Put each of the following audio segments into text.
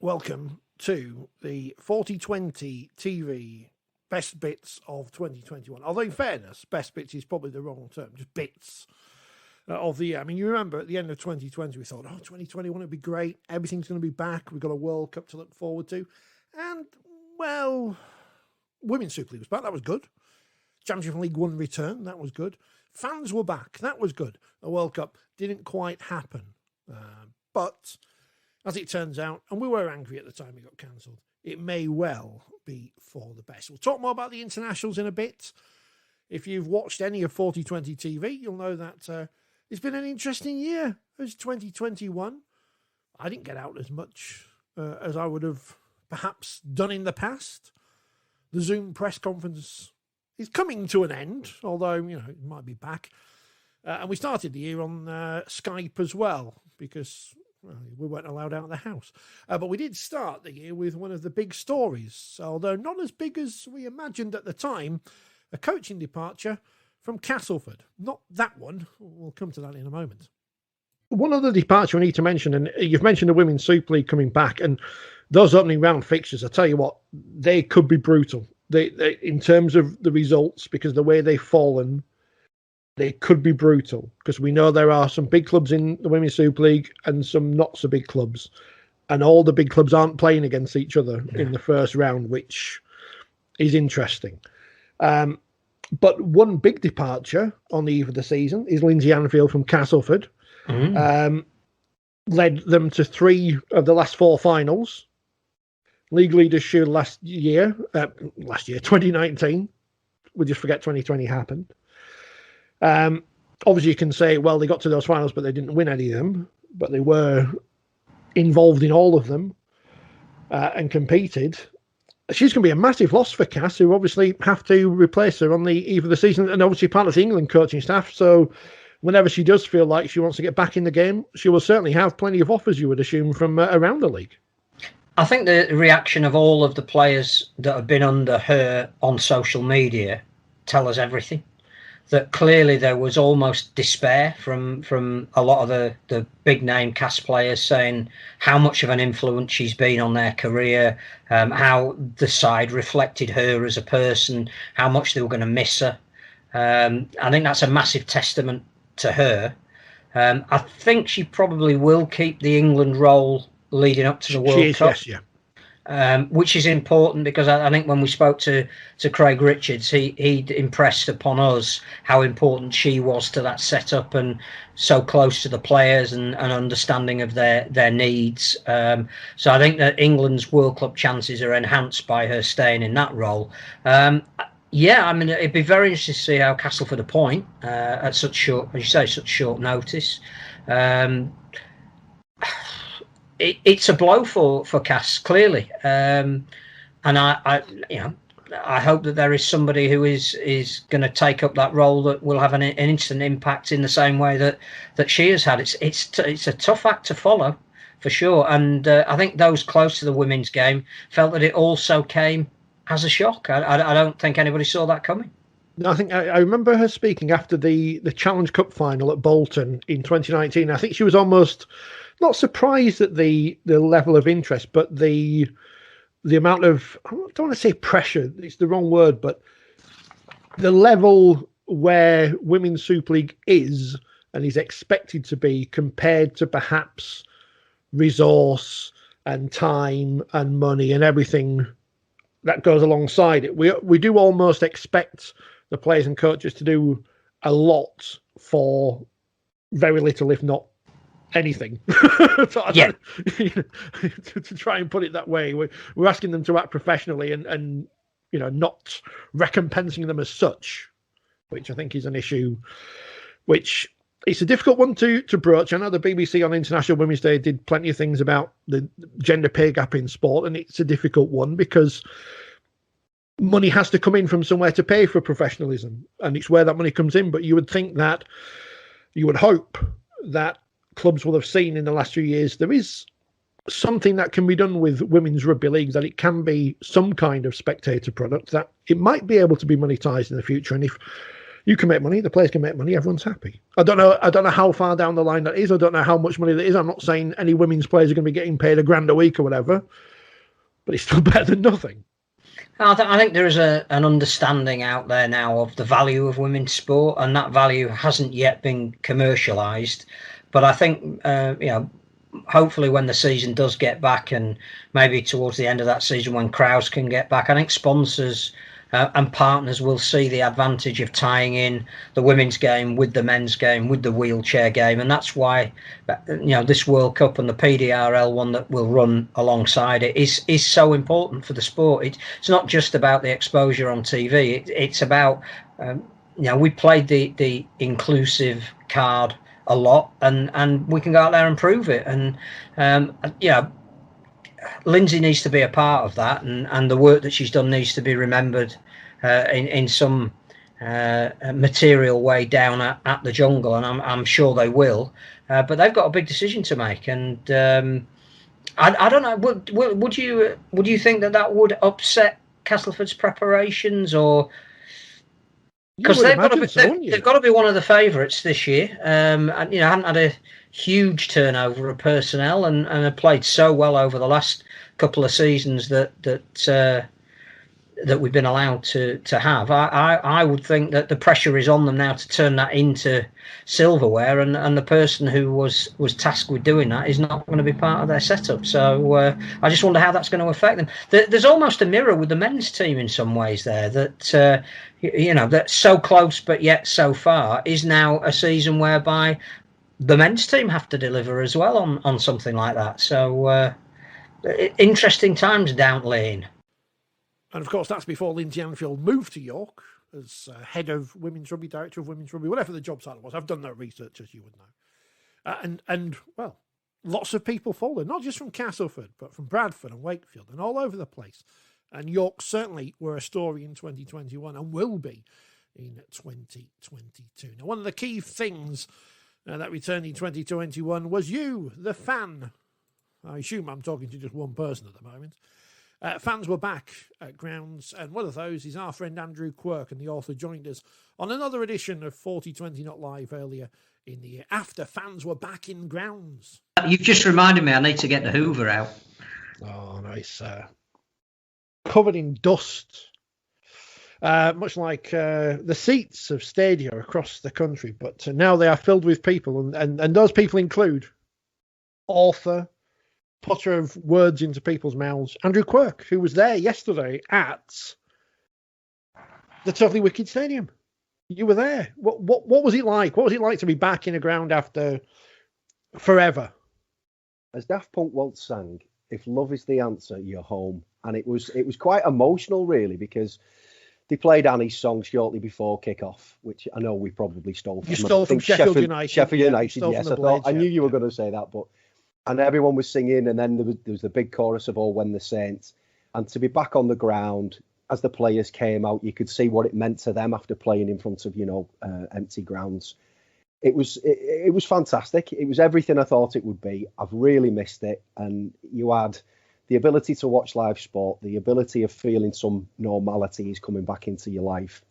Welcome to the 4020 TV best bits of 2021. Although, in fairness, best bits is probably the wrong term, just bits of the year. I mean, you remember at the end of 2020, we thought, 2021 would be great. Everything's going to be back. We've got a World Cup to look forward to. And, well, Women's Super League was back. That was good. Championship League One return. That was good. Fans were back. That was good. The World Cup didn't quite happen. But as it turns out, and we were angry at the time it got cancelled, it may well be for the best. We'll talk more about the internationals in a bit. If you've watched any of 4020 TV, you'll know that it's been an interesting year. It was 2021. I didn't get out as much as I would have perhaps done in the past. The Zoom press conference is coming to an end, although, it might be back. And we started the year on Skype as well, because we weren't allowed out of the house. But we did start the year with one of the big stories, although not as big as we imagined at the time, a coaching departure from Castleford. Not that one. We'll come to that in a moment. One other departure I need to mention, and you've mentioned the Women's Super League coming back, and those opening round fixtures, I tell you what, they could be brutal. They in terms of the results, because the way they've fallen, they could be brutal, because we know there are some big clubs in the Women's Super League and some not so big clubs, and all the big clubs aren't playing against each other in the first round, which is interesting. But one big departure on the eve of the season is Lindsay Anfield from Castleford. Led them to 3 of the last 4 finals. League leaders showed last year, 2019. We just forget 2020 happened. Obviously, you can say, well, they got to those finals, but they didn't win any of them. But they were involved in all of them and competed. She's going to be a massive loss for Cass, who obviously have to replace her on the eve of the season, and obviously part of the England coaching staff. So whenever she does feel like she wants to get back in the game, she will certainly have plenty of offers, you would assume, from around the league. I think the reaction of all of the players that have been under her on social media tell us everything. That clearly there was almost despair from a lot of the big name cast players, saying how much of an influence she's been on their career, how the side reflected her as a person, how much they were going to miss her. I think that's a massive testament to her. I think she probably will keep the England role leading up to the World Cup. Yes, yeah. Which is important, because I think when we spoke to Craig Richards, he'd impressed upon us how important she was to that setup, and so close to the players and understanding of their needs. So I think that England's World Cup chances are enhanced by her staying in that role. It'd be very interesting to see how Castleford appoint at such short notice. It's a blow for Cass, clearly, and I hope that there is somebody who is going to take up that role that will have an instant impact in the same way that she has had. It's a tough act to follow, for sure, and I think those close to the women's game felt that it also came as a shock. I don't think anybody saw that coming. No, I think I remember her speaking after the Challenge Cup final at Bolton in 2019. I think she was almost not surprised at the level of interest, but the amount of, I don't want to say pressure, it's the wrong word, but the level where Women's Super League is and is expected to be compared to perhaps resource and time and money and everything that goes alongside it. We do almost expect the players and coaches to do a lot for very little, if not anything. To try and put it that way, we're asking them to act professionally and not recompensing them as such, which I think is an issue, which it's a difficult one to broach. I know the BBC on International Women's Day did plenty of things about the gender pay gap in sport, and it's a difficult one because money has to come in from somewhere to pay for professionalism, and it's where that money comes in. But you would hope that clubs will have seen in the last few years there is something that can be done with women's rugby league, that it can be some kind of spectator product, that it might be able to be monetized in the future. And if You can make money, the players can make money, everyone's happy. I don't know how far down the line that is. I don't know how much money that is. I'm not saying any women's players are going to be getting paid $1,000 a week or whatever, but it's still better than nothing. I think there is an understanding out there now of the value of women's sport, and that value hasn't yet been commercialised. But I think, hopefully when the season does get back, and maybe towards the end of that season when crowds can get back, I think sponsors and partners will see the advantage of tying in the women's game with the men's game, with the wheelchair game. And that's why, this World Cup and the PDRL one that will run alongside it is so important for the sport. It's not just about the exposure on TV. It's about, we played the inclusive card a lot, and we can go out there and prove it. And, Lindsay needs to be a part of that, and the work that she's done needs to be remembered in some material way down at the jungle, and I'm sure they will. But they've got a big decision to make, and I don't know. Would you think that would upset Castleford's preparations, or because they've got to be one of the favourites this year, and haven't had a huge turnover of personnel, and have played so well over the last couple of seasons that we've been allowed to have. I would think that the pressure is on them now to turn that into silverware, and the person who was tasked with doing that is not going to be part of their setup. So I just wonder how that's going to affect them. There's almost a mirror with the men's team in some ways there, that that's so close but yet so far is now a season whereby the men's team have to deliver as well on something like that. So interesting times down lane. And of course, that's before Lindsay Anfield moved to York as head of women's rugby, director of women's rugby, whatever the job title was. I've done no research, as you would know. And lots of people followed, not just from Castleford, but from Bradford and Wakefield and all over the place. And York certainly were a story in 2021 and will be in 2022. Now, one of the key things that returned in 2021 was you, the fan. I assume I'm talking to just one person at the moment. Fans were back at grounds, and one of those is our friend Andrew Quirk, and the author joined us on another edition of 4020 Not Live earlier in the year, after fans were back in grounds. You've just reminded me I need to get the Hoover out. Oh, nice. Covered in dust, much like the seats of stadia across the country, but now they are filled with people, and those people include author, putter of words into people's mouths, Andrew Quirk, who was there yesterday at the Totally Wicked Stadium. You were there. What was it like? What was it like to be back in a ground after forever? As Daft Punk once sang, if love is the answer, you're home. And it was quite emotional, really, because they played Annie's song shortly before kick-off, which I know we probably stole from. You stole from Sheffield United. Sheffield United, yes. I knew you were going to say that, and everyone was singing, and then there was the big chorus of "Oh, When the Saints," and to be back on the ground as the players came out, you could see what it meant to them after playing in front of empty grounds. It was fantastic. It was everything I thought it would be. I've really missed it, and you had the ability to watch live sport, the ability of feeling some normality is coming back into your life,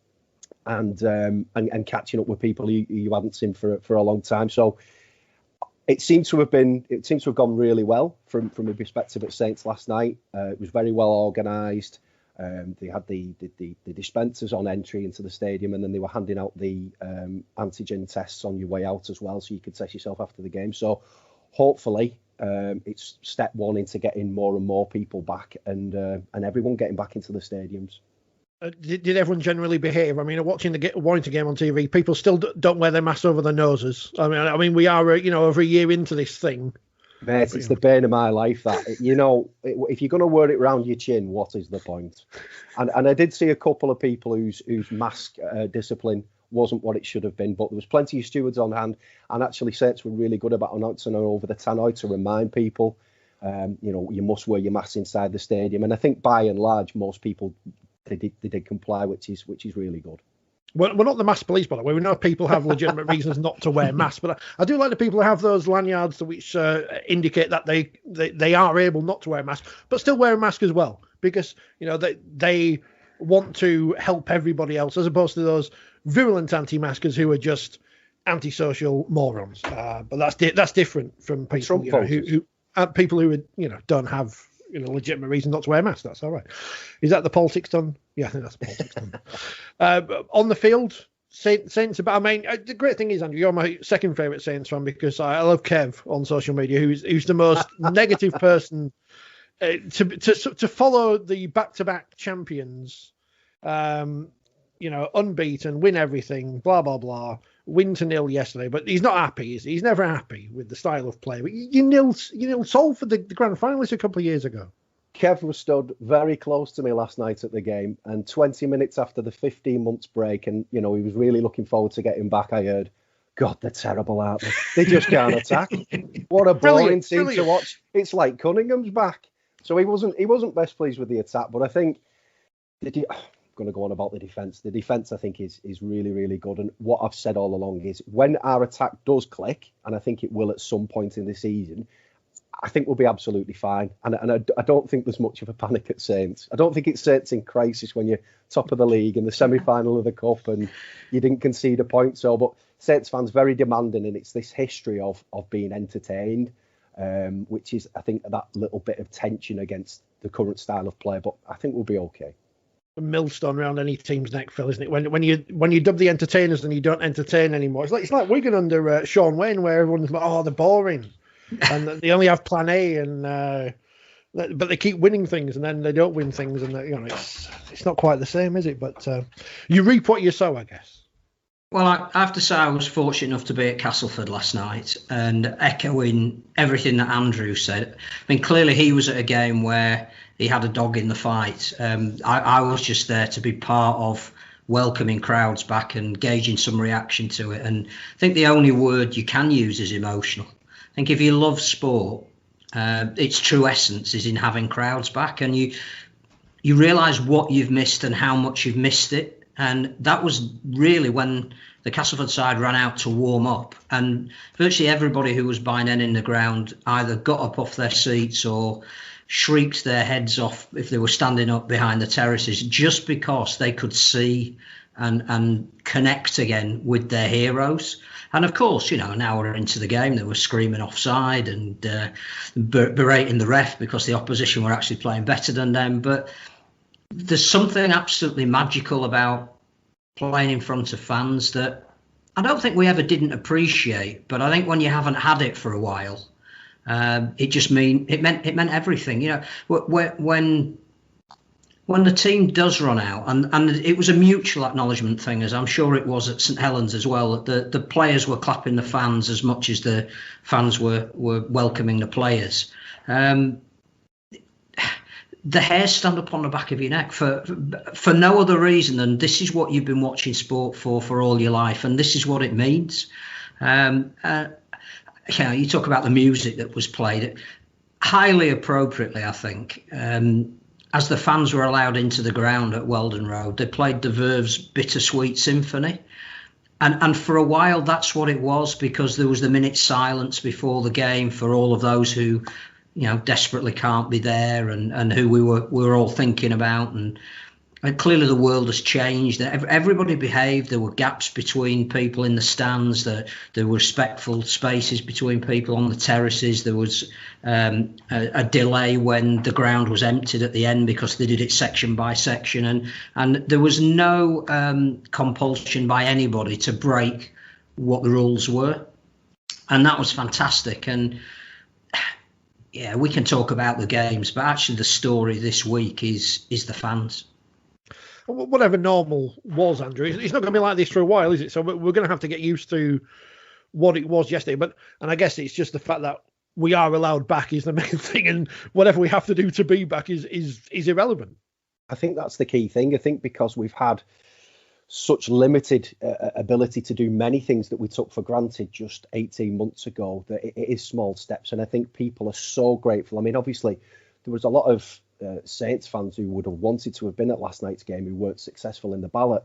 and catching up with people you hadn't seen for a long time. So. It seemed to have gone really well from a perspective at Saints last night. It was very well organised. They had the dispensers on entry into the stadium, and then they were handing out the antigen tests on your way out as well, so you could test yourself after the game. So hopefully it's step one into getting more and more people back, and everyone getting back into the stadiums. Did everyone generally behave? I mean, watching the Warrington game on TV, people still don't wear their masks over their noses. I mean, we are, over a year into this thing. Mate, it's the bane of my life that, if you're going to wear it around your chin, what is the point? And I did see a couple of people whose mask discipline wasn't what it should have been, but there was plenty of stewards on hand, and actually Saints were really good about announcing over the tannoy to remind people, you must wear your mask inside the stadium. And I think by and large, most people they did comply, which is really good. Well, we're not the mask police, by the way. We know people have legitimate reasons not to wear masks, but I do like the people who have those lanyards which indicate that they are able not to wear a mask, but still wear a mask as well, because they want to help everybody else, as opposed to those virulent anti-maskers who are just antisocial morons. But that's different from people who people who don't have legitimate reason not to wear masks. That's all right. Is that the politics done? Yeah, I think that's the politics done. On the field, Saints. But I mean, the great thing is, Andrew, you're my second favourite Saints fan because I love Kev on social media, who's the most negative person to follow the back-to-back champions. Unbeaten, win everything, blah blah blah. Win to 0 yesterday, but he's not happy, is he? He's never happy with the style of play. But you nil Seoul for the grand finalists a couple of years ago. Kev was stood very close to me last night at the game, and 20 minutes after the 15 months break, and he was really looking forward to getting back. I heard, God, they're terrible, aren't they? They just can't attack. What a boring team to watch. It's like Cunningham's back. So he wasn't best pleased with the attack, but I think I'm going to go on about the defence. The defence, I think, is really, really good. And what I've said all along is when our attack does click, and I think it will at some point in the season, I think we'll be absolutely fine. And I don't think there's much of a panic at Saints. I don't think it's Saints in crisis when you're top of the league in the semi-final of the Cup and you didn't concede a point. So, but Saints fans very demanding, and it's this history of being entertained, which is, I think, that little bit of tension against the current style of play. But I think we'll be okay. A millstone around any team's neck, Phil, isn't it? When you dub the entertainers and you don't entertain anymore, it's like Wigan under Sean Wayne, where everyone's like, oh, they're boring, and they only have Plan A, but they keep winning things, and then they don't win things, and it's not quite the same, is it? But you reap what you sow, I guess. Well, I have to say I was fortunate enough to be at Castleford last night, and echoing everything that Andrew said. I mean, clearly he was at a game where he had a dog in the fight. I was just there to be part of welcoming crowds back and gauging some reaction to it. And I think the only word you can use is emotional. I think if you love sport, its true essence is in having crowds back, and you realise what you've missed and how much you've missed it. And that was really when the Castleford side ran out to warm up, and virtually everybody who was by then in the ground either got up off their seats or shrieked their heads off if they were standing up behind the terraces, just because they could see and connect again with their heroes. And of course, an hour into the game, they were screaming offside and berating the ref because the opposition were actually playing better than them. But there's something absolutely magical about playing in front of fans that I don't think we ever didn't appreciate. But I think when you haven't had it for a while, it meant everything. When the team does run out, and it was a mutual acknowledgement thing, as I'm sure it was at St Helens as well. The players were clapping the fans as much as the fans were welcoming the players. The hairs stand up on the back of your neck for no other reason than this is what you've been watching sport for all your life, and this is what it means. You talk about the music that was played, highly appropriately, I think. As the fans were allowed into the ground at Weldon Road, they played the Verve's Bittersweet Symphony. And for a while, that's what it was, because there was the minute silence before the game for all of those who desperately can't be there, and who we were all thinking about. And clearly the world has changed. Everybody behaved. There were gaps between people in the stands. There were respectful spaces between people on the terraces. There was a delay when the ground was emptied at the end because they did it section by section. And there was no compulsion by anybody to break what the rules were. And that was fantastic. And yeah, we can talk about the games, but actually the story this week is the fans. Whatever normal was, Andrew, it's not going to be like this for a while, is it? So we're going to have to get used to what it was yesterday. And I guess it's just the fact that we are allowed back is the main thing, and whatever we have to do to be back is irrelevant. I think that's the key thing. I think because we've had such limited ability to do many things that we took for granted just 18 months ago, that it is small steps. And I think people are so grateful. I mean, obviously, there was a lot of Saints fans who would have wanted to have been at last night's game who weren't successful in the ballot.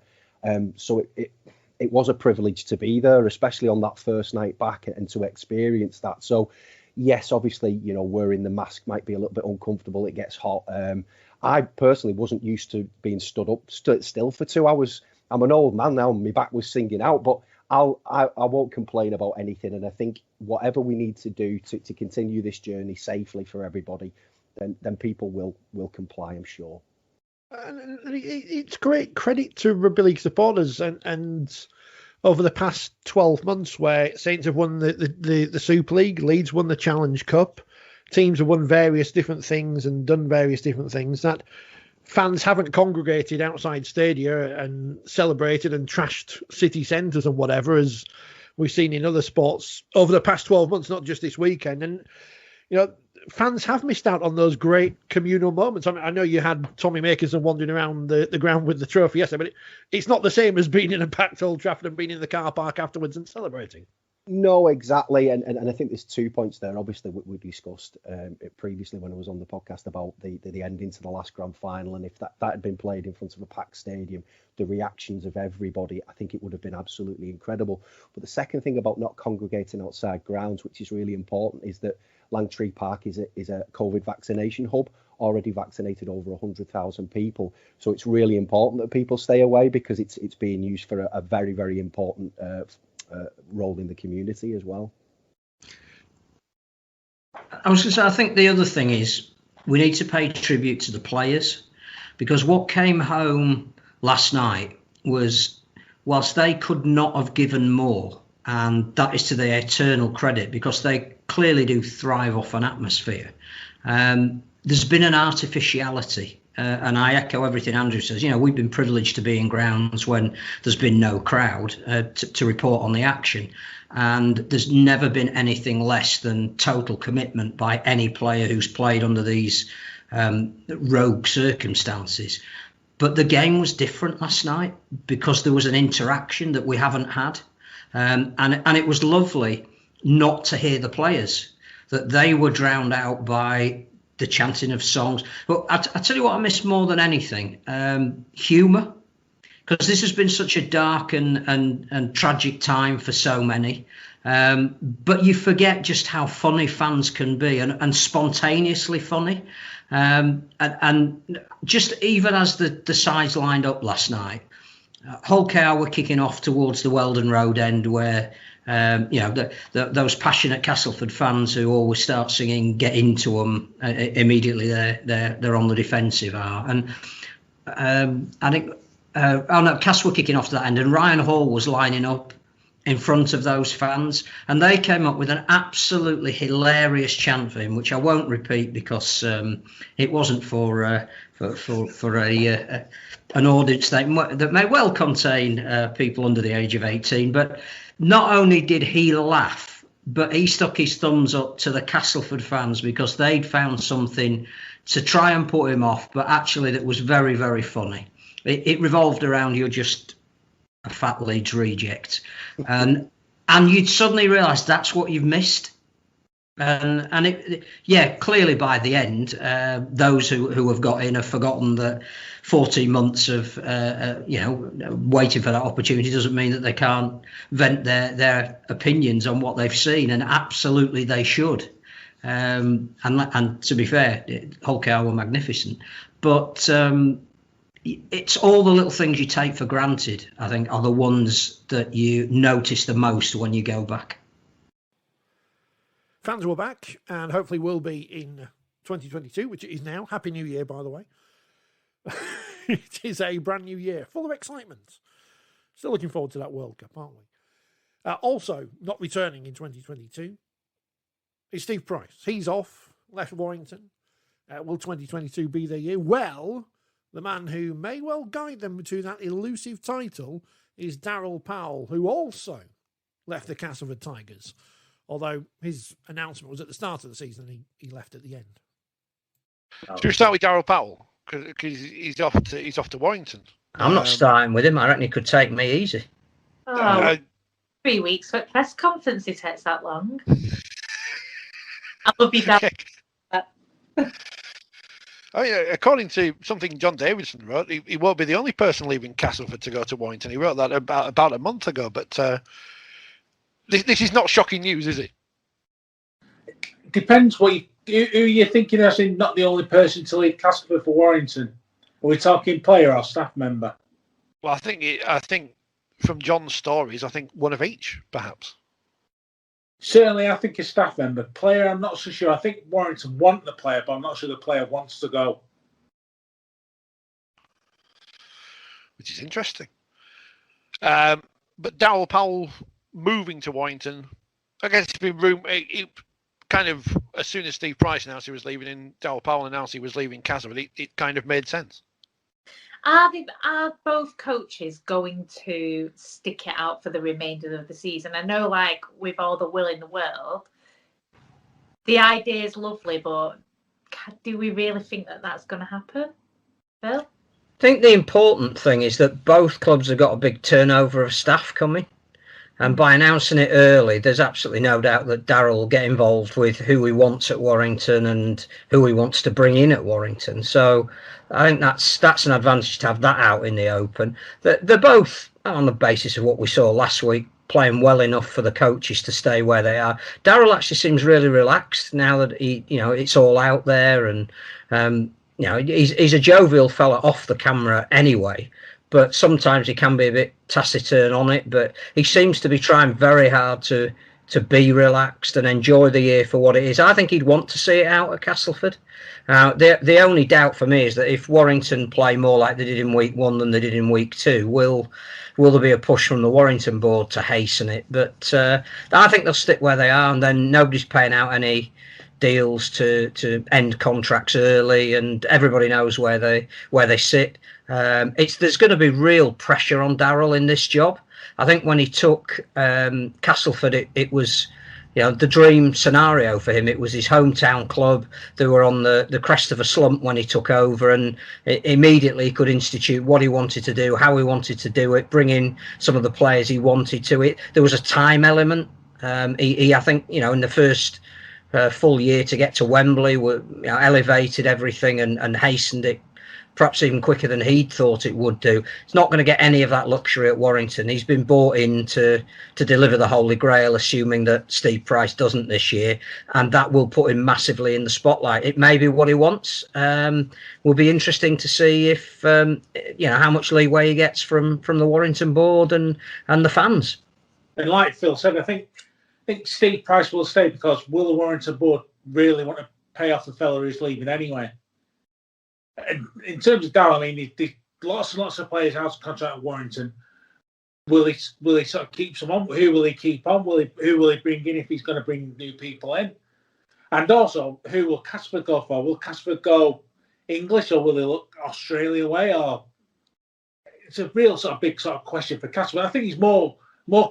So it was a privilege to be there, especially on that first night back, and to experience that. So, yes, obviously, wearing the mask might be a little bit uncomfortable. It gets hot. I personally wasn't used to being stood still for 2 hours. I'm an old man now, and my back was singing out, but I won't complain about anything. And I think whatever we need to do to continue this journey safely for everybody, then people will comply, I'm sure. And it's great credit to Rugby League supporters and over the past 12 months where Saints have won the Super League, Leeds won the Challenge Cup, teams have won various different things and done various different things, that fans haven't congregated outside stadia and celebrated and trashed city centres and whatever, as we've seen in other sports over the past 12 months, not just this weekend. And, fans have missed out on those great communal moments. I mean, I know you had Tommy Makerson wandering around the ground with the trophy yesterday, but it's not the same as being in a packed Old Trafford and being in the car park afterwards and celebrating. No, exactly. And I think there's 2 points there. Obviously, we discussed it previously when I was on the podcast about the ending to the last grand final. And if that had been played in front of a packed stadium, the reactions of everybody, I think it would have been absolutely incredible. But the second thing about not congregating outside grounds, which is really important, is that Langtree Park is a COVID vaccination hub, already vaccinated over 100,000 people. So it's really important that people stay away, because it's being used for a very, very important role in the community as well. I was going to say, I think the other thing is we need to pay tribute to the players, because what came home last night was, whilst they could not have given more, and that is to their eternal credit, because they clearly do thrive off an atmosphere, there's been an artificiality. And I echo everything Andrew says. We've been privileged to be in grounds when there's been no crowd to report on the action. And there's never been anything less than total commitment by any player who's played under these rogue circumstances. But the game was different last night because there was an interaction that we haven't had. And it was lovely not to hear the players, that they were drowned out by the chanting of songs. But I tell you what I miss more than anything, humour, because this has been such a dark and tragic time for so many. But you forget just how funny fans can be, and spontaneously funny. And just even as the sides lined up last night, Hull KR were kicking off towards the Weldon Road end, where those passionate Castleford fans who always start singing "Get Into 'Em" immediately they're on the defensive are. And I think Cass were kicking off to that end, and Ryan Hall was lining up in front of those fans, and they came up with an absolutely hilarious chant for him, which I won't repeat because it wasn't for an audience that may well contain people under the age of 18. But not only did he laugh, but he stuck his thumbs up to the Castleford fans, because they'd found something to try and put him off, but actually that was very, very funny. It revolved around "You're just a fat Leeds reject," and you'd suddenly realise that's what you've missed. And it, clearly by the end, those who have got in have forgotten that 14 months of waiting for that opportunity doesn't mean that they can't vent their opinions on what they've seen, and absolutely they should. And to be fair, Hull KR were magnificent, but it's all the little things you take for granted, I think, are the ones that you notice the most when you go back. Fans were back, and hopefully will be in 2022, which it is now. Happy New Year, by the way. It is a brand new year, full of excitement. Still looking forward to that World Cup, aren't we? Also, not returning in 2022 is Steve Price. He's off, left Warrington. Will 2022 be their year? Well, the man who may well guide them to that elusive title is Daryl Powell, who also left the Castleford Tigers. Although his announcement was at the start of the season, he left at the end. Should we start with Daryl Powell? Because he's off to Warrington. I'm not starting with him. I reckon he could take me easy. 3 weeks for a press conference. It takes that long. I will be back. According to something John Davidson wrote, he won't be the only person leaving Castleford to go to Warrington. He wrote that about a month ago, but this is not shocking news, is it? Depends who you're thinking as in not the only person to leave Castleford for Warrington. Are we talking player or staff member? Well, I think from John's stories, I think one of each, perhaps. Certainly, I think a staff member. Player, I'm not so sure. I think Warrington want the player, but I'm not sure the player wants to go. Which is interesting. But Darryl Powell moving to Warrington, I guess it's been kind of, as soon as Steve Price announced he was leaving and Darryl Powell announced he was leaving Castleford, it kind of made sense. Are both coaches going to stick it out for the remainder of the season? I know, like, with all the will in the world, the idea is lovely, but do we really think that that's going to happen, Bill? I think the important thing is that both clubs have got a big turnover of staff coming. And by announcing it early, there's absolutely no doubt that Darryl will get involved with who he wants at Warrington and who he wants to bring in at Warrington. So I think that's an advantage to have that out in the open. They're both, on the basis of what we saw last week, playing well enough for the coaches to stay where they are. Darryl actually seems really relaxed now that it's all out there, and he's a jovial fella off the camera anyway. But sometimes he can be a bit taciturn on it. But he seems to be trying very hard to be relaxed and enjoy the year for what it is. I think he'd want to see it out at Castleford. The only doubt for me is that if Warrington play more like they did in week 1 than they did in week 2, will there be a push from the Warrington board to hasten it? But I think they'll stick where they are, and then nobody's paying out any deals to end contracts early, and everybody knows where they sit. There's going to be real pressure on Darryl in this job. I think when he took Castleford, it was the dream scenario for him. It was his hometown club. They were on the crest of a slump when he took over, and immediately he could institute what he wanted to do, how he wanted to do it, bring in some of the players he wanted to it. There was a time element. I think in the first full year to get to Wembley, elevated everything and hastened it perhaps even quicker than he'd thought it would do. He's not going to get any of that luxury at Warrington. He's been brought in to deliver the Holy Grail, assuming that Steve Price doesn't this year, and that will put him massively in the spotlight. It may be what he wants. Will be interesting to see if how much leeway he gets from the Warrington board and the fans. And like Phil said, I think Steve Price will stay, because will the Warrington board really want to pay off the fella who's leaving anyway? And in terms of Darryl, I mean, there's lots and lots of players out of contract at Warrington. Will he sort of keep some on? Who will he keep on? Who will he bring in if he's going to bring new people in? And also, who will Casper go for? Will Casper go English, or will he look Australia way? Or it's a real sort of big sort of question for Casper. I think he's more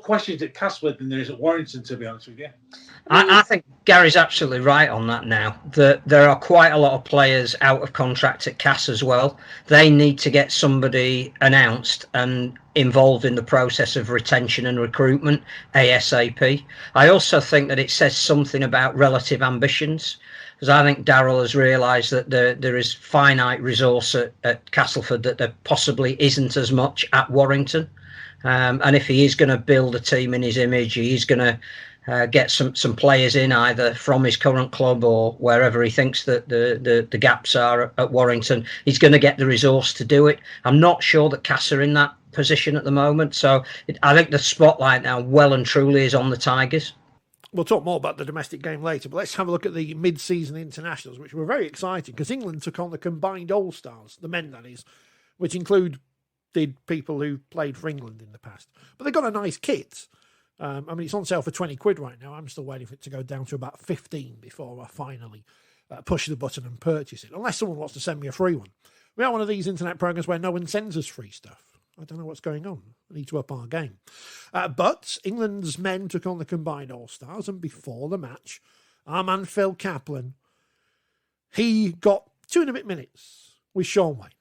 questions at Casper than there is at Warrington, to be honest with you. I think Gary's absolutely right on that now. There are quite a lot of players out of contract at Cass as well. They need to get somebody announced and involved in the process of retention and recruitment ASAP. I also think that it says something about relative ambitions, because I think Darryl has realised that there is finite resource at Castleford that there possibly isn't as much at Warrington. And if he is going to build a team in his image, he is going to get some players in either from his current club or wherever he thinks that the gaps are at Warrington. He's going to get the resource to do it. I'm not sure that Cass are in that position at the moment. So I think the spotlight now well and truly is on the Tigers. We'll talk more about the domestic game later, but let's have a look at the mid-season internationals, which were very exciting because England took on the combined All-Stars, the men that is, which include people who played for England in the past. But they got a nice kit. It's on sale for £20 right now. I'm still waiting for it to go down to about 15 before I finally push the button and purchase it, unless someone wants to send me a free one. We are one of these internet programs where no one sends us free stuff. I don't know what's going on. I need to up our game. But England's men took on the combined All-Stars, and before the match, our man Phil Kaplan, he got 2 and a bit minutes with Sean Wayne.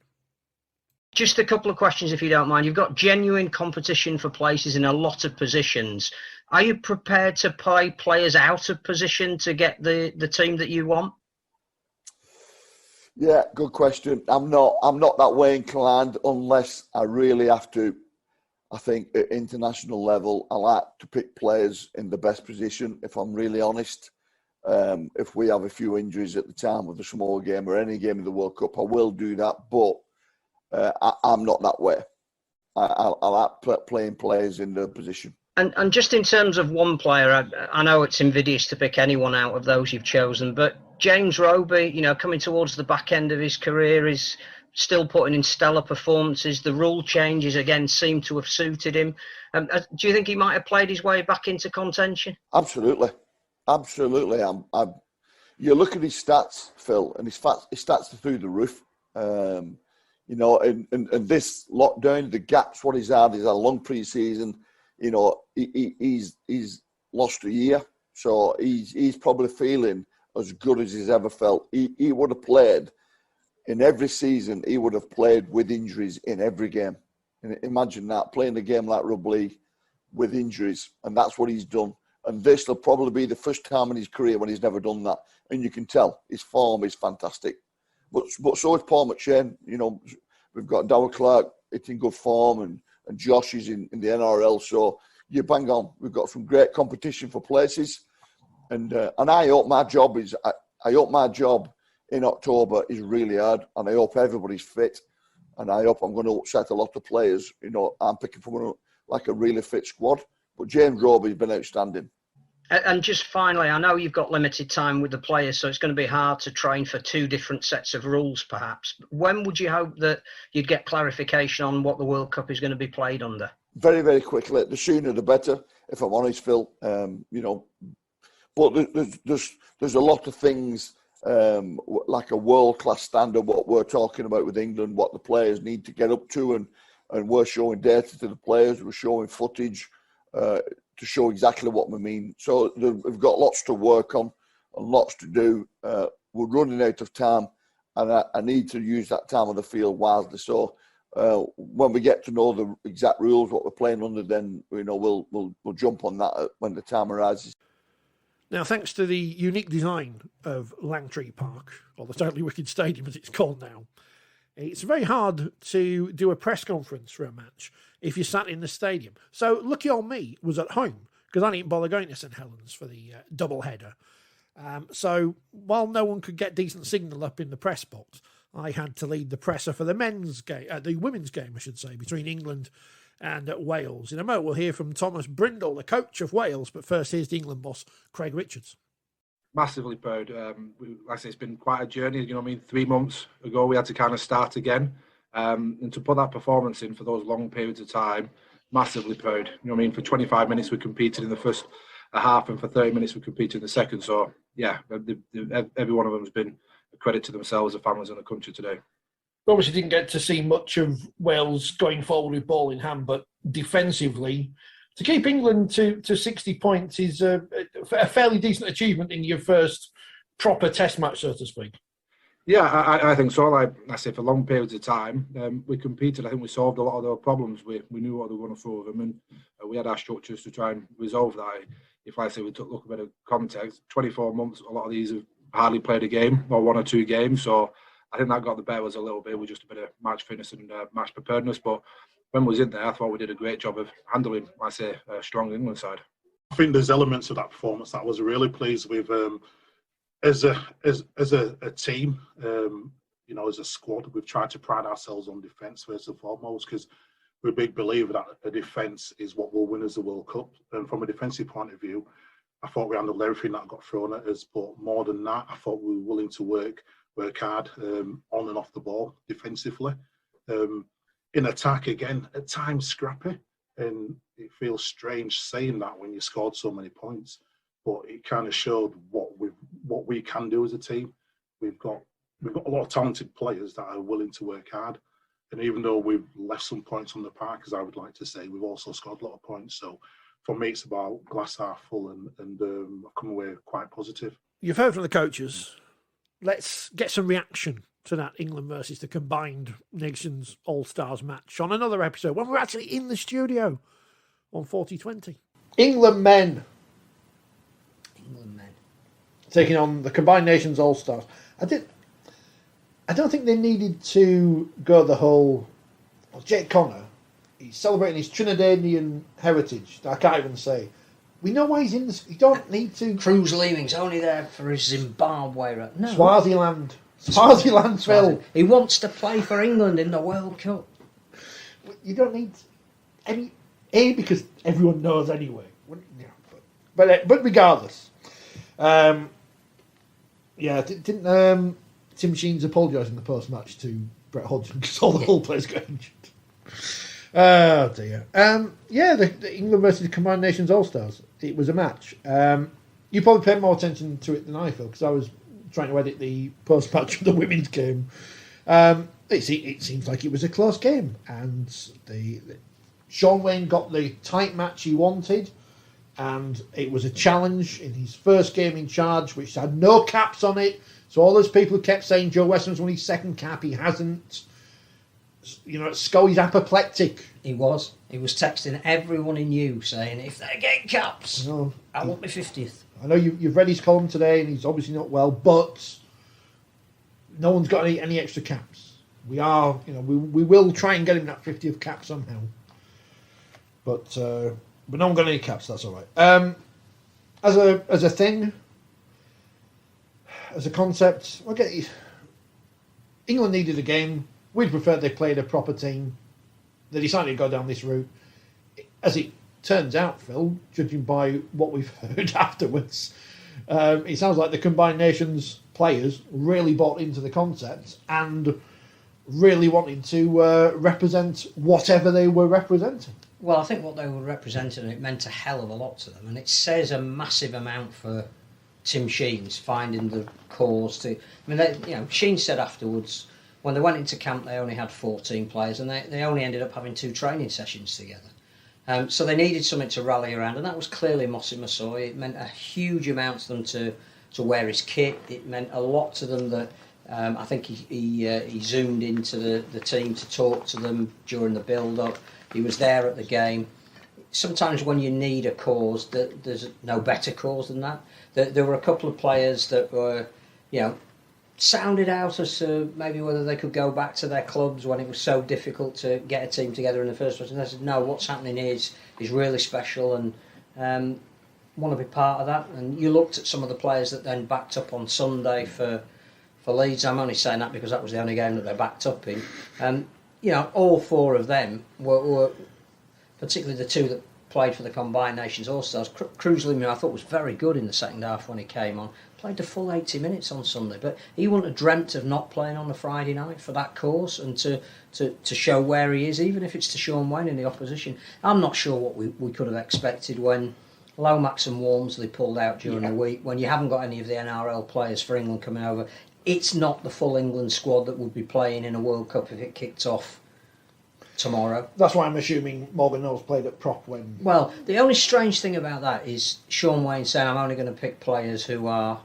Just a couple of questions, if you don't mind. You've got genuine competition for places in a lot of positions. Are you prepared to play players out of position to get the team that you want? Yeah, good question. I'm not that way inclined unless I really have to. I think at international level, I like to pick players in the best position, if I'm really honest. If we have a few injuries at the time of the small game or any game of the World Cup, I will do that, but I'm not that way. I like playing players in their position. And just in terms of one player, I know it's invidious to pick anyone out of those you've chosen, but James Roby, coming towards the back end of his career, is still putting in stellar performances. The rule changes again seem to have suited him. Do you think he might have played his way back into contention? Absolutely. You look at his stats, Phil, and his stats are through the roof. And this lockdown, the gaps, what he's had a long pre-season. He's lost a year, so he's probably feeling as good as he's ever felt. He would have played in every season. He would have played with injuries in every game. And imagine that, playing a game like Rugby League with injuries, and that's what he's done. And this will probably be the first time in his career when he's never done that. And you can tell his form is fantastic. But so is Paul McShane. We've got Darrell Clark, it's in good form, and Josh is in the NRL. So you bang on. We've got some great competition for places. And I hope my job in October is really hard. And I hope everybody's fit. And I hope I'm going to upset a lot of players. I'm picking from a really fit squad. But James Roby's been outstanding. And just finally, I know you've got limited time with the players, so it's going to be hard to train for two different sets of rules, perhaps. When would you hope that you'd get clarification on what the World Cup is going to be played under? Very, very quickly. The sooner the better, if I'm honest, Phil. But there's a lot of things like a world-class standard, what we're talking about with England, what the players need to get up to, and we're showing data to the players, we're showing footage, to show exactly what we mean. So we've got lots to work on and lots to do. We're running out of time, and I need to use that time on the field wisely. So when we get to know the exact rules, what we're playing under, then we'll jump on that when the time arises. Now, thanks to the unique design of Langtree Park, or the Totally Wicked Stadium as it's called now, it's very hard to do a press conference for a match if you're sat in the stadium. So Lucky on Me was at home because I didn't bother going to St Helens for the double header. So while no one could get decent signal up in the press box, I had to lead the presser for the men's game, the women's game, I should say, between England and Wales. In a moment, we'll hear from Thomas Brindle, the coach of Wales. But first, here's the England boss, Craig Richards. Massively proud. Like I say, it's been quite a journey. 3 months ago, we had to kind of start again. And to put that performance in for those long periods of time, massively proud. For 25 minutes, we competed in the first half, and for 30 minutes, we competed in the second. So, yeah, every one of them has been a credit to themselves, the families, and the country today. Obviously didn't get to see much of Wales going forward with ball in hand, but defensively, to keep England to 60 points is a fairly decent achievement in your first proper test match, so to speak. Yeah, I think so. Like I say, for long periods of time, we competed. I think we solved a lot of their problems. We knew what they were going to throw them, and we had our structures to try and resolve that. If I say we took a look at a bit of context, 24 months, a lot of these have hardly played a game or 1 or 2 games. So I think that got the better us a little bit with just a bit of match fitness and match preparedness. But when we was in there, I thought we did a great job of handling, I say, a strong England side. I think there's elements of that performance that I was really pleased with. As a team, as a squad, we've tried to pride ourselves on defence first and foremost, because we're a big believer that a defence is what will win us the World Cup. And from a defensive point of view, I thought we handled everything that got thrown at us. But more than that, I thought we were willing to work hard on and off the ball defensively. In attack, again, at times scrappy, and it feels strange saying that when you scored so many points. But it kind of showed what we can do as a team. We've got a lot of talented players that are willing to work hard, and even though we've left some points on the park, as I would like to say, we've also scored a lot of points. So for me, it's about glass half full, and I've come away quite positive. You've heard from the coaches. Let's get some reaction to that England versus the combined Nations All-Stars match on another episode when we're actually in the studio on 4020. England men taking on the combined Nations All-Stars. I don't think they needed to go the whole... Well, Jake Connor, he's celebrating his Trinidadian heritage. I can't even say. We know why he's in this. You don't need to... Cruz Leeming's only there for his Zimbabwe. No. Swaziland, Phil. He wants to play for England in the World Cup. You don't need any because everyone knows anyway. But regardless, didn't Tim Sheens apologise in the post match to Brett Hodgson because all the whole players got injured. Oh dear. The England versus the Combined Nations All Stars. It was a match. You probably paid more attention to it than I thought because I was trying to edit the post match of the women's game. It seems like it was a close game, and Sean Wayne got the tight match he wanted, and it was a challenge in his first game in charge, which had no caps on it. So all those people who kept saying Joe Western's won his second cap, he hasn't. Scully's apoplectic. He was texting everyone he knew saying, if they get caps, I want my 50th. I know you've read his column today, and he's obviously not well, but no one's got any extra caps. We will try and get him that 50th cap somehow. But no one got any caps. That's all right. As a thing, as a concept, okay. England needed a game. We'd prefer they played a proper team. They decided to go down this route. As it turns out, Phil, judging by what we've heard afterwards, it sounds like the Combined Nations players really bought into the concept and really wanted to represent whatever they were representing. Well, I think what they were representing, it meant a hell of a lot to them, and it says a massive amount for Tim Sheens finding the cause to. Sheens said afterwards, when they went into camp, they only had 14 players, and they only ended up having 2 training sessions together. So they needed something to rally around, and that was clearly Mossy Massoy. It meant a huge amount to them to wear his kit. It meant a lot to them that I think he zoomed into the team to talk to them during the build-up. He was there at the game. Sometimes when you need a cause, there's no better cause than that. There were a couple of players that were, sounded out as to maybe whether they could go back to their clubs when it was so difficult to get a team together in the first place. And they said, no, what's happening is really special and want to be part of that. And you looked at some of the players that then backed up on Sunday for Leeds. I'm only saying that because that was the only game that they backed up in. All 4 of them were particularly the 2 that played for the Combined Nations All-Stars. Cruz Lima, I thought, was very good in the second half when he came on. Played the full 80 minutes on Sunday, but he wouldn't have dreamt of not playing on the Friday night for that cause and to show where he is, even if it's to Sean Wayne in the opposition. I'm not sure what we could have expected when Lomax and Walmsley pulled out during the week, when you haven't got any of the NRL players for England coming over. It's not the full England squad that would be playing in a World Cup if it kicked off tomorrow. That's why I'm assuming Morgan Knowles played at prop when... Well, the only strange thing about that is Sean Wayne saying, I'm only going to pick players who are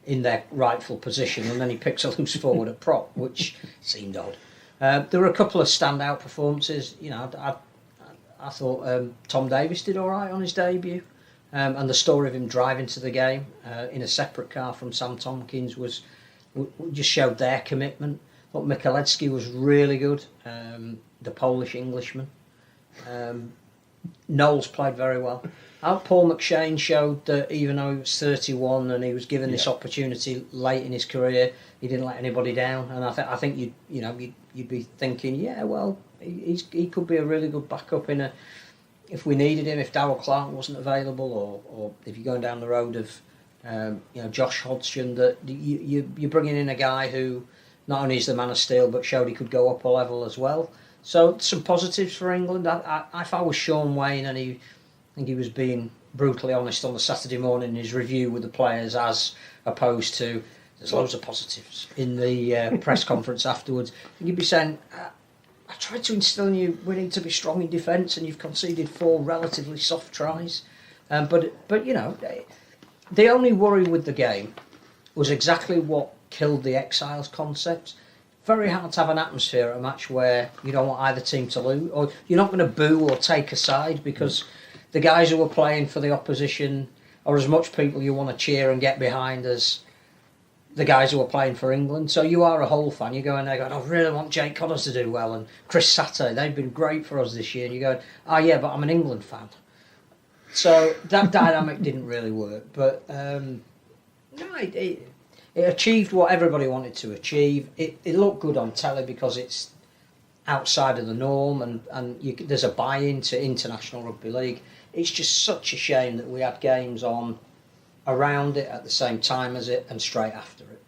in their rightful position, and then he picks a loose forward at prop, which seemed odd. There were a couple of standout performances. I thought Tom Davis did all right on his debut, and the story of him driving to the game in a separate car from Sam Tompkins just showed their commitment. I thought Michalewski was really good, the Polish Englishman. Knowles played very well. Paul McShane showed that even though he was 31 and he was given this opportunity late in his career, he didn't let anybody down. And I think you'd be thinking, he could be a really good backup if we needed him, if Darryl Clark wasn't available, or if you're going down the road of Josh Hodgson, that you're bringing in a guy who not only is the man of steel but showed he could go up a level as well. So some positives for England. If I was Sean Wayne, and I think he was being brutally honest on the Saturday morning in his review with the players, as opposed to there's loads of positives in the press conference afterwards. You'd be saying, I tried to instill in you we need to be strong in defence, and you've conceded 4 relatively soft tries. But the only worry with the game was exactly what killed the Exiles concept. Very hard to have an atmosphere at a match where you don't want either team to lose, or you're not going to boo or take a side, because the guys who are playing for the opposition are as much people you want to cheer and get behind as the guys who are playing for England. So you are a Hull fan. You're going there going, I really want Jake Connors to do well, and Chris Satter, they've been great for us this year. And you're going, but I'm an England fan. So that dynamic didn't really work. But it achieved what everybody wanted to achieve. It looked good on telly because it's outside of the norm, and there's a buy-in to International Rugby League. It's just such a shame that we had games on around it at the same time as it and straight after it.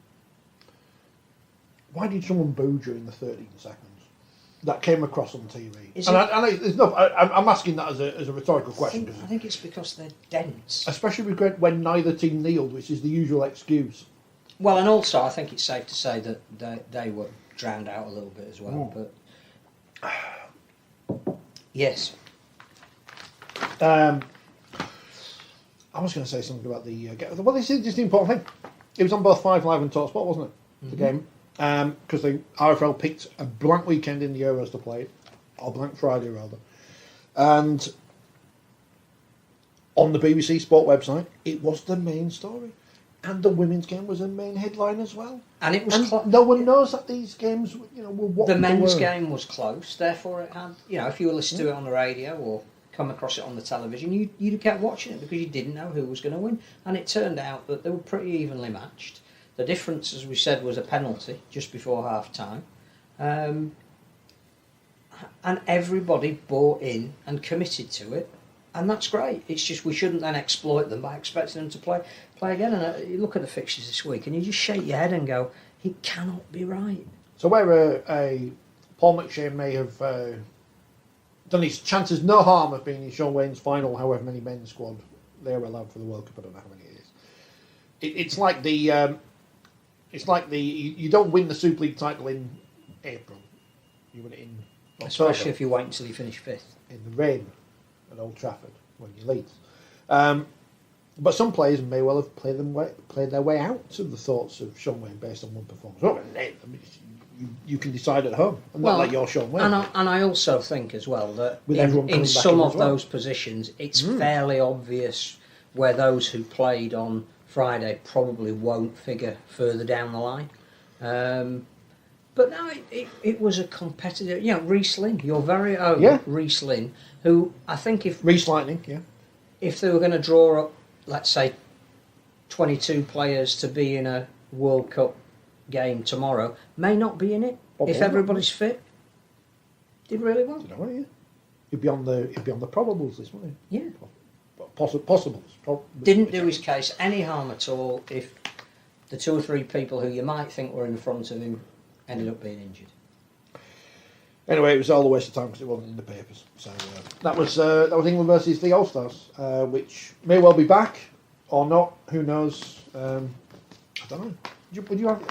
Why did someone boo during the 13 seconds? That came across on TV. I'm asking that as a rhetorical question. I think it's because they're dense. Especially when neither team kneeled, which is the usual excuse. Well, and also I think it's safe to say that they were drowned out a little bit as well. But yes. I was going to say something about well, this is just the important thing. It was on both 5 Live and TalkSport, wasn't it? The game. Because the RFL picked a blank weekend in the Euros to play it, or blank Friday rather. And on the BBC Sport website, it was the main story. And the women's game was a main headline as well. And it was no one knows that these games, were what the men's game was close. Therefore, it had, if you were listening to it on the radio or come across it on the television, you'd have kept watching it because you didn't know who was going to win. And it turned out that they were pretty evenly matched. The difference, as we said, was a penalty just before half-time. And everybody bought in and committed to it. And that's great. It's just we shouldn't then exploit them by expecting them to play again. And you look at the fixtures this week and you just shake your head and go, it cannot be right. So where Paul McShane may have done his chances no harm of being in Sean Wayne's final, however many men's squad they're allowed for the World Cup, I don't know how many it is. It's like you don't win the Super League title in April. You win it in October. Especially if you wait until you finish 5th. In the rain at Old Trafford when you lead. But some players may well have played their way out of the thoughts of Sean Wayne based on one performance. Well, you can decide at home, and not like you're Sean Wayne. And I also think as well that in some of those positions, it's fairly obvious where those who played on Friday probably won't figure further down the line. But no, it was a competitive. Reece Lynn, your very own Reece Lynn, who I think if Reece Lightning, if they were going to draw up, let's say, 22 players to be in a World Cup game tomorrow, may not be in it if everybody's fit. Did really well. He'd be on the probables this morning. Yeah. Possibles. Didn't do his case any harm at all if the 2 or 3 people who you might think were in front of him ended up being injured. Anyway, it was all a waste of time because it wasn't in the papers. So that was England versus the All-Stars, which may well be back or not. Who knows? I don't know. Would you have?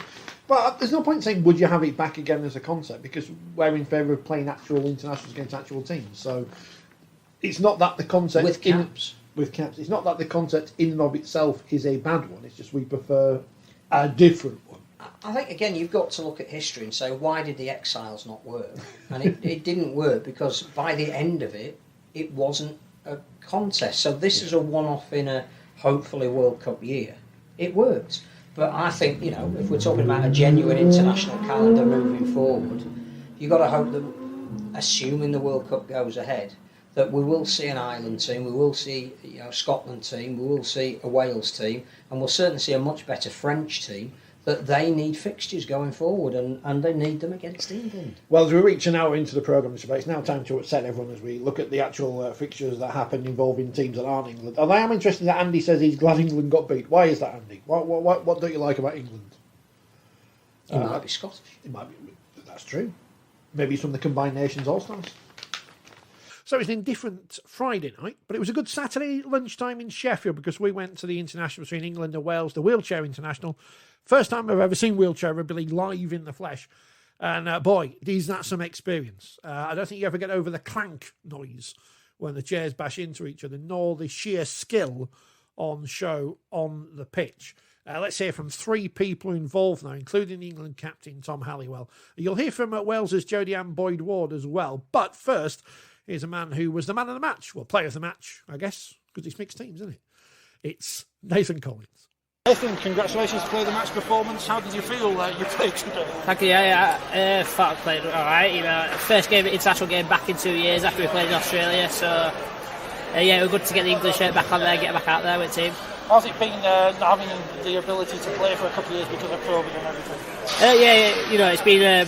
But there's no point in saying would you have it back again as a concept because we're in favour of playing actual internationals against actual teams. So it's not that the concept with caps. It's not that the concept in and of itself is a bad one. It's just we prefer a different one. I think, again, you've got to look at history and say, why did the Exiles not work? And it didn't work because by the end of it, it wasn't a contest. So this is a one-off in a, hopefully, World Cup year. It worked. But I think, if we're talking about a genuine international calendar moving forward, you've got to hope that, assuming the World Cup goes ahead, that we will see an Ireland team, we will see a Scotland team, we will see a Wales team, and we'll certainly see a much better French team, that they need fixtures going forward, and they need them against England. Well, as we reach an hour into the programme, it's now time to upset everyone as we look at the actual fixtures that happen involving teams that aren't England. And I am interested that Andy says he's glad England got beat. Why is that, Andy? What don't you like about England? He might be Scottish. It might be. That's true. Maybe it's from the Combined Nations All-Stars. So it's an indifferent Friday night, but it was a good Saturday lunchtime in Sheffield because we went to the international between England and Wales, the Wheelchair International. First time I've ever seen Wheelchair Rugby League live in the flesh. And boy, is that some experience. I don't think you ever get over the clank noise when the chairs bash into each other, nor the sheer skill on show on the pitch. Let's hear from 3 people involved now, including the England captain, Tom Halliwell. You'll hear from Wales's Jodie-Ann Boyd-Ward as well. But first, here's a man who was the man of the match. Well, player of the match, I guess, because it's mixed teams, isn't it? It's Nathan Collins. Nathan, congratulations for the match performance. How did you feel you played today? Thank you. I thought I played all right. First international game back in 2 years after we played in Australia. So, it was good to get the English shirt back on there, get back out there with the team. How's it been having the ability to play for a couple of years because of COVID and everything? It's been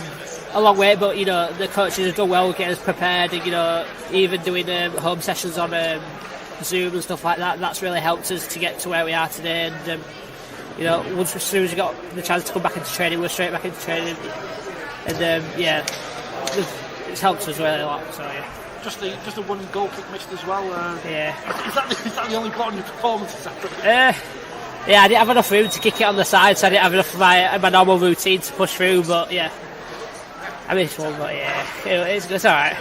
a long way, but the coaches have done well getting us prepared, and even doing home sessions on Zoom and stuff like that. That's really helped us to get to where we are today. And as soon as we got the chance to come back into training, we're straight back into training, and it's helped us really a lot. So yeah. Just the one goal kick missed as well. Yeah. Is that the only part of your performance? Yeah, I didn't have enough room to kick it on the side, so I didn't have enough of my normal routine to push through. But yeah, I missed one. But yeah, it's all right.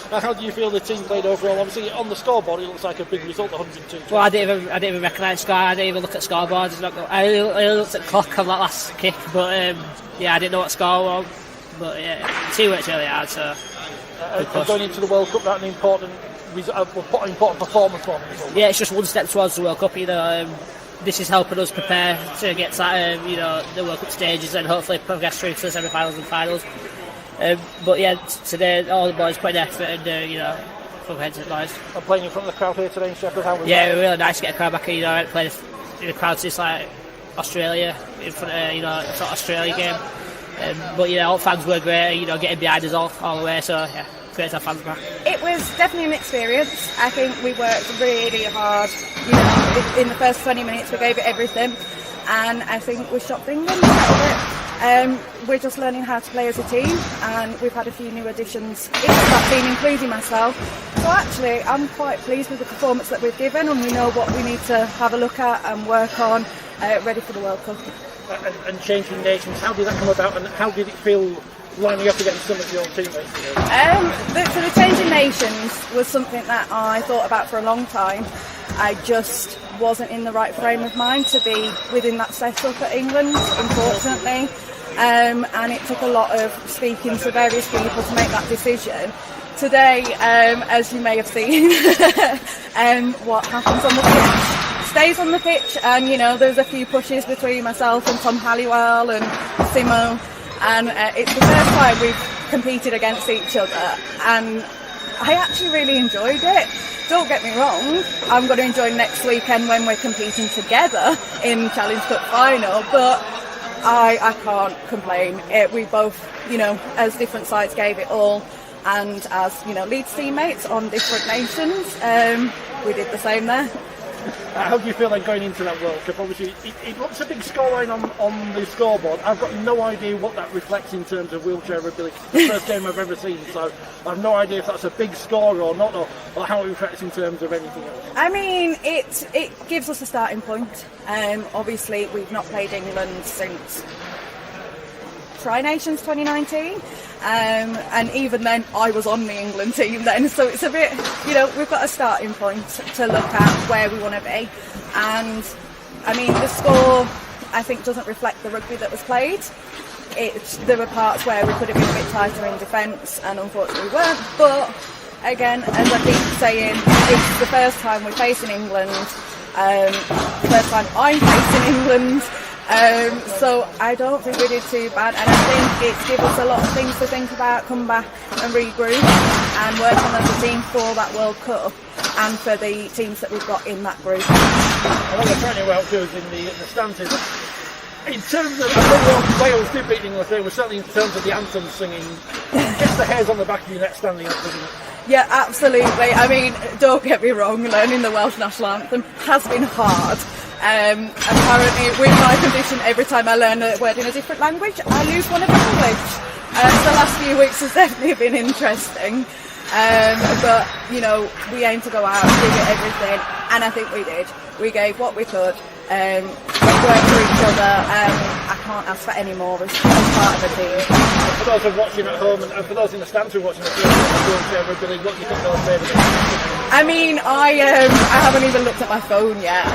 How do you feel the team played overall? Obviously, on the scoreboard, it looks like a big result, 102. Well, I didn't even recognise score. I didn't even look at scoreboards. I looked at the clock on that last kick, but I didn't know what score was. But yeah, the team worked really hard. So going into the World Cup, that's an important performance for them. Yeah, it's just one step towards the World Cup. This is helping us prepare to get to the World Cup stages and hopefully progress through to the semi-finals and finals. But yeah, today all the boys put an effort and from head to boys. I'm playing in front of the crowd here today in Sheffield. How was that? It was really nice to get a crowd back. I haven't played in a crowd since like Australia in front of sort of Australia game. But all fans were great. Getting behind us all the way. So yeah, great to have fans back. It was definitely an experience. I think we worked really hard. In the first 20 minutes we gave it everything, and I think we shocked England a little bit. We're just learning how to play as a team, and we've had a few new additions into that team, including myself. So actually, I'm quite pleased with the performance that we've given, and we know what we need to have a look at and work on, ready for the World Cup. And changing nations, how did that come about, and how did it feel lining up against some of your teammates? So the changing nations was something that I thought about for a long time. I just wasn't in the right frame of mind to be within that setup at England, unfortunately. And it took a lot of speaking to various people to make that decision. Today, as you may have seen, what happens on the pitch stays on the pitch, and there's a few pushes between myself and Tom Halliwell and Simo, and it's the first time we've competed against each other, and I actually really enjoyed it. Don't get me wrong, I'm going to enjoy next weekend when we're competing together in Challenge Cup final, but I can't complain. We both, as different sides gave it all, and as, Leeds teammates on different nations, we did the same there. How do you feel like going into that World Cup? Obviously, it looks a big scoreline on the scoreboard. I've got no idea what that reflects in terms of wheelchair ability. It's the first game I've ever seen, so I've no idea if that's a big score or not, or how it reflects in terms of anything else. I mean, it gives us a starting point. Obviously, we've not played England since Tri-Nations 2019. And even then I was on the England team then, so it's a bit, we've got a starting point to look at where we want to be. And I mean, the score I think doesn't reflect the rugby that was played. There were parts where we could have been a bit tighter in defence, and unfortunately we weren't. But again, as I keep saying, it's the first time we're facing England, first time I'm facing England. So I don't think we did too bad, and I think it's given us a lot of things to think about, come back and regroup and work on as a team for that World Cup and for the teams that we've got in that group. I know we're trying to outdo us in the stands. In terms of, I know Wales did beat England, they were certainly in terms of the anthem singing, gets the hairs on the back of your neck standing up, doesn't it? Yeah, absolutely. I mean, don't get me wrong, learning the Welsh national anthem has been hard. Apparently, with my condition, every time I learn a word in a different language, I lose one of the language. The last few weeks has definitely been interesting. But, we aim to go out, give it everything, and I think we did. We gave what we could, worked for each other. I can't ask for any more as part of the team. For those who are watching at home, and for those in the stands who are watching at home, what do you think they'll say to this? I mean, I haven't even looked at my phone yet,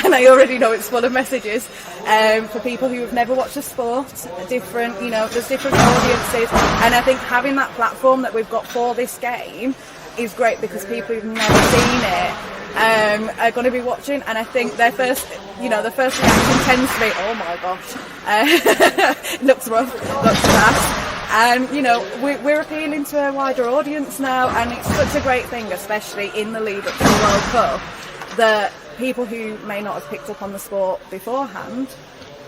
and I already know it's full of messages for people who have never watched a sport. There's different audiences, and I think having that platform that we've got for this game is great because people who've never seen it are going to be watching, and I think their first reaction tends to be, oh my gosh, looks rough, looks fast. And, we're appealing to a wider audience now, and it's such a great thing, especially in the lead up to the World Cup, that people who may not have picked up on the sport beforehand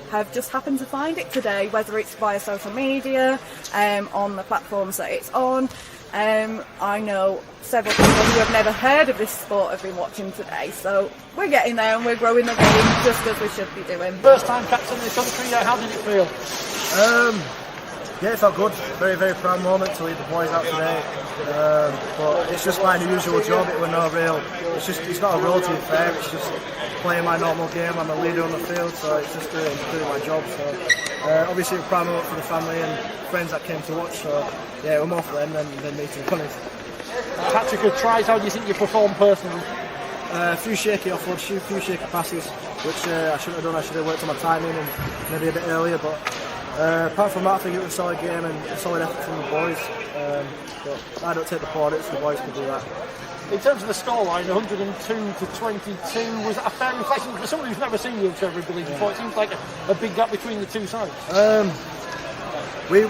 have just happened to find it today, whether it's via social media, on the platforms that it's on. I know several people who have never heard of this sport have been watching today, so we're getting there and we're growing the game just as we should be doing. First time captain in the country, how did it feel? Yeah, it felt good. Very, very proud moment to lead the boys out today. But it's just my usual job. It was no real. It's not a role to be fair. It's just playing my normal game. I'm a leader on the field, so it's just doing my job. So obviously, a proud moment for the family and friends that came to watch. So yeah, we're more for them than me, to be honest. Tactical tries. How do you think you performed personally? A few shaky offloads, a few shaky passes, which I shouldn't have done. I should have worked on my timing and maybe a bit earlier, but. Apart from that, I think it was a solid game and a solid effort from the boys. But I don't take the plaudits, the boys can do that. In terms of the scoreline, 102-22, was that a fair reflection? For someone who's never seen wheelchair rugby league before, it seems like a big gap between the two sides. We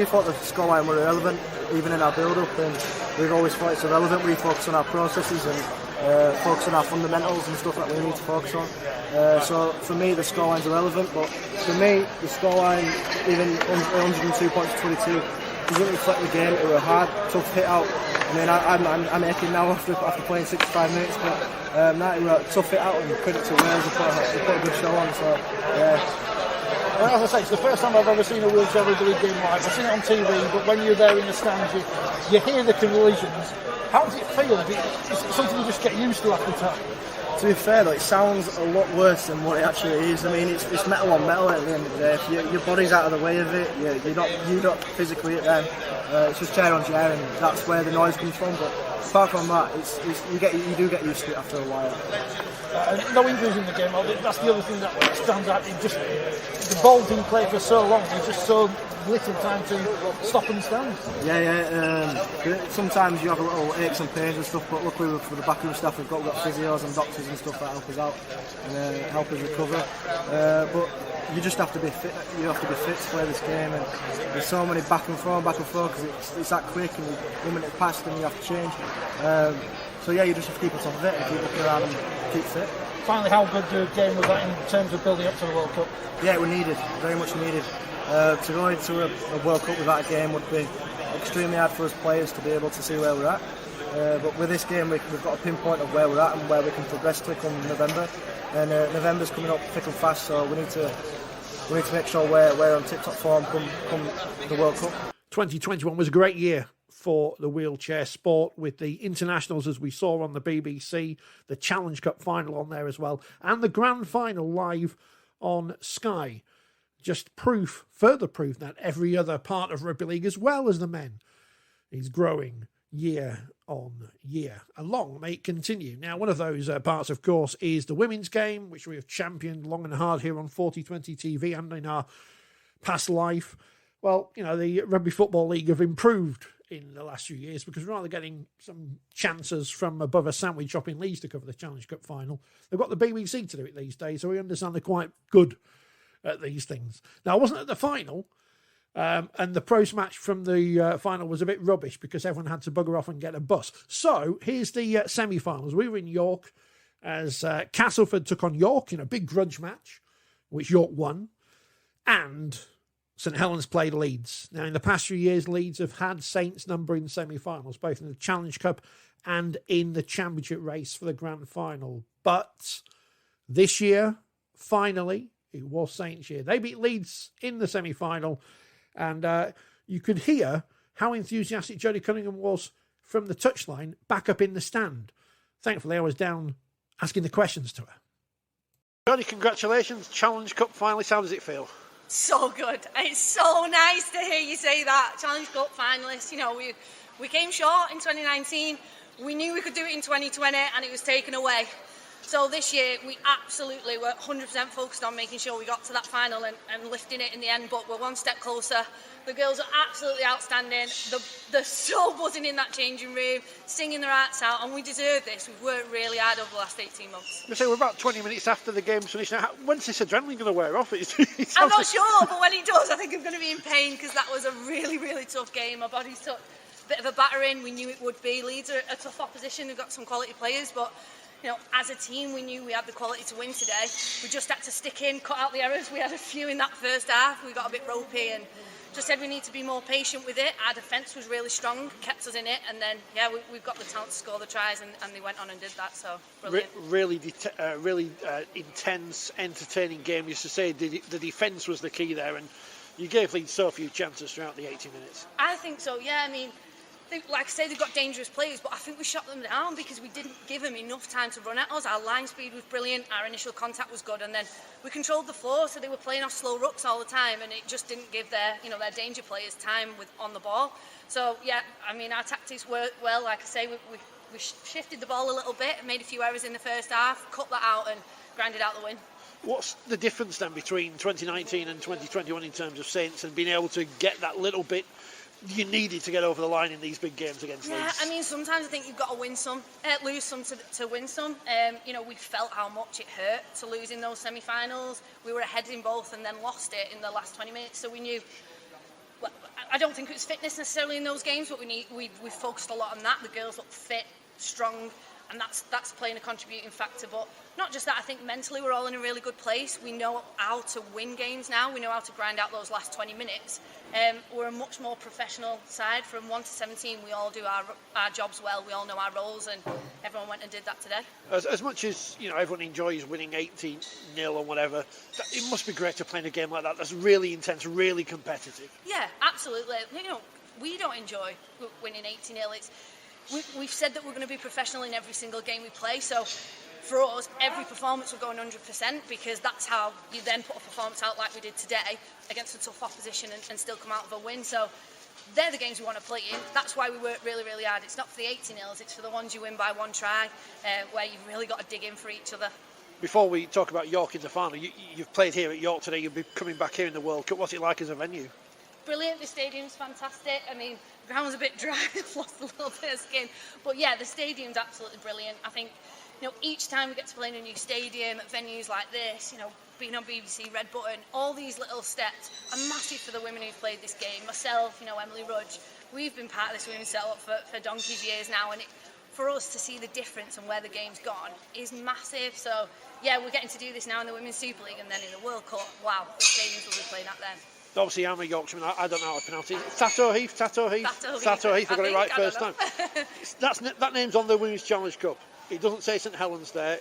thought the scoreline were irrelevant, even in our build-up, and we've always thought it's irrelevant. We focus on our processes and focus on our fundamentals and stuff that we need to focus on. So for me, the scoreline's irrelevant, but for me, the scoreline, even 102 points to 22, doesn't reflect the game. It was a hard, tough hit out. I mean, I'm aching now after playing 65 minutes, but that was a tough hit out, and credit to Wales, they put a good show on. So yeah. Well, as I say, it's the first time I've ever seen a wheelchair rugby league game live. I've seen it on TV, but when you're there in the stands, you hear the collisions. How does it feel? Is it something you just get used to after time? To be fair though, it sounds a lot worse than what it actually is. I mean, it's metal on metal at the end of the day. If your body's out of the way of it, you're not physically at them. It's just chair on chair, and that's where the noise comes from. But apart from that, you do get used to it after a while. No injuries in the game. That's the other thing that stands out. The ball being played for so long. There's just so little time to stop and stand. Sometimes you have a little aches and pains and stuff, but luckily for the backroom staff, we've got physios and doctors and stuff that help us out and help us recover. But you just have to be fit. You have to be fit to play this game, and there's so many back and forth because it's that quick, and 1 minute past and you have to change. So yeah, you just have to keep on top of it and keep looking around and keep fit. Finally, how good the game was that in terms of building up to the World Cup? Yeah, it was needed, very much needed. To go into a World Cup without a game would be extremely hard for us players to be able to see where we're at. But with this game, we've got a pinpoint of where we're at and where we can progress to come November. And November's coming up thick and fast, so we need to make sure we're on tip-top form come the World Cup. 2021 was a great year for the wheelchair sport, with the internationals as we saw on the BBC, the Challenge Cup final on there as well, and the grand final live on Sky. Just further proof that every other part of rugby league, as well as the men, is growing year on year. And long may it continue. Now, one of those parts, of course, is the women's game, which we have championed long and hard here on 4020 TV and in our past life. Well, the Rugby Football League have improved in the last few years, because rather getting some chances from above a sandwich shop in Leeds to cover the Challenge Cup final, they've got the BBC to do it these days, so we understand they're quite good at these things. Now, I wasn't at the final, and the post-match from the final was a bit rubbish because everyone had to bugger off and get a bus. So here's the semi-finals. We were in York as Castleford took on York in a big grudge match, which York won, and St Helens played Leeds. Now, in the past few years, Leeds have had Saints' number in semi-finals, both in the Challenge Cup and in the championship race for the grand final. But this year, finally, it was Saints' year. They beat Leeds in the semi-final, and you could hear how enthusiastic Jodie Cunningham was from the touchline back up in the stand. Thankfully, I was down asking the questions to her. Jodie, congratulations. Challenge Cup finalist. How does it feel? So good. It's so nice to hear you say that. Challenge Cup finalists. We came short in 2019. We knew we could do it in 2020, and it was taken away. So this year, we absolutely were 100% focused on making sure we got to that final and lifting it in the end, but we're one step closer. The girls are absolutely outstanding. They're so buzzing in that changing room, singing their hearts out, and we deserve this. We've worked really hard over the last 18 months. We're about 20 minutes after the game's finished. Now, when's this adrenaline going to wear off? I'm not sure, but when it does, I think I'm going to be in pain, because that was a really, really tough game. My body took a bit of a battering. We knew it would be. Leeds are a tough opposition. They've got some quality players, but You know, as a team, we knew we had the quality to win today. We just had to stick in, cut out the errors. We had a few in that first half. We got a bit ropey and just said we need to be more patient with it. Our defence was really strong, kept us in it, and then we've got the talent to score the tries, and they went on and did that. So brilliant. Really intense, entertaining game. You used to say the defence was the key there, and you gave Leeds so few chances throughout the 80 minutes. I think so. Yeah, I mean, like I say, they've got dangerous players, but I think we shut them down because we didn't give them enough time to run at us. Our line speed was brilliant, our initial contact was good, and then we controlled the floor, so they were playing off slow rucks all the time, and it just didn't give their danger players time on the ball. So yeah, I mean, our tactics worked well. Like I say, we shifted the ball a little bit, made a few errors in the first half, cut that out, and grinded out the win. What's the difference then between 2019 and 2021 in terms of Saints and being able to get that little bit you needed to get over the line in these big games against Leeds? Yeah, I mean, sometimes I think you've got to win some, lose some to win some. We felt how much it hurt to lose in those semi-finals. We were ahead in both and then lost it in the last 20 minutes. So we knew. Well, I don't think it was fitness necessarily in those games, but we focused a lot on that. The girls looked fit, strong, and that's playing a contributing factor. But not just that, I think mentally we're all in a really good place. We know how to win games now. We know how to grind out those last 20 minutes. We're a much more professional side. From 1 to 17, we all do our jobs well. We all know our roles, and everyone went and did that today. As much as everyone enjoys winning 18-0 or whatever, it must be great to play in a game like that. That's really intense, really competitive. Yeah, absolutely. We don't enjoy winning 18-0. We've said that we're going to be professional in every single game we play. So for us, every performance will go 100% because that's how you then put a performance out like we did today against a tough opposition and still come out with a win. So they're the games we want to play in. That's why we work really, really hard. It's not for the 18-0s, it's for the ones you win by one try, where you've really got to dig in for each other. Before we talk about York in the final, you've played here at York today. You'll be coming back here in the World Cup. What's it like as a venue? Brilliant. The stadium's fantastic. I mean, the ground's a bit dry. I've lost a little bit of skin. But yeah, the stadium's absolutely brilliant. I think, each time we get to play in a new stadium at venues like this, being on BBC, Red Button, all these little steps are massive for the women who've played this game. Myself, Emily Rudge, we've been part of this women's setup for donkey's years now, and for us to see the difference and where the game's gone is massive. So yeah, we're getting to do this now in the Women's Super League and then in the World Cup. Wow, the stadiums will be playing at then. Obviously, I'm a Yorkshireman. I don't know how to pronounce it. Tato Heath. I got it right first time. That name's on the Women's Challenge Cup. It doesn't say St Helens there.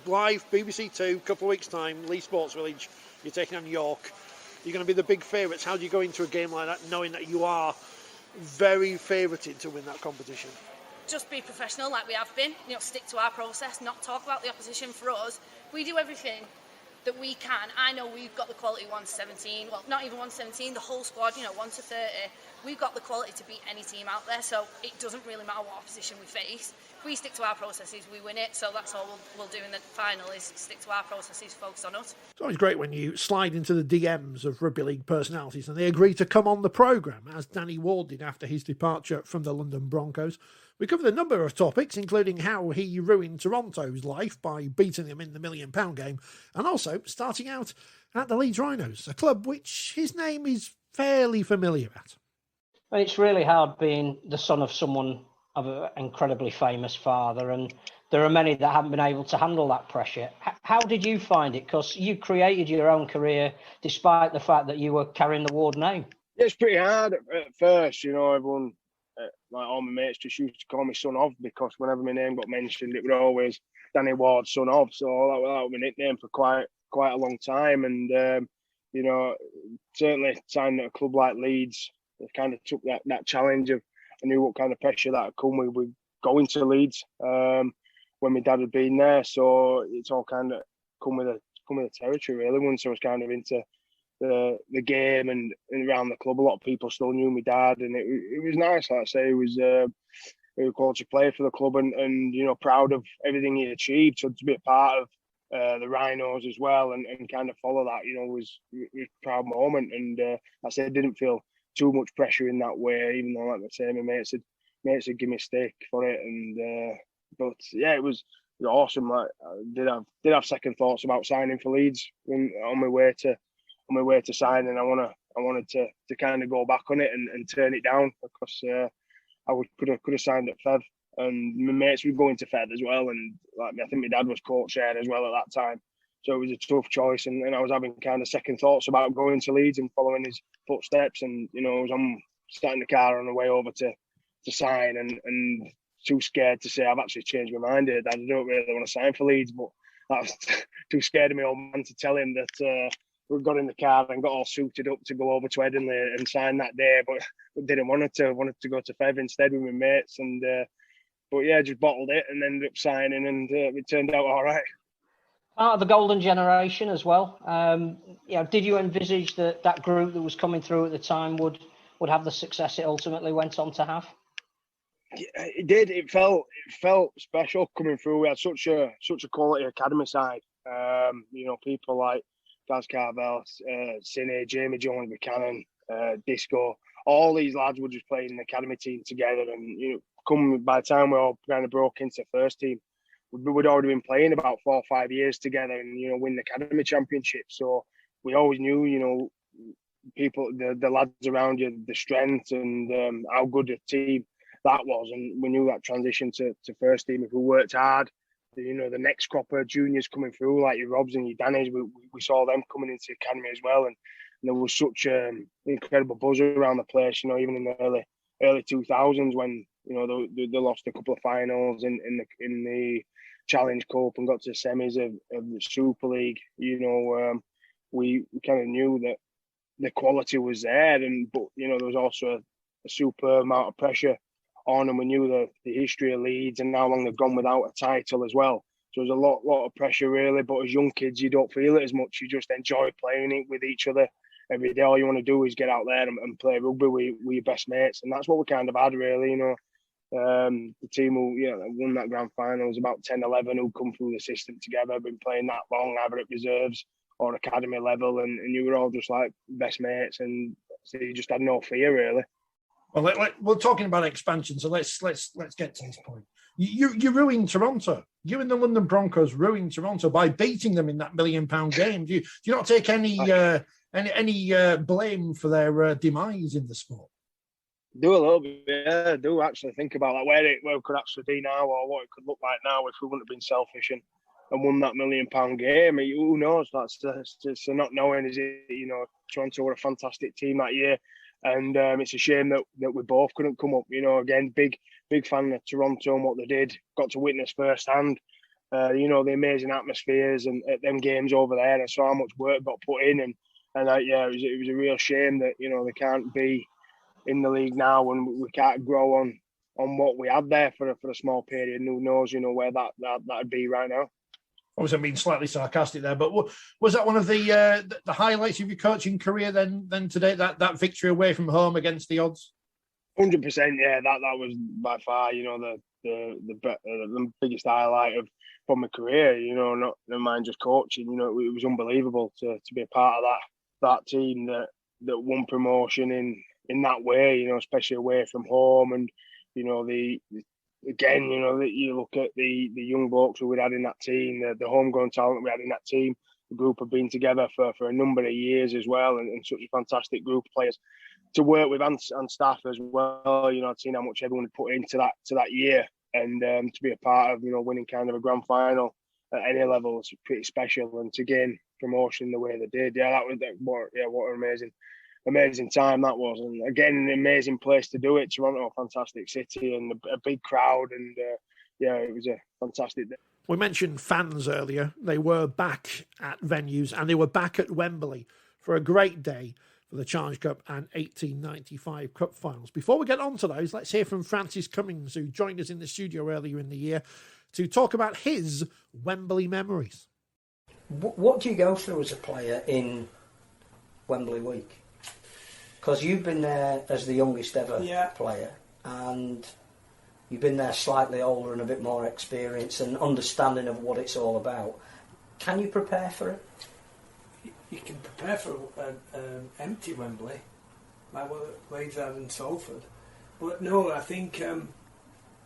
Blythe, BBC Two, couple of weeks' time, Lee Sports Village. You're taking on York. You're going to be the big favourites. How do you go into a game like that, knowing that you are very favoured to win that competition? Just be professional, like we have been. Stick to our process, not talk about the opposition. For us, we do everything that we can. I know we've got the quality 1 to 17, well, not even 1 to 17, the whole squad, 1 to 30. We've got the quality to beat any team out there, so it doesn't really matter what opposition we face. If we stick to our processes, we win it, so that's all we'll do in the final is stick to our processes, focus on us. It's always great when you slide into the DMs of Rugby League personalities and they agree to come on the programme, as Danny Ward did after his departure from the London Broncos. We covered a number of topics, including how he ruined Toronto's life by beating them in the £1 million game, and also starting out at the Leeds Rhinos, a club which his name is fairly familiar at. It's really hard being the son of someone of an incredibly famous father, and there are many that haven't been able to handle that pressure. How did you find it? Because you created your own career despite the fact that you were carrying the Ward name. Yeah, it's pretty hard at first, everyone... like all my mates just used to call me son of, because whenever my name got mentioned, it would always Danny Ward, son of. So that was my nickname for quite a long time. And certainly signing at a club like Leeds, it kind of took that challenge of, I knew what kind of pressure that had come with going to Leeds when my dad had been there. So it's all kind of come with the territory really. Once I was kind of into the game and around the club, a lot of people still knew my dad, and it was nice. Like I say, it was a quality player for the club, and proud of everything he achieved. So to be a part of the Rhinos as well, and kind of follow that, was a proud moment. And like I said, didn't feel too much pressure in that way, even though, like I say, my mates would give me a stick for it. And but yeah, it was awesome. Like, I did have second thoughts about signing for Leeds on my way to signing. I wanted to kind of go back on it and turn it down, because I could have signed at Fev and my mates were going to Fed as well, and like I think my dad was coach there as well at that time. So it was a tough choice, and I was having kind of second thoughts about going to Leeds and following his footsteps. And I was sat in the car on the way over to sign, and too scared to say I've actually changed my mind here, Dad. I don't really want to sign for Leeds, but I was too scared of my old man to tell him that we got in the car and got all suited up to go over to Headingley and sign that day, but didn't want to. Wanted to go to Fev instead with my mates, and but yeah, just bottled it and ended up signing, and it turned out all right. Part of the golden generation as well. Did you envisage that group that was coming through at the time would have the success it ultimately went on to have? Yeah, it did. It felt special coming through. We had such a quality academy side. People like Gaz Carvel, Cine, Jamie Jones, Buchanan, Disco. All these lads were just playing in the academy team together, and by the time we all kind of broke into first team, we'd already been playing about 4 or 5 years together, and win the academy championship. So we always knew, people, the lads around you, the strength, and how good a team that was. And we knew that transition to first team, if we worked hard, the next crop of juniors coming through, like your Robs and your Dannies, we saw them coming into the academy as well. And there was such incredible buzz around the place, even in the early 2000s when they lost a couple of finals in the Challenge Cup and got to the semis of the Super League. We kind of knew that the quality was there, but there was also a super amount of pressure on, and we knew the history of Leeds and how long they've gone without a title as well. So there's a lot of pressure really, but as young kids you don't feel it as much. You just enjoy playing it with each other every day. All you want to do is get out there and play rugby with your best mates, and that's what we kind of had really. The team who won that grand final was about 10-11 who come through the system together, been playing that long, either at reserves or academy level, and you were all just like best mates, and so you just had no fear really. Well, we're talking about expansion, so let's get to this point. You ruined Toronto. You and the London Broncos ruined Toronto by beating them in that £1 million game. Do you not take any blame for their demise in the sport? Do a little bit, yeah. I do actually think about that, where it could actually be now, or what it could look like now if we wouldn't have been selfish and won that £1 million game. Who knows? That's just not knowing, is it? Toronto were a fantastic team that year, and it's a shame that we both couldn't come up. Again, big fan of Toronto and what they did. Got to witness firsthand, the amazing atmospheres and at them games over there. I saw how much work got put in, and it was a real shame that they can't be in the league now, and we can't grow on what we had there for a small period. And who knows, where that'd be right now. Obviously, I'm being slightly sarcastic there, but was that one of the highlights of your coaching career then today? That victory away from home against the odds? 100%, yeah. That was by far, the biggest highlight from my career. Not mind just coaching. It was unbelievable to be a part of that team that won promotion in that way. Especially away from home, and you look at the young blokes who we had in that team, the homegrown talent we had in that team. The group have been together for a number of years as well, and such a fantastic group of players to work with and staff as well. I'd seen how much everyone had put into that year, and to be a part of winning kind of a grand final at any level was pretty special. And to gain promotion the way they did, what an amazing time that was. And again, an amazing place to do it. Toronto, fantastic city, and a big crowd, and it was a fantastic day. We mentioned fans earlier. They were back at venues, and they were back at Wembley for a great day for the Challenge Cup and 1895 Cup finals. Before we get on to those, let's hear from Francis Cummings, who joined us in the studio earlier in the year to talk about his Wembley memories. What do you go through as a player in Wembley week? Because you've been there as the youngest ever player, and you've been there slightly older and a bit more experience and understanding of what it's all about. Can you prepare for it? You can prepare for an empty Wembley, like what Leeds had in Salford. But no, I think, and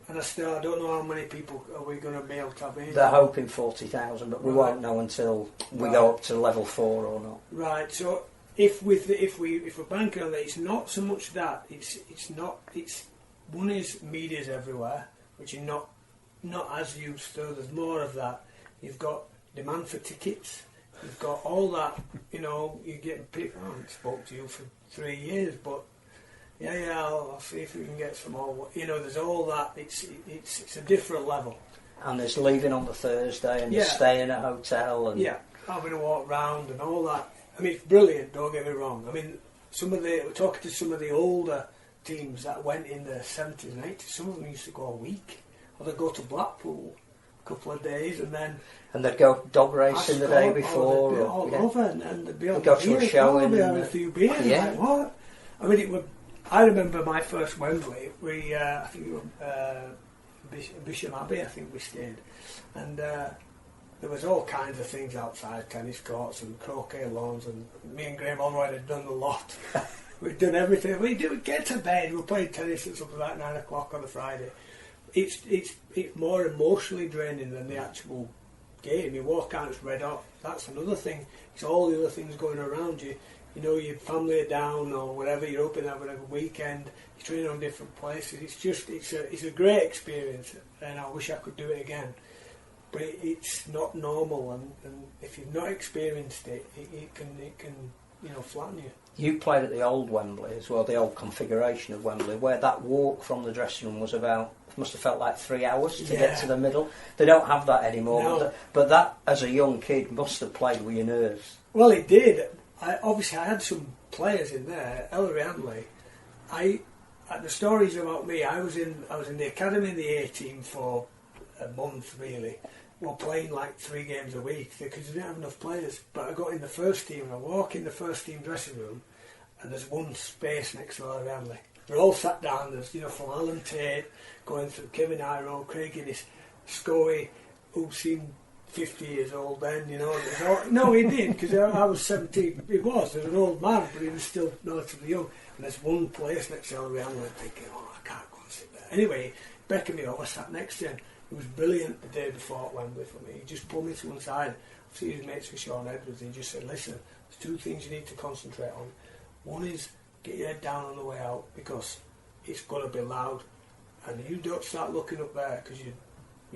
I don't know how many people are we going to be able to have in. They're hoping 40,000, but we won't know until we go up to level 4 or not. Right. So if we're banking on that, it's not so much that. It's one is media's everywhere, which you're not as used to. There's more of that. You've got demand for tickets. You've got all that, you know, you're getting people. I haven't spoke to you for 3 years, but I'll see if we can get some more. You know, there's all that. It's a different level. And there's leaving on the Thursday and there's staying at a hotel and having a walk round and all that. I mean, it's brilliant. Don't get me wrong. I mean, we're talking to some of the older teams that went in the 70s and 80s. Some of them used to go a week, or they'd go to Blackpool a couple of days and then. And they'd go dog racing the day before. They'd be all over and they'd be on go to a show and having a few beers. Like, what? I mean, I remember my first Wembley. I think it was Bishop Abbey. I think we stayed, and there was all kinds of things outside, tennis courts and croquet lawns, and me and Graham Allroyd had done a lot. We'd done everything. We'd get to bed. We played tennis at something like 9 o'clock on a Friday. It's more emotionally draining than the actual game. You walk out, it's red hot. That's another thing. It's all the other things going around you. You know, your family are down or whatever. You're up in that whatever weekend. You're training on different places. It's a great experience, and I wish I could do it again. But it's not normal, and if you've not experienced it, it can flatten you. You played at the old Wembley as well, the old configuration of Wembley, where that walk from the dressing room was must have felt like 3 hours to get to the middle. They don't have that anymore. No. But that, as a young kid, must have played with your nerves. Well, it did. I had some players in there. Ellery Hanley. The stories about me. I was in the academy in the A team for a month really. We're playing like 3 games a week because we didn't have enough players. But I got in the first team and I walk in the first team dressing room, and there's one space next to Ellery Hanley. We're all sat down. There's from Alan Tate going through Kevin Iro, Craig Guinness, Scoey, who seemed 50 years old then, No, he did, because I was 17. He was an old man, but he was still relatively young. And there's one place next to Ellery Hanley, thinking, I can't go and sit there. Anyway, beckoned me over, sat next to him. It was brilliant the day before at Wembley for me. He just pulled me to one side. I see his mates with Sean Edwards, and he just said, listen, there's 2 things you need to concentrate on. One is get your head down on the way out, because it's going to be loud. And you don't start looking up there, because you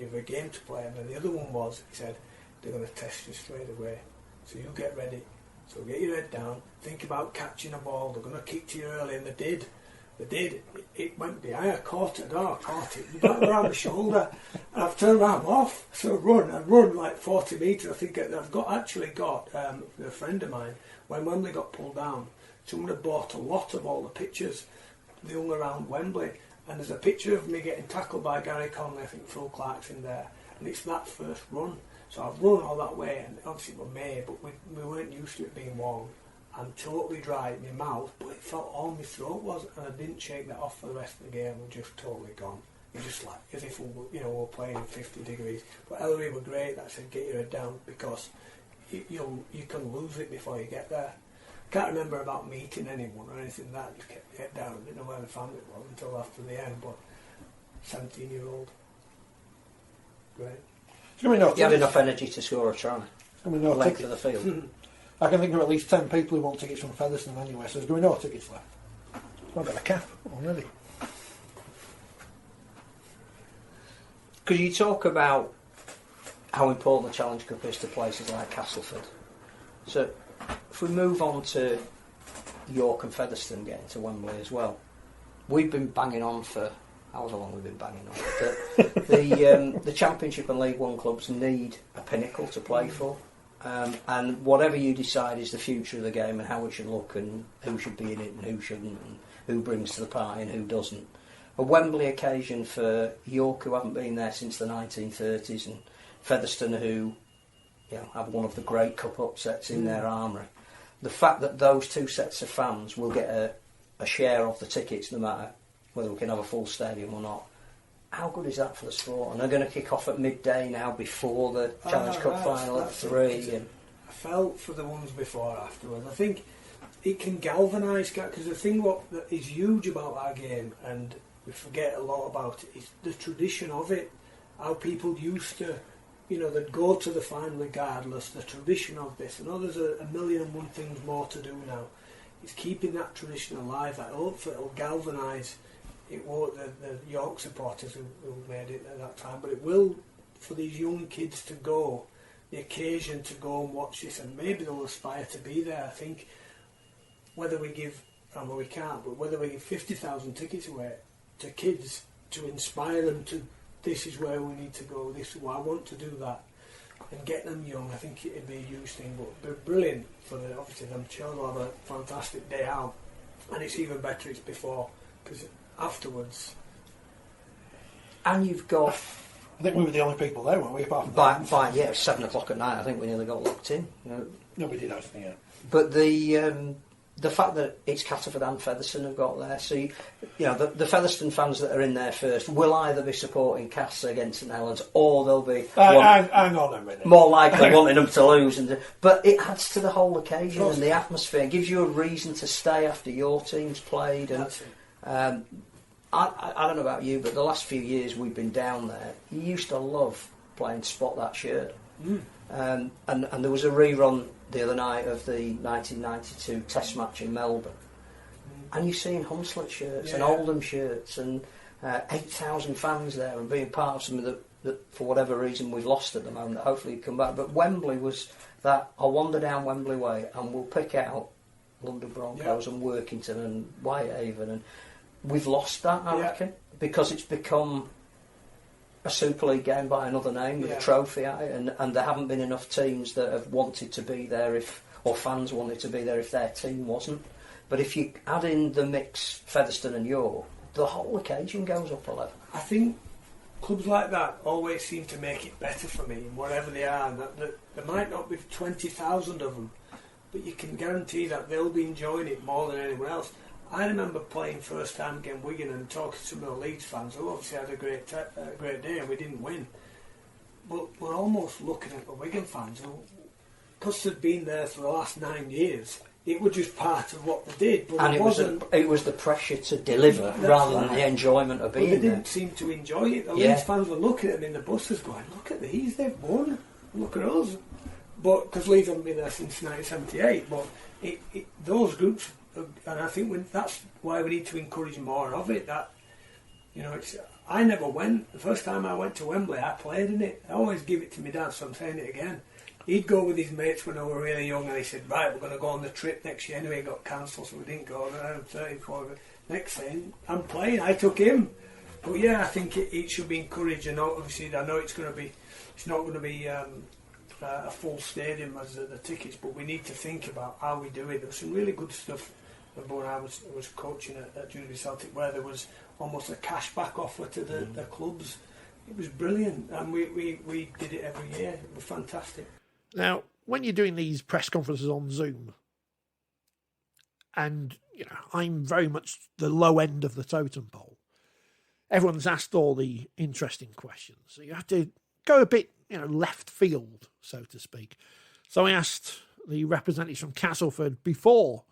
have a game to play. And then the other one was, he said, they're going to test you straight away. So you get ready. So get your head down. Think about catching a ball. They're going to kick to you early. And they did. It went behind. I caught it. Back around my shoulder. And I've turned around off. So I run like 40 metres. I think I've actually got a friend of mine, when Wembley got pulled down, someone had bought a lot of all the pictures they hung around Wembley. And there's a picture of me getting tackled by Gary Conley, I think Phil Clark's in there, and it's that first run. So I've run all that way, and obviously we're May, but we weren't used to it being warm. I'm totally dry in my mouth, but it felt all my throat was, and I didn't shake that off for the rest of the game. I'm just totally gone. It's just like as if we were playing in 50 degrees. But Ellery were great. That said, get your head down, because you can lose it before you get there. Can't remember about meeting anyone or anything like that. Just kept your head down. Didn't know where the family was until after the end. But 17-year-old, great. You had enough energy to score a try. Length of the field. I can think of at least 10 people who want tickets from Featherstone anyway. So there's going to be no tickets left. I've got a cap already. Could you talk about how important the Challenge Cup is to places like Castleford? So, if we move on to York and Featherstone getting to Wembley as well, we've been banging on for however long we've been banging on. The Championship and League One clubs need a pinnacle to play for, and whatever you decide is the future of the game and how it should look and who should be in it and who shouldn't and who brings to the party and who doesn't. A Wembley occasion for York, who haven't been there since the 1930s, and Featherstone, who have one of the great cup upsets in their armoury. The fact that those 2 sets of fans will get a share of the tickets, no matter whether we can have a full stadium or not, how good is that for the sport? And they're going to kick off at midday now before the Challenge Cup final at 3. And I felt for the ones before afterwards. I think it can galvanise, because the thing that is huge about our game, and we forget a lot about it, is the tradition of it. How people used to, they'd go to the final regardless, the tradition of this. I know there's a million and one things more to do now. It's keeping that tradition alive. I hope it'll galvanise it won't the York supporters who made it at that time, but it will for these young kids to go, the occasion to go and watch this, and maybe they'll aspire to be there. I think whether we give, well, we can't, but whether we give 50,000 tickets away to kids to inspire them to, this is where we need to go, this is why I want to do that, and get them young, I think it'd be a huge thing. But brilliant for the, obviously them children will have a fantastic day out, and it's even better it's before, because afterwards. And you've got, I think we were the only people there, weren't we? Apart from fine, yeah, it was 7 o'clock at night. I think we nearly got locked in. You know. No, we did actually, yeah. But the fact that it's Catterford and Featherstone have got there, so you know the Featherstone fans that are in there first will either be supporting Cass against St Helens, or they'll be hang on a minute. more likely wanting them to lose. But it adds to the whole occasion and the atmosphere. It gives you a reason to stay after your team's played. And I don't know about you, but the last few years we've been down there, you used to love playing Spot That Shirt. And there was a rerun the other night of the 1992 Test match in Melbourne, and you're seeing Hunslet shirts and Oldham shirts and 8,000 fans there, and being part of something that for whatever reason we've lost at the moment, hopefully come back. But Wembley was that, I'll wander down Wembley Way and we'll pick out London Broncos and Workington and Whitehaven, and we've lost that, I reckon, because it's become a Super League game by another name with a trophy at it, and there haven't been enough teams that have wanted to be there or fans wanted to be there if their team wasn't. But if you add in the mix Featherstone and York, the whole occasion goes up a level. I think clubs like that always seem to make it better for me, whatever they are. That there might not be 20,000 of them, but you can guarantee that they'll be enjoying it more than anyone else. I remember playing first time against Wigan and talking to some of the Leeds fans who obviously had a great day and we didn't win. But we're almost looking at the Wigan fans who, because they'd been there for the last 9 years, it was just part of what they did. But and it was the pressure to deliver rather than the enjoyment of being there. They didn't seem to enjoy it. The Leeds fans were looking at them in the buses going, look at these, they've won. Look at us. But because Leeds haven't been there since 1978, but those groups. And I think that's why we need to encourage more of it. That, you know, I never went. The first time I went to Wembley, I played in it. I always give it to my dad, so I'm saying it again. He'd go with his mates when I were really young, and he said, right, we're going to go on the trip next year. Anyway, it got cancelled, so we didn't go. And I'm 34. Next thing, I'm playing. I took him. But yeah, I think it should be encouraged. And obviously, I know it's not going to be a full stadium as the tickets, but we need to think about how we do it. There's some really good stuff. When I was coaching at Junior Celtic, where there was almost a cashback offer to the clubs. It was brilliant, and we did it every year. It was fantastic. Now, when you're doing these press conferences on Zoom, and you know I'm very much the low end of the totem pole, everyone's asked all the interesting questions, so you have to go a bit left field, so to speak. So I asked the representatives from Castleford before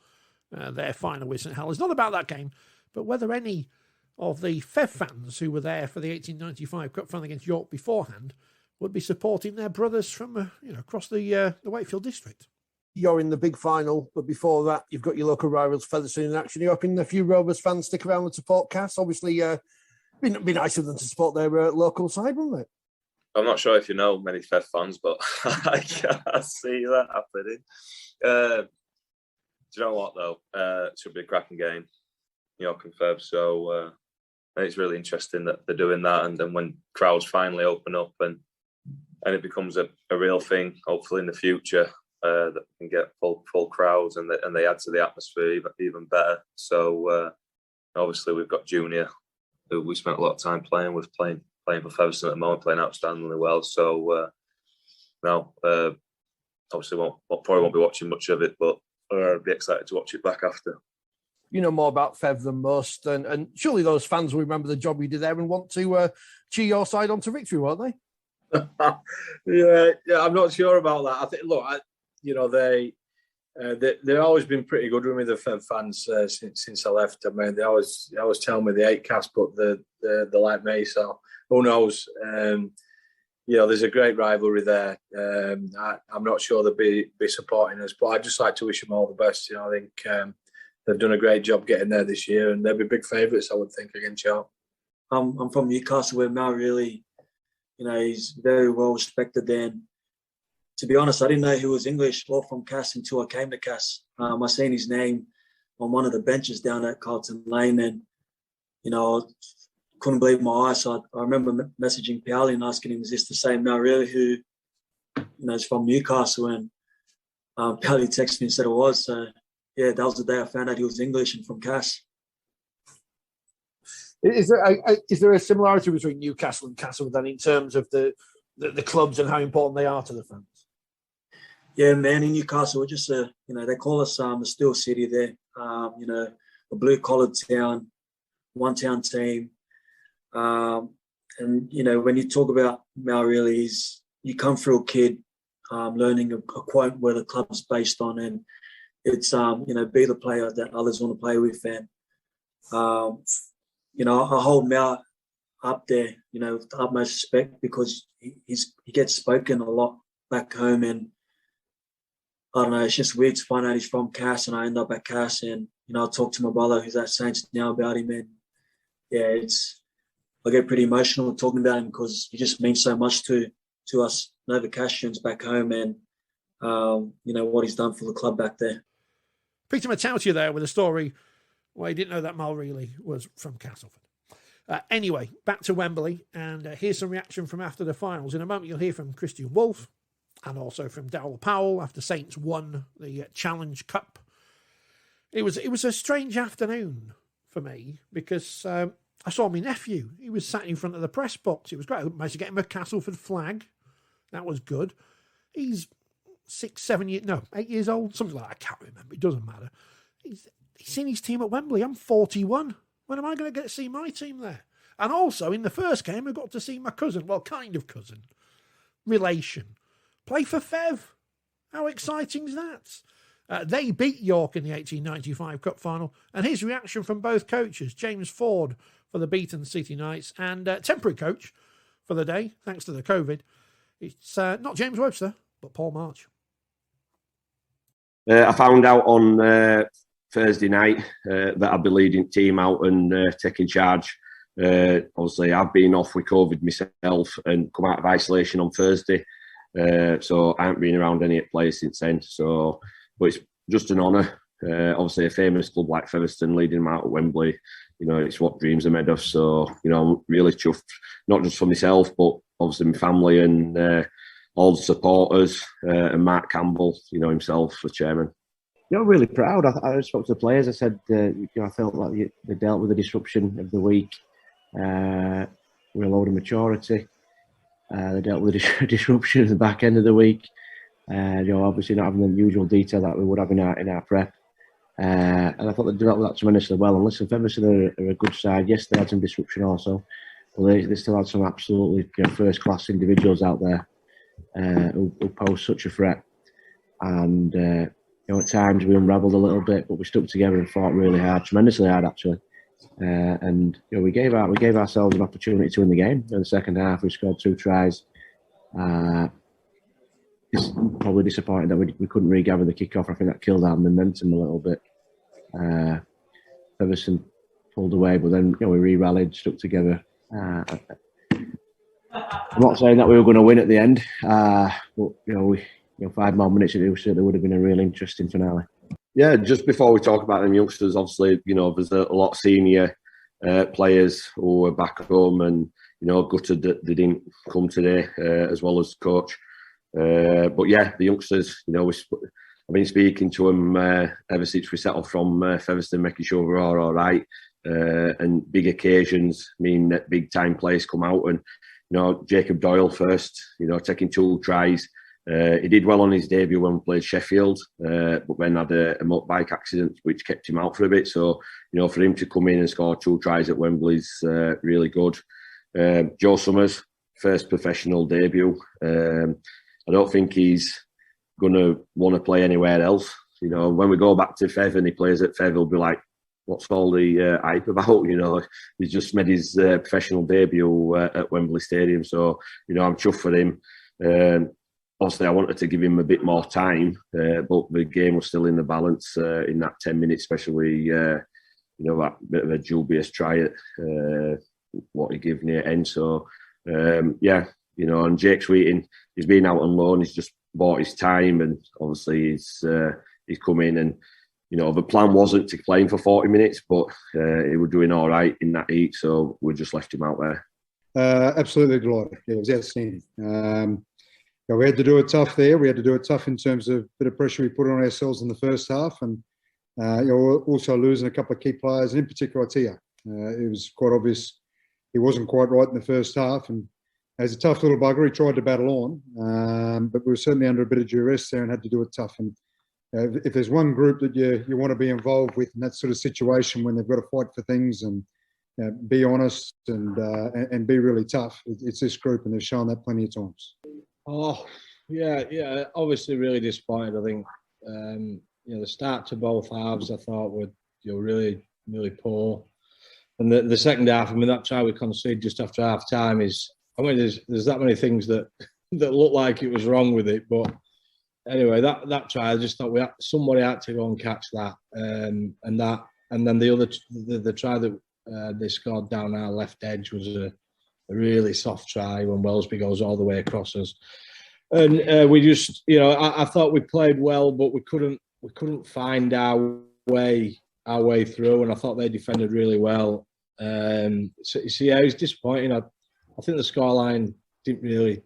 their final with St Helens, not about that game, but whether any of the Fev fans who were there for the 1895 Cup final against York beforehand would be supporting their brothers from across the Wakefield district. You're in the big final, but before that, you've got your local rivals Featherstone in action. You're hoping a few Rovers fans stick around and support Cass. Obviously, be nice of them to support their local side, wouldn't it? I'm not sure if you know many Fev fans, but I can't see that happening. Do you know what, though? It should be a cracking game, York and Fev. So it's really interesting that they're doing that. And then when crowds finally open up and it becomes a real thing, hopefully in the future, that we can get full crowds and they add to the atmosphere even better. So obviously we've got Junior, who we spent a lot of time playing with, playing for Featherstone at the moment, playing outstandingly well. So obviously probably won't be watching much of it, but I'd be excited to watch it back after. You know more about Fev than most, and surely those fans will remember the job you did there and want to cheer your side on to victory, won't they? yeah, I'm not sure about that. I think, they've always been pretty good with me, the Fev fans, since I left. I mean, they always tell me they hate Cass, but they like me. So who knows? There's a great rivalry there. I'm not sure they'll be supporting us, but I'd just like to wish them all the best. I think they've done a great job getting there this year, and they'll be big favourites, I would think, against Charlton. I'm from Newcastle, where Mal really, he's very well respected there. And to be honest, I didn't know he was English or from Cass until I came to Cass. I seen his name on one of the benches down at Carlton Lane, and couldn't believe my eyes. So I remember messaging Piali and asking him, "Is this the same Mal really who, is from Newcastle?" And Piali texted me and said it was. So yeah, that was the day I found out he was English and from Cass. Is there a similarity between Newcastle and Castle then in terms of the clubs and how important they are to the fans? Yeah, man, in Newcastle, we're just they call us a steel city there. A blue collar town, one town team. And when you talk about Mal, really, you come through a kid learning a quote where the club's based on, and it's be the player that others want to play with, and I hold Mal up there, with the utmost respect, because he gets spoken a lot back home, and I don't know, it's just weird to find out he's from Cass, and I end up at Cass, and I talk to my brother who's at Saints now about him, and yeah, I get pretty emotional talking about him because he just means so much to us Nova Cassians back home, and what he's done for the club back there. Peter Matautia there with a story where he didn't know that Mal really was from Castleford. Anyway, back to Wembley, and here's some reaction from after the finals. In a moment, you'll hear from Christian Wolff and also from Darryl Powell after Saints won the Challenge Cup. It was a strange afternoon for me because I saw my nephew. He was sat in front of the press box. It was great. I managed to get him a Castleford flag. That was good. He's 8 years old, something like that. I can't remember. It doesn't matter. He's seen his team at Wembley. I'm 41. When am I going to get to see my team there? And also, in the first game, I got to see my cousin, well, kind of cousin, relation, play for Fev. How exciting is that? They beat York in the 1895 Cup final, and his reaction from both coaches, James Ford for the beaten City Knights and temporary coach for the day, thanks to the COVID. It's not James Webster, but Paul March. I found out on Thursday night that I'd be leading the team out and taking charge. Obviously, I've been off with COVID myself and come out of isolation on Thursday. So I haven't been around any players since then. But it's just an honour. Obviously, a famous club like Featherstone leading them out at Wembley, it's what dreams are made of. So, I'm really chuffed, not just for myself, but obviously my family and all the supporters and Mark Campbell, himself, the chairman. Really proud. I spoke to the players. I said, I felt like they dealt with the disruption of the week with a load of maturity. They dealt with the disruption at the back end of the week. Obviously not having the usual detail that we would have in our prep. And I thought they dealt with that tremendously well. And listen, Featherstone are a good side. Yes, they had some disruption also, but they still had some absolutely first-class individuals out there who pose such a threat. And at times we unravelled a little bit, but we stuck together and fought really hard, tremendously hard actually. And we gave ourselves an opportunity to win the game. In the second half, we scored 2 tries. It's probably disappointing that we couldn't regather the kick-off. I think that killed our momentum a little bit. Featherstone pulled away, but then we re-rallied, stuck together. I'm not saying that we were going to win at the end, but 5 more minutes, it certainly would have been a real interesting finale. Yeah, just before we talk about them youngsters, obviously, there's a lot of senior players who are back home and, gutted that they didn't come today, as well as coach. But yeah, the youngsters, I've been speaking to them ever since we settled from Featherstone, making sure we're all right. And big occasions mean that big time players come out. And, Jacob Doyle first, taking 2 tries. He did well on his debut when we played Sheffield, but then had a motorbike accident which kept him out for a bit. So, for him to come in and score 2 tries at Wembley is really good. Joe Summers, first professional debut. I don't think he's going to want to play anywhere else. When we go back to Fev and he plays at Fev, he'll be like, what's all the hype about? He's just made his professional debut at Wembley Stadium. So, I'm chuffed for him. obviously, I wanted to give him a bit more time, but the game was still in the balance in that 10 minutes, especially that bit of a dubious try at what he gave near end. So and Jake Sweeting, he's been out on loan. He's just bought his time, and obviously he's come in and. The plan wasn't to play him for 40 minutes, but he was doing all right in that heat, so we just left him out there. Absolutely delighted. Yeah, it was outstanding. We had to do it tough there. We had to do it tough in terms of a bit of pressure we put on ourselves in the first half, and also losing a couple of key players, and in particular Tia. It was quite obvious he wasn't quite right in the first half, and as a tough little bugger, he tried to battle on, but we were certainly under a bit of duress there and had to do it tough. And if there's one group that you want to be involved with in that sort of situation when they've got to fight for things and be honest and be really tough, it's this group, and they've shown that plenty of times. Oh, yeah. Obviously, really disappointed. I think the start to both halves I thought were really, really poor, and the second half. I mean, that try we conceded just after half time is. I mean, there's that many things that look like it was wrong with it, but. Anyway, that try, I just thought somebody had to go and catch that, and then the try that they scored down our left edge was a really soft try when Wellesby goes all the way across us, and we just I thought we played well, but we couldn't find our way through, and I thought they defended really well. So yeah, it was disappointing. I think the scoreline didn't really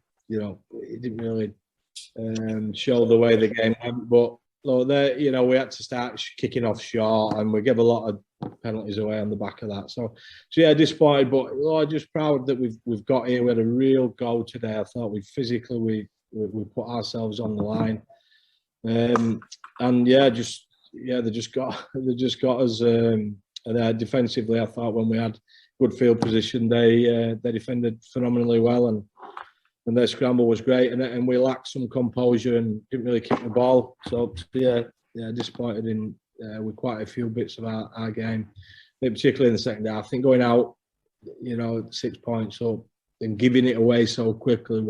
show the way the game went, but we had to start kicking off short, and we gave a lot of penalties away on the back of that. So yeah, disappointed, but just proud that we've got here. We had a real go today. I thought we physically put ourselves on the line, and they just got us. Defensively, I thought when we had good field position, they defended phenomenally well, and their scramble was great, and we lacked some composure and didn't really kick the ball. So yeah, disappointed in with quite a few bits of our game, particularly in the second half. I think going out, 6 points up and giving it away so quickly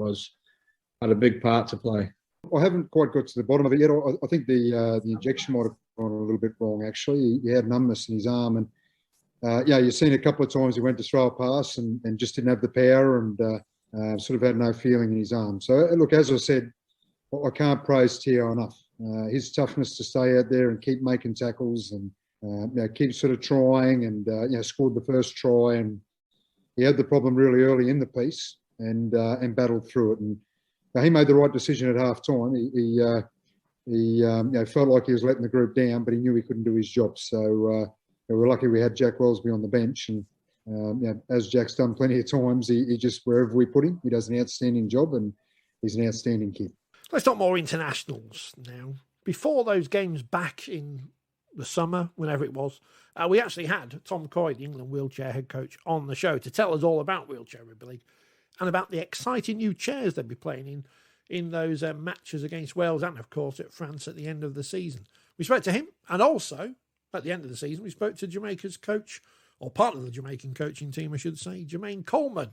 had a big part to play. I haven't quite got to the bottom of it yet. I think the injection might have gone a little bit wrong. Actually, he had numbness in his arm, and you've seen a couple of times he went to throw a pass and just didn't have the power and. Sort of had no feeling in his arm. So, look, as I said, I can't praise Tio enough. His toughness to stay out there and keep making tackles and keep sort of trying and, scored the first try. And he had the problem really early in the piece and battled through it. And he made the right decision at half time. He felt like he was letting the group down, but he knew he couldn't do his job. So we're lucky we had Jack Wellesby on the bench. And as Jack's done plenty of times, he just, wherever we put him, he does an outstanding job, and he's an outstanding kid. Let's talk more internationals now. Before those games back in the summer, whenever it was, we actually had Tom Coy, the England wheelchair head coach, on the show to tell us all about wheelchair rugby league and about the exciting new chairs they'll be playing in those matches against Wales and, of course, at France at the end of the season. We spoke to him, and also, at the end of the season, we spoke to Jamaica's coach, or part of the Jamaican coaching team, I should say, Jermaine Coleman,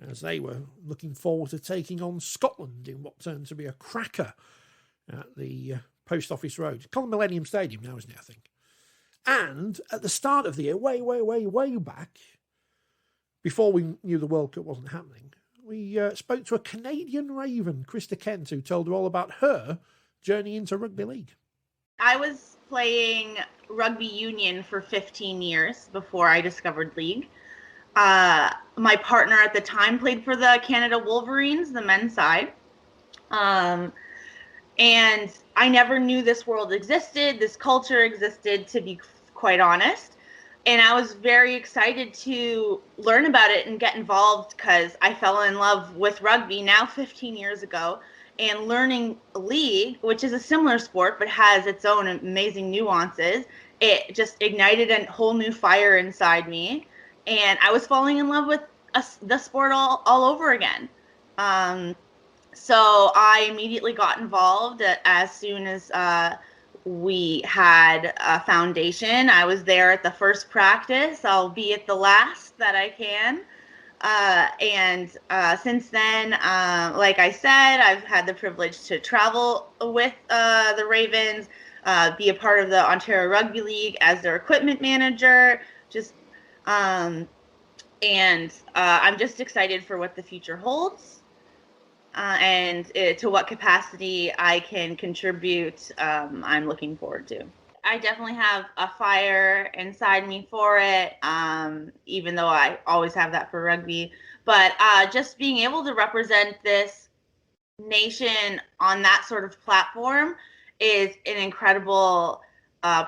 as they were looking forward to taking on Scotland in what turned to be a cracker at the Post Office Road. It's called Millennium Stadium now, isn't it, I think? And at the start of the year, way back, before we knew the World Cup wasn't happening, we spoke to a Canadian Raven, Krista Kent, who told her all about her journey into rugby league. I was playing rugby union for 15 years before I discovered league. My partner at the time played for the Canada Wolverines, the men's side. And I never knew this world existed, this culture existed, to be quite honest. And I was very excited to learn about it and get involved because I fell in love with rugby now 15 years ago. And learning league, which is a similar sport but has its own amazing nuances, it just ignited a whole new fire inside me. And I was falling in love with the sport all over again. So I immediately got involved as soon as we had a foundation. I was there at the first practice. I'll be at the last that I can. And since then, like I said, I've had the privilege to travel with the Ravens, be a part of the Ontario Rugby League as their equipment manager. And I'm just excited for what the future holds, and to what capacity I can contribute. I'm looking forward to. I definitely have a fire inside me for it, even though I always have that for rugby. But just being able to represent this nation on that sort of platform is an incredible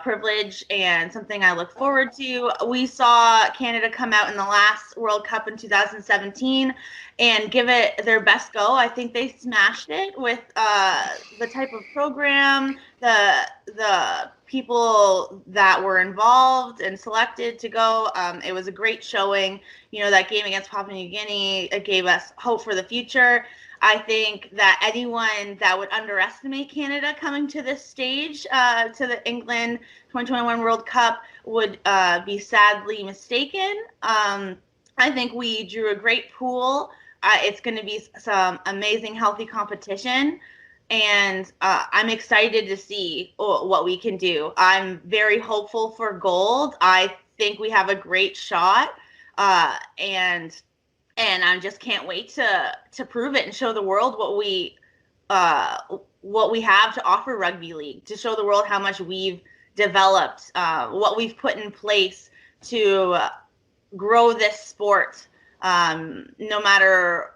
privilege and something I look forward to. We saw Canada come out in the last World Cup in 2017 and give it their best go. I think they smashed it with the type of program, the people that were involved and selected to go. It was a great showing. You know, that game against Papua New Guinea, it gave us hope for the future. I think that anyone that would underestimate Canada coming to this stage, to the England 2021 World Cup, would be sadly mistaken. I think we drew a great pool. It's going to be some amazing, healthy competition. And I'm excited to see what we can do. I'm very hopeful for gold. I think we have a great shot. And I just can't wait to prove it and show the world what we have to offer rugby league, to show the world how much we've developed, what we've put in place to grow this sport, no matter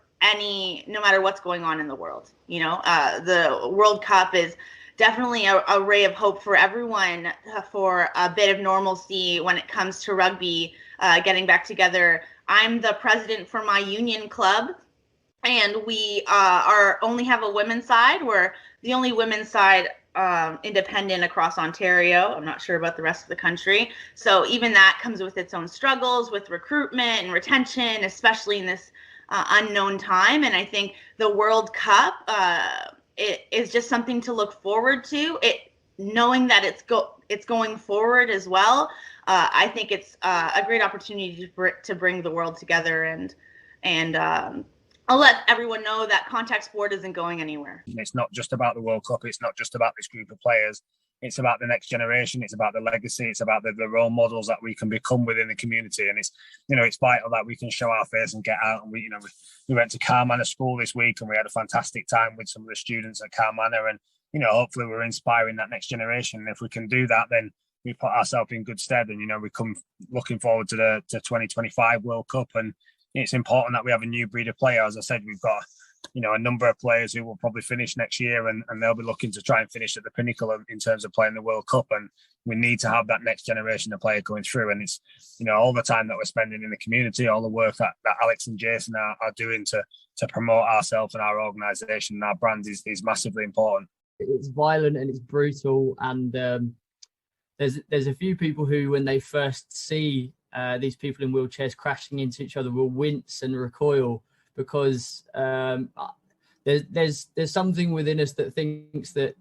what's going on in the world. You know, the World Cup is definitely a ray of hope for everyone, for a bit of normalcy when it comes to rugby, getting back together. I'm the president for my union club, and we only have a women's side. We're the only women's side independent across Ontario. I'm not sure about the rest of the country. So even that comes with its own struggles with recruitment and retention, especially in this unknown time. And I think the World Cup it is just something to look forward to. Knowing that it's going forward as well. I think it's a great opportunity to bring the world together, and I'll let everyone know that contact sport isn't going anywhere. It's not just about the World Cup. It's not just about this group of players. It's about the next generation. It's about the legacy. It's about the role models that we can become within the community. And it's vital that we can show our face and get out. And we went to Carmanor School this week, and we had a fantastic time with some of the students at Carmanor. And hopefully we're inspiring that next generation. And if we can do that, then we put ourselves in good stead. And we come looking forward to the 2025 World Cup. And it's important that we have a new breed of player. As I said, we've got a number of players who will probably finish next year, and they'll be looking to try and finish at the pinnacle in terms of playing the World Cup. And we need to have that next generation of player going through. And it's all the time that we're spending in the community, all the work that Alex and Jason are doing to promote ourselves and our organisation and our brand is massively important. It's violent and it's brutal, and there's a few people who, when they first see these people in wheelchairs crashing into each other, will wince and recoil, because there's something within us that thinks that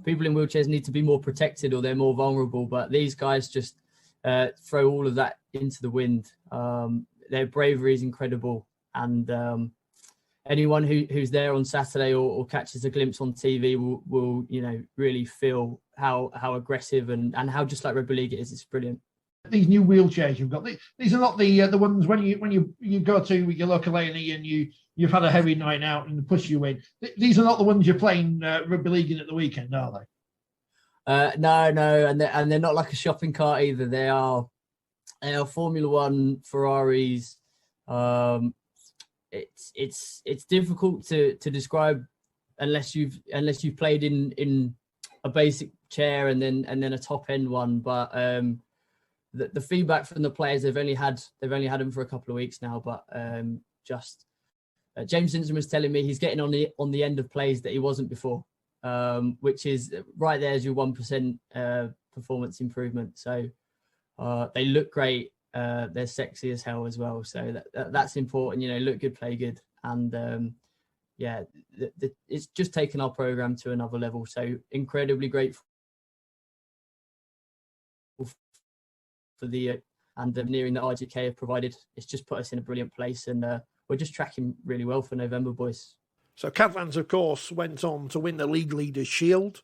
people in wheelchairs need to be more protected or they're more vulnerable. But these guys just throw all of that into the wind. Their bravery is incredible, and anyone who's there on Saturday or catches a glimpse on TV will really feel how aggressive and how just like rugby league it is. It's brilliant. These new wheelchairs you've got, these are not the ones when you go to your local A&E and you've had a heavy night out and push you in. These are not the ones you're playing rugby league in at the weekend, are they? No, and they're not like a shopping cart either. They are Formula One Ferraris. It's difficult to describe unless you've played in a basic chair and then a top end one. But the feedback from the players, they've only had them for a couple of weeks now, but James Simpson was telling me he's getting on the end of plays that he wasn't before, which is right there's your 1% performance improvement. So they look great. They're sexy as hell as well. So that's important. Look good, play good, and it's just taken our program to another level. So incredibly grateful for the and the nearing that RGK have provided, it's just put us in a brilliant place, and we're just tracking really well for November, boys. So Cadlands, of course, went on to win the League Leaders' Shield.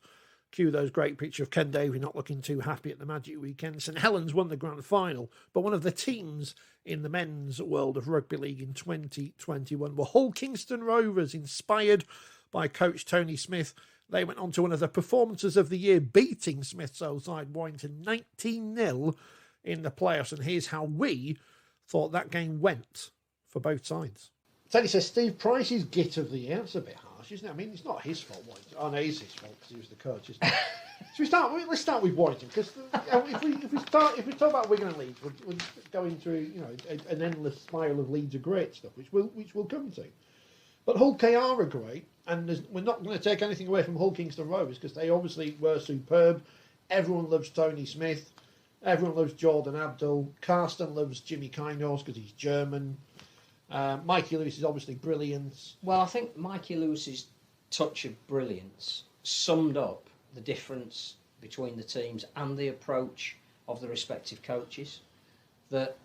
Cue those great picture of Ken Davey not looking too happy at the Magic weekend. St Helens won the grand final, but one of the teams in the men's world of Rugby League in 2021 were Hull Kingston Rovers, inspired by coach Tony Smith. They went on to one of the performances of the year, beating Smith's old side Warrington 19-0 in the playoffs. And here's how we thought that game went for both sides. Teddy says Steve Price's git of the year. That's a bit harsh, isn't it? I mean, it's not his fault. Oh, no, it is his fault because he was the coach, isn't it? So let's start with Warrington, because if we talk about Wigan and Leeds, we're going through an endless spiral of Leeds of great stuff, which we'll come to. But Hull KR are great, and we're not going to take anything away from Hull Kingston Rovers because they obviously were superb. Everyone loves Tony Smith. Everyone loves Jordan Abdul. Karsten loves Jimmy Kynors because he's German. Mikey Lewis is obviously brilliant. Well, I think Mikey Lewis's touch of brilliance summed up the difference between the teams and the approach of the respective coaches. That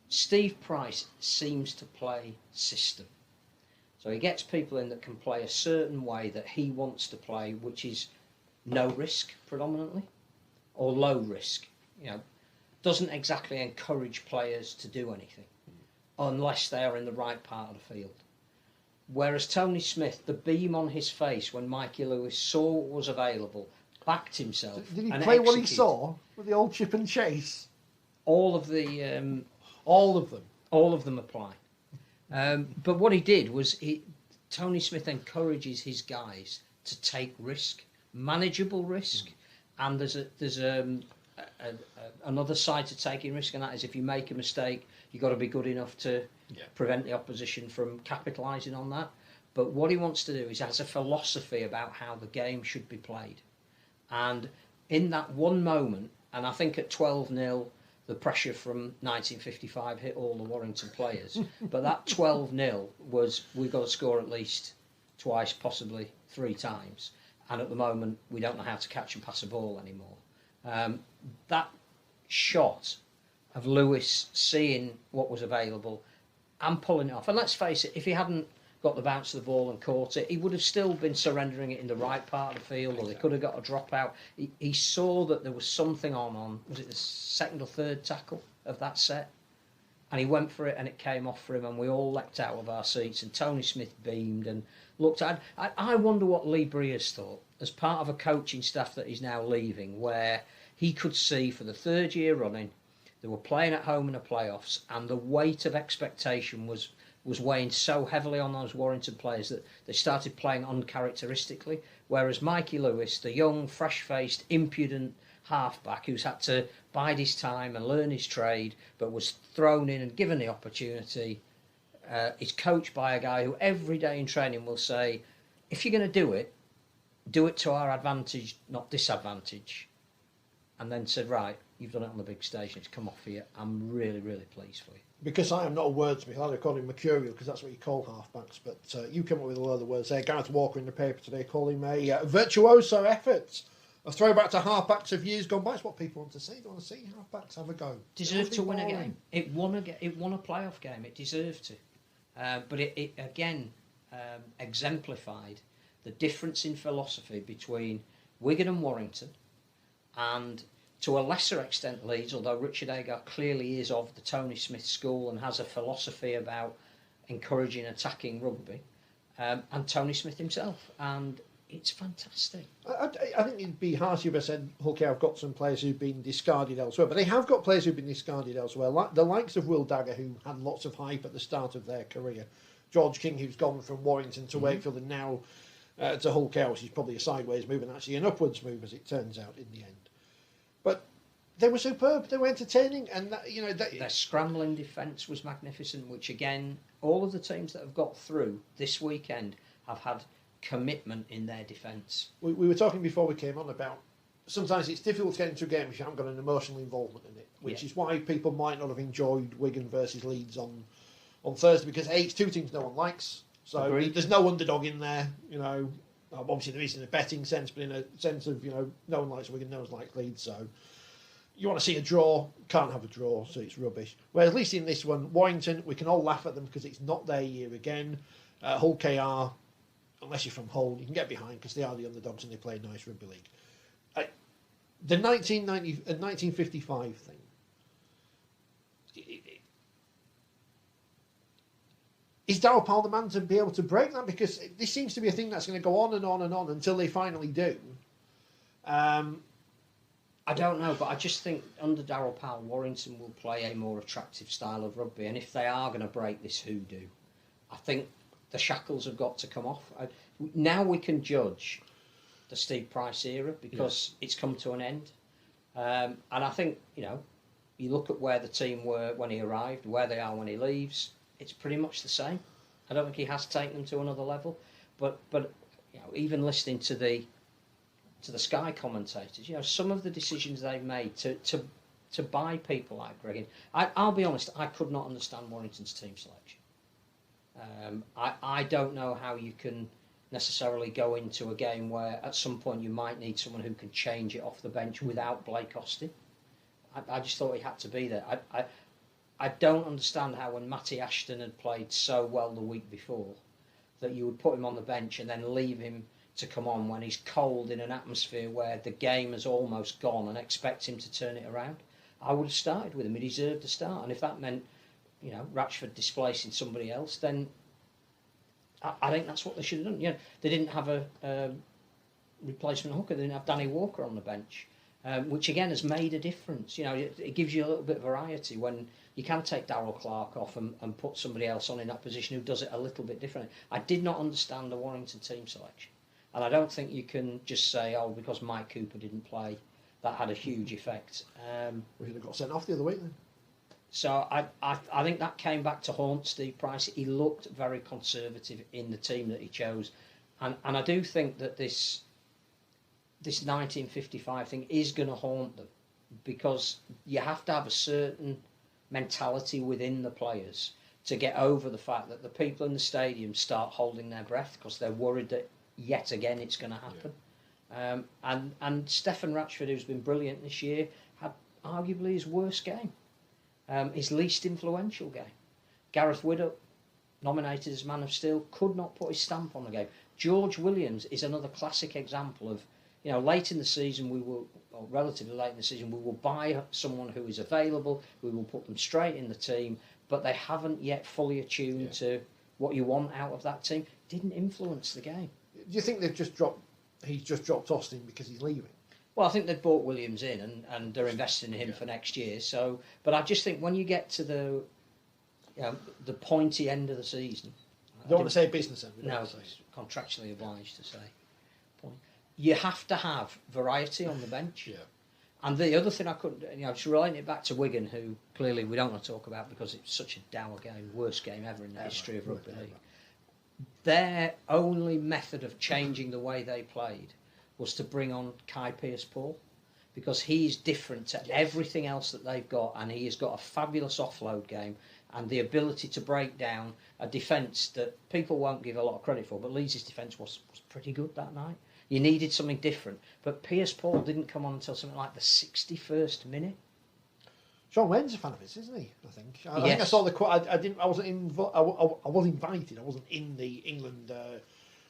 Steve Price seems to play system. So he gets people in that can play a certain way that he wants to play, which is no risk predominantly, or low risk. Doesn't exactly encourage players to do anything unless they are in the right part of the field. Whereas Tony Smith, the beam on his face when Mikey Lewis saw what was available, backed himself. Did he play what he saw with the old chip and chase? All of the... all of them? All of them apply. But what he did was, Tony Smith encourages his guys to take risk, manageable risk, and there's another side to taking risk, and that is if you make a mistake, you've got to be good enough to prevent the opposition from capitalising on that. But what he wants to do is has a philosophy about how the game should be played. And in that one moment, and I think at 12-0, the pressure from 1955 hit all the Warrington players. But that 12-0 was, we've got to score at least twice, possibly 3 times. And at the moment, we don't know how to catch and pass a ball anymore. That shot of Lewis seeing what was available and pulling it off. And let's face it, if he hadn't got the bounce of the ball and caught it, he would have still been surrendering it in the right part of the field, or they could have got a drop out. He saw that there was something on, was it the second or third tackle of that set? And he went for it and it came off for him, and we all leapt out of our seats, and Tony Smith beamed and looked at... I wonder what Lee Breers thought as part of a coaching staff that he's now leaving, where he could see for the 3rd year running they were playing at home in the playoffs, and the weight of expectation was weighing so heavily on those Warrington players that they started playing uncharacteristically, whereas Mikey Lewis, the young, fresh-faced, impudent halfback who's had to bide his time and learn his trade, but was thrown in and given the opportunity, is coached by a guy who every day in training will say, if you're going to do it to our advantage, not disadvantage. And then said, right, you've done it on the big stage, it's come off for you. I'm really, really pleased for you. Because I am not a wordsmith, I'd call him mercurial, because that's what you call halfbacks. But you come up with a lot of words there. Gareth Walker in the paper today calling him a virtuoso effort. A throwback to halfbacks of years gone by. It's what people want to see. They want to see halfbacks have a go. Deserved to win a game. It won a playoff game. It deserved to. But it again exemplified the difference in philosophy between Wigan and Warrington, and to a lesser extent Leeds, although Richard Agar clearly is of the Tony Smith school and has a philosophy about encouraging attacking rugby, and Tony Smith himself, and it's fantastic. I think it'd be harsh if I said Hull have got some players who've been discarded elsewhere, but they have got players who've been discarded elsewhere, like the likes of Will Dagger, who had lots of hype at the start of their career, George King, who's gone from Warrington to Wakefield and now to Hull which is probably a sideways move and actually an upwards move, as it turns out in the end. But they were superb. They were entertaining, and their scrambling defence was magnificent. Which again, all of the teams that have got through this weekend have had commitment in their defence. We were talking before we came on about sometimes it's difficult to get into a game if you haven't got an emotional involvement in it, which is why people might not have enjoyed Wigan versus Leeds on Thursday, because it's 2 teams no one likes. So there's no underdog in there, Obviously there is in a betting sense, but in a sense of, no one likes Wigan, no one likes Leeds. So you want to see a draw, can't have a draw, so it's rubbish. Whereas at least in this one, Warrington, we can all laugh at them because it's not their year again. Hull KR, unless you're from Hull, you can get behind because they are the underdogs and they play nice rugby league. The 1955 thing. Is Darryl Powell the man to be able to break that? Because this seems to be a thing that's going to go on and on and on until they finally do. I don't know, but I just think under Darryl Powell, Warrington will play a more attractive style of rugby. And if they are going to break this hoodoo, I think the shackles have got to come off. Now we can judge the Steve Price era because it's come to an end. And I think, you look at where the team were when he arrived, where they are when he leaves, it's pretty much the same. I don't think he has taken them to another level. But even listening to the Sky commentators, some of the decisions they've made to buy people like Greg. I'll be honest, I could not understand Warrington's team selection. I don't know how you can necessarily go into a game where at some point you might need someone who can change it off the bench without Blake Austin. I just thought he had to be there. I don't understand how when Matty Ashton had played so well the week before that you would put him on the bench and then leave him to come on when he's cold in an atmosphere where the game has almost gone and expect him to turn it around. I would have started with him. He deserved a start. And if that meant, Ratchford displacing somebody else, then I think that's what they should have done. They didn't have a replacement hooker. They didn't have Danny Walker on the bench, which again has made a difference. It gives you a little bit of variety when you can take Darryl Clark off and put somebody else on in that position who does it a little bit differently. I did not understand the Warrington team selection. And I don't think you can just say, because Mike Cooper didn't play, that had a huge effect. We should have got sent off the other week then. So I think that came back to haunt Steve Price. He looked very conservative in the team that he chose. And I do think that this 1955 thing is going to haunt them because you have to have a certain mentality within the players to get over the fact that the people in the stadium start holding their breath because they're worried that yet again it's going to happen. And Stefan Ratchford, who's been brilliant this year, had arguably his worst game, his least influential game. Gareth Widdop, nominated as Man of Steel, could not put his stamp on the game. George Williams is another classic example of, late in the season relatively late in the season, we will buy someone who is available, we will put them straight in the team, but they haven't yet fully attuned to what you want out of that team. Didn't influence the game. Do you think he's just dropped Austin because he's leaving? Well, I think they've brought Williams in and they're investing in him for next year. So, but I just think when you get to the pointy end of the season, you don't want to say business end. No, it's contractually obliged to say. You have to have variety on the bench. Yeah. And the other thing I couldn't, just relating it back to Wigan, who clearly we don't want to talk about because it's such a dour game, worst game ever in the history of rugby league. Their only method of changing the way they played was to bring on Kai Pearce-Paul because he's different to everything else that they've got, and he has got a fabulous offload game and the ability to break down a defence that people won't give a lot of credit for, but Leeds' defence was pretty good that night. You needed something different, but Pearce-Paul didn't come on until something like the 61st minute. Sean Wayne's a fan of his, isn't he? I think. I think I saw the quote. I was invited. I wasn't in the England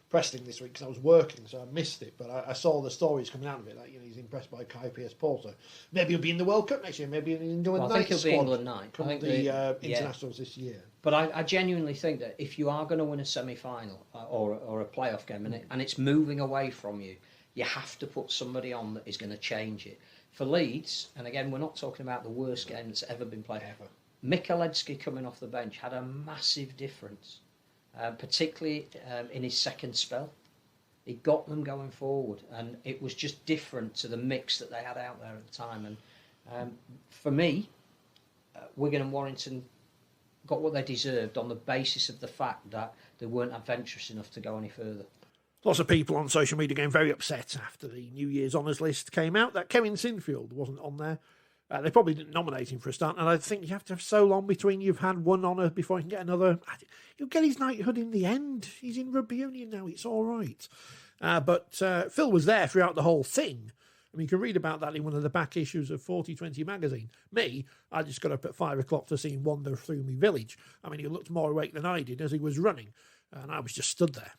press thing this week because I was working, so I missed it. But I saw the stories coming out of it. Like, he's impressed by Kai Pearce-Paul. So maybe he'll be in the World Cup next year. Maybe in the England night. I think he'll be England night. I think the internationals this year. But I genuinely think that if you are going to win a semi-final or a playoff game and it's moving away from you, you have to put somebody on that is going to change it. For Leeds, and again, we're not talking about the worst game that's ever been played. Michalewski coming off the bench had a massive difference, particularly in his second spell. He got them going forward, and it was just different to the mix that they had out there at the time. And for me, Wigan and Warrington got what they deserved on the basis of the fact that they weren't adventurous enough to go any further. Lots of people on social media getting very upset after the New Year's Honours list came out that Kevin Sinfield wasn't on there. They probably didn't nominate him for a start, and I think you have to have so long between you've had one honour before you can get another. He'll get his knighthood in the end. He's in rugby union now. It's all right. But Phil was there throughout the whole thing, I mean, you can read about that in one of the back issues of 4020 magazine. Me, I just got up at 5 o'clock to see him wander through my village. I mean, he looked more awake than I did as he was running, and I was just stood there.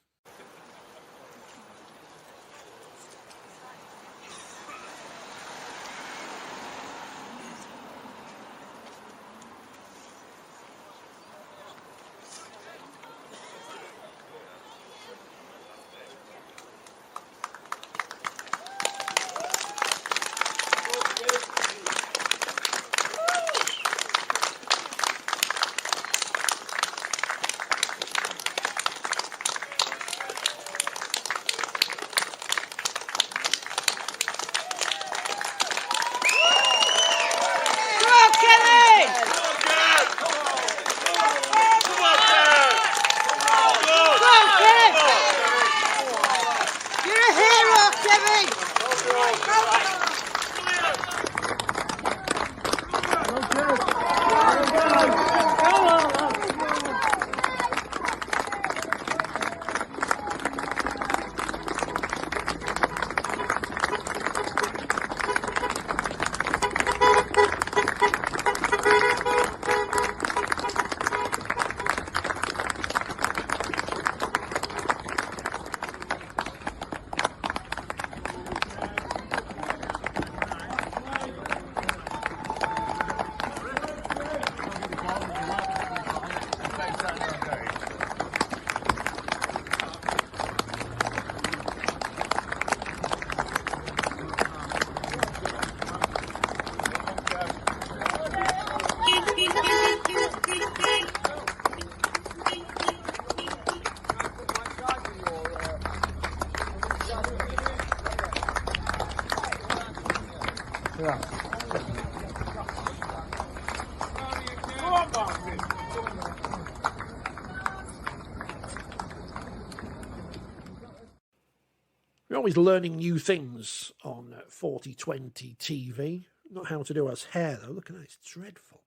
We're always learning new things on 4020 TV. Not how to do us hair, though. Look at that, it's dreadful.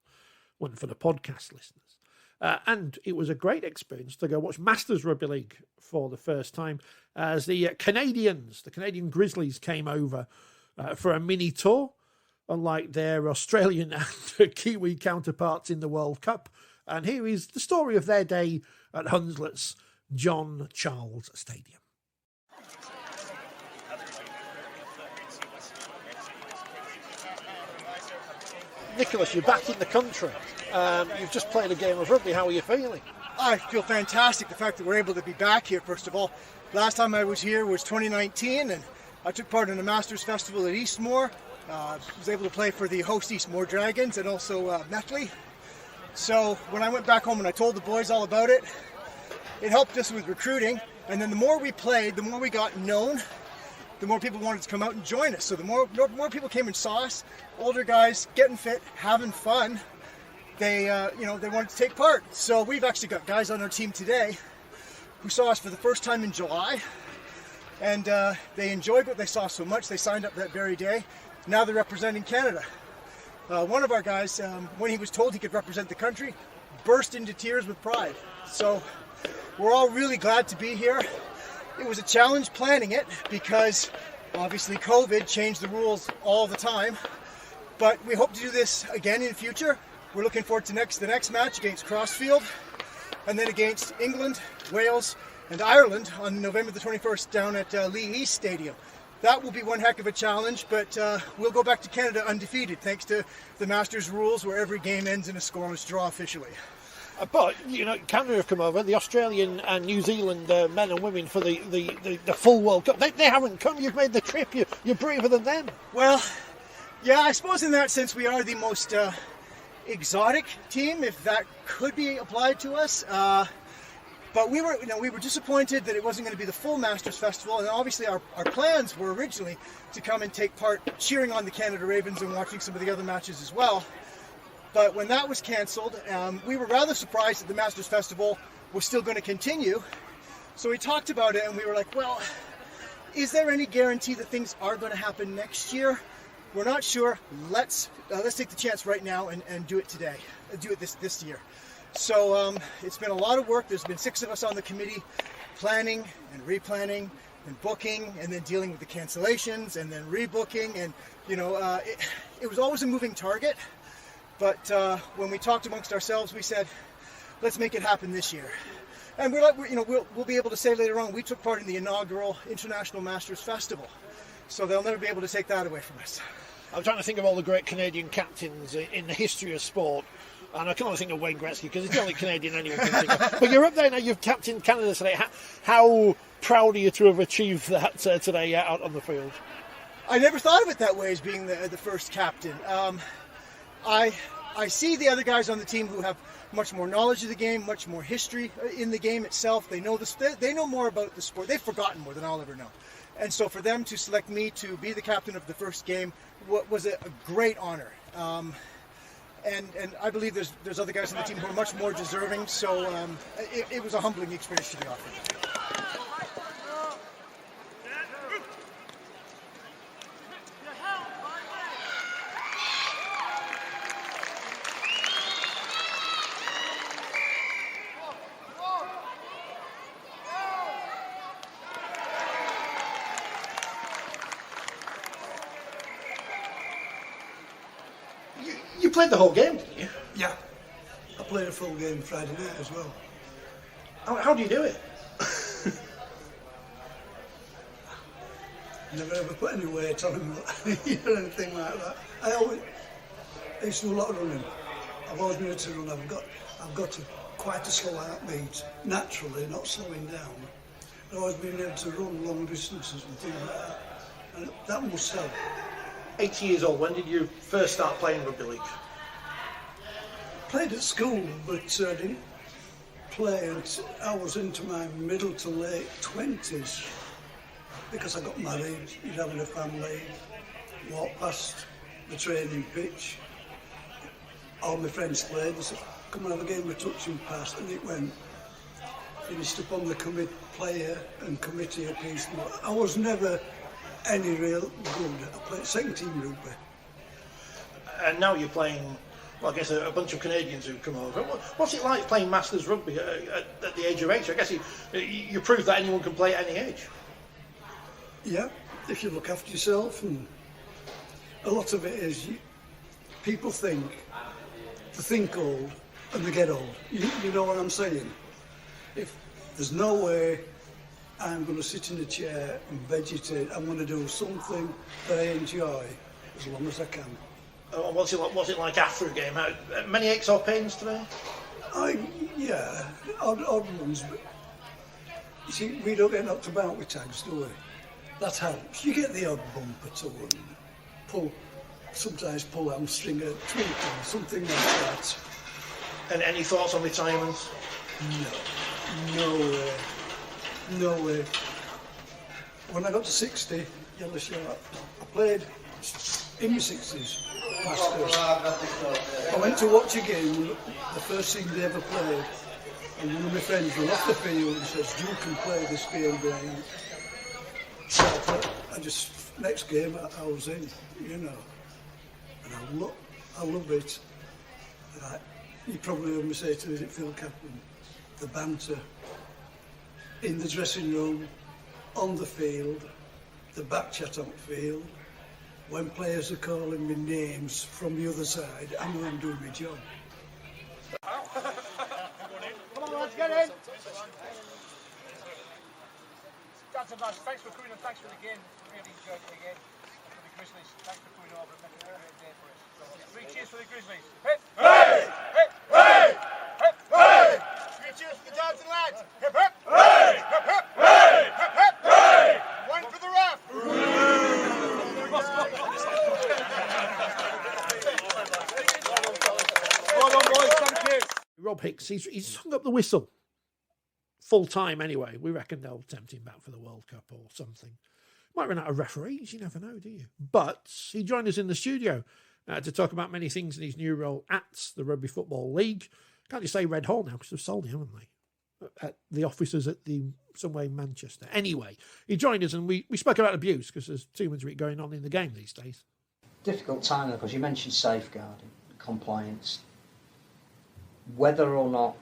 One for the podcast listeners. And it was a great experience to go watch Masters Rugby League for the first time as the Canadian Grizzlies came over for a mini tour, unlike their Australian and Kiwi counterparts in the World Cup. And here is the story of their day at Hunslet's John Charles Stadium. Nicholas, you're back in the country. You've just played a game of rugby. How are you feeling? I feel fantastic. The fact that we're able to be back here, first of all. Last time I was here was 2019, and I took part in a Masters Festival at Eastmoor. Was able to play for the host Eastmoor Dragons and also Methley. So when I went back home and I told the boys all about it, it helped us with recruiting. And then the more we played, the more we got known, the more people wanted to come out and join us. So the more people came and saw us, older guys getting fit, having fun, they wanted to take part. So we've actually got guys on our team today who saw us for the first time in July, and they enjoyed what they saw so much they signed up that very day. Now they're representing Canada. One of our guys, when he was told he could represent the country, burst into tears with pride. So we're all really glad to be here. It was a challenge planning it because obviously COVID changed the rules all the time, but we hope to do this again in the future. We're looking forward to the next match against Crossfield, and then against England, Wales, and Ireland on November the 21st down at Lee East Stadium. That will be one heck of a challenge, but we'll go back to Canada undefeated thanks to the Masters rules where every game ends in a scoreless draw officially. But, Canada have come over, the Australian and New Zealand men and women for the full World Cup. They haven't come. You've made the trip. You're braver than them. Well, yeah, I suppose in that sense we are the most exotic team, if that could be applied to us. But we were disappointed that it wasn't going to be the full Masters Festival, and obviously our plans were originally to come and take part cheering on the Canada Ravens and watching some of the other matches as well. But when that was cancelled, we were rather surprised that the Masters Festival was still going to continue. So we talked about it and we were like, well, is there any guarantee that things are going to happen next year? We're not sure. Let's take the chance right now and do it today. Do it this year. So it's been a lot of work. There's been 6 of us on the committee planning and replanning and booking, and then dealing with the cancellations, and then rebooking, and it was always a moving target. But when we talked amongst ourselves, we said, let's make it happen this year. And we'll be able to say later on, we took part in the inaugural International Masters Festival. So they'll never be able to take that away from us. I'm trying to think of all the great Canadian captains in the history of sport. And I can only think of Wayne Gretzky because he's the only Canadian anyone can think of. But you're up there now, you've captained Canada today. How proud are you to have achieved that today out on the field? I never thought of it that way as being the first captain. I see the other guys on the team who have much more knowledge of the game, much more history in the game itself. They know more about the sport. They've forgotten more than I'll ever know. And so for them to select me to be the captain of the first game was a great honor. And I believe there's other guys on the team who are much more deserving. So it was a humbling experience to be offered. You played the whole game, didn't you? Yeah. I played a full game Friday night as well. How do you do it? Never ever put any weight on him or anything like that. I used to do a lot of running. I've always been able to run. I've got quite a slow heartbeat, naturally, not slowing down. I've always been able to run long distances and things like that. And that must help. 80 years old, when did you first start playing rugby league? Played at school, but I didn't play until I was into my middle to late 20s because I got married, having a family, walked past the training pitch. All my friends played. They said, come and have a game of touch and pass, and it went. Finished up on the player and committee apiece. I was never any real good. I played second team rugby. And now you're playing, well, I guess a bunch of Canadians who've come over. What's it like playing Masters rugby at the age of 80? I guess you prove that anyone can play at any age. Yeah, if you look after yourself, and a lot of it is people think old and they get old. You know what I'm saying? If there's no way I'm going to sit in a chair and vegetate, I'm going to do something that I enjoy as long as I can. What's it like after a game? Many aches or pains today? Yeah, odd ones, but you see, we don't get knocked about with tags, do we? That helps. You get the odd bump or two and sometimes pull hamstring or tweak or something like that. And any thoughts on retirement? No way. When I got to 60, yellow shirt, I played in my 60s. Masters. I went to watch a game, the first thing they ever played, and one of my friends ran off the field and says, you can play this game, Brian. So next game I was in, and I love it. You probably heard me say to it, Phil Kaplan, the banter in the dressing room, on the field, the back chat on the field, when players are calling me names from the other side, I know I'm doing my job. Come on, lads, get in. Lads, thanks for coming and thanks for the game. Really enjoyed it again. For the Grizzlies, thanks for coming over and making it a great day for us. So, 3 cheers for the Grizzlies. Hip! Hey! Hip! Hey! Hip! Hey! 3 cheers for the dads and lads. Hip! Hip! Hey! Hip! Hip! Hey! Hip! Hip! Hey! One for the ref. Well done, boys. Thank you. Rob Hicks, he's hung up the whistle. Full time anyway. We reckon they'll tempt him back for the World Cup or something. Might run out of referees, you never know, do you? But he joined us in the studio to talk about many things in his new role at the Rugby Football League. Can't you say Red Hall now, because they've sold it, haven't they? At the offices at the somewhere in Manchester. Anyway, he joined us and we spoke about abuse because there's too much of it going on in the game these days. Difficult time, because you mentioned safeguarding, compliance. Whether or not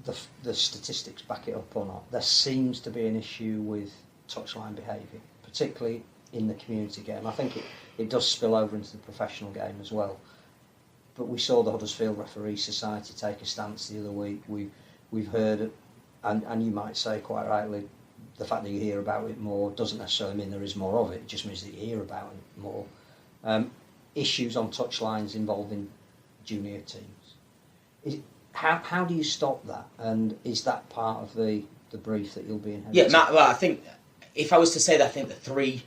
the statistics back it up or not, there seems to be an issue with touchline behaviour, particularly in the community game. I think it does spill over into the professional game as well. But we saw the Huddersfield Referee Society take a stance the other week. We've heard, and you might say quite rightly, the fact that you hear about it more doesn't necessarily mean there is more of it. It just means that you hear about it more. Issues on touchlines involving junior teams. How do you stop that? And is that part of the brief that you'll be inheriting? Yeah, Matt, well, I think if I was to say that, I think the 3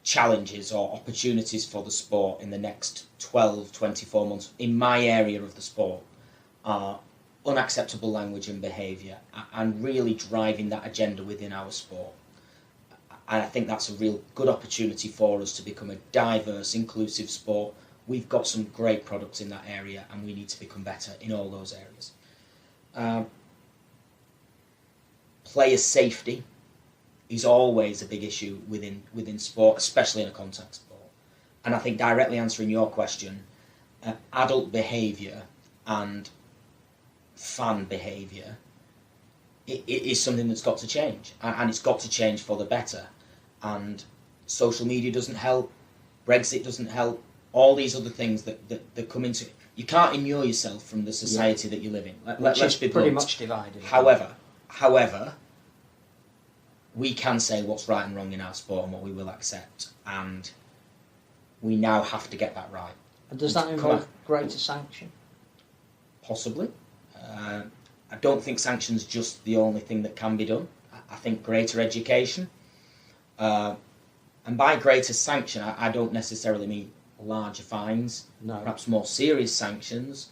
challenges or opportunities for the sport in the next 12, 24 months in my area of the sport are unacceptable language and behaviour, and really driving that agenda within our sport. And I think that's a real good opportunity for us to become a diverse, inclusive sport. We've got some great products in that area, and we need to become better in all those areas. Player safety is always a big issue within sport, especially in a contact sport. And I think directly answering your question, adult behaviour and fan behaviour, it is something that's got to change, and it's got to change for the better. And social media doesn't help, Brexit doesn't help, all these other things that come into it. You can't immure yourself from the society that you live in. Let's be pretty blunt. much divided. However, we can say what's right and wrong in our sport and what we will accept, and we now have to get that right. And does that involve greater sanction? Possibly. I don't think sanction's just the only thing that can be done. I think greater education. And by greater sanction, I don't necessarily mean larger fines, perhaps more serious sanctions,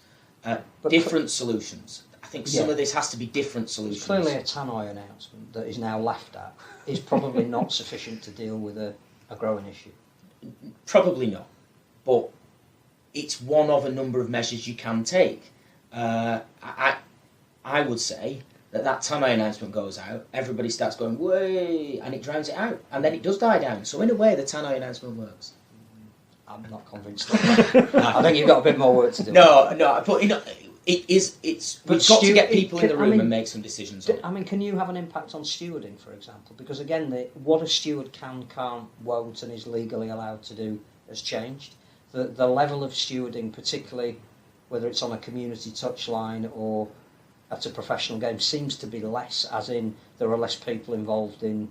different solutions. I think some of this has to be different solutions. Clearly a tannoy announcement that is now laughed at is probably not sufficient to deal with a growing issue. Probably not, but it's one of a number of measures you can take. I would say that tannoy announcement goes out, everybody starts going, way, and it drowns it out, and then it does die down. So in a way, the tannoy announcement works. I'm not convinced of that. I think you've got a bit more work to do. No, but we've got to get people in the room and make some decisions on it. I mean, can you have an impact on stewarding, for example? Because again, what a steward can, can't, won't, and is legally allowed to do has changed. The level of stewarding, particularly whether it's on a community touchline or at a professional game, seems to be less, as in there are less people involved in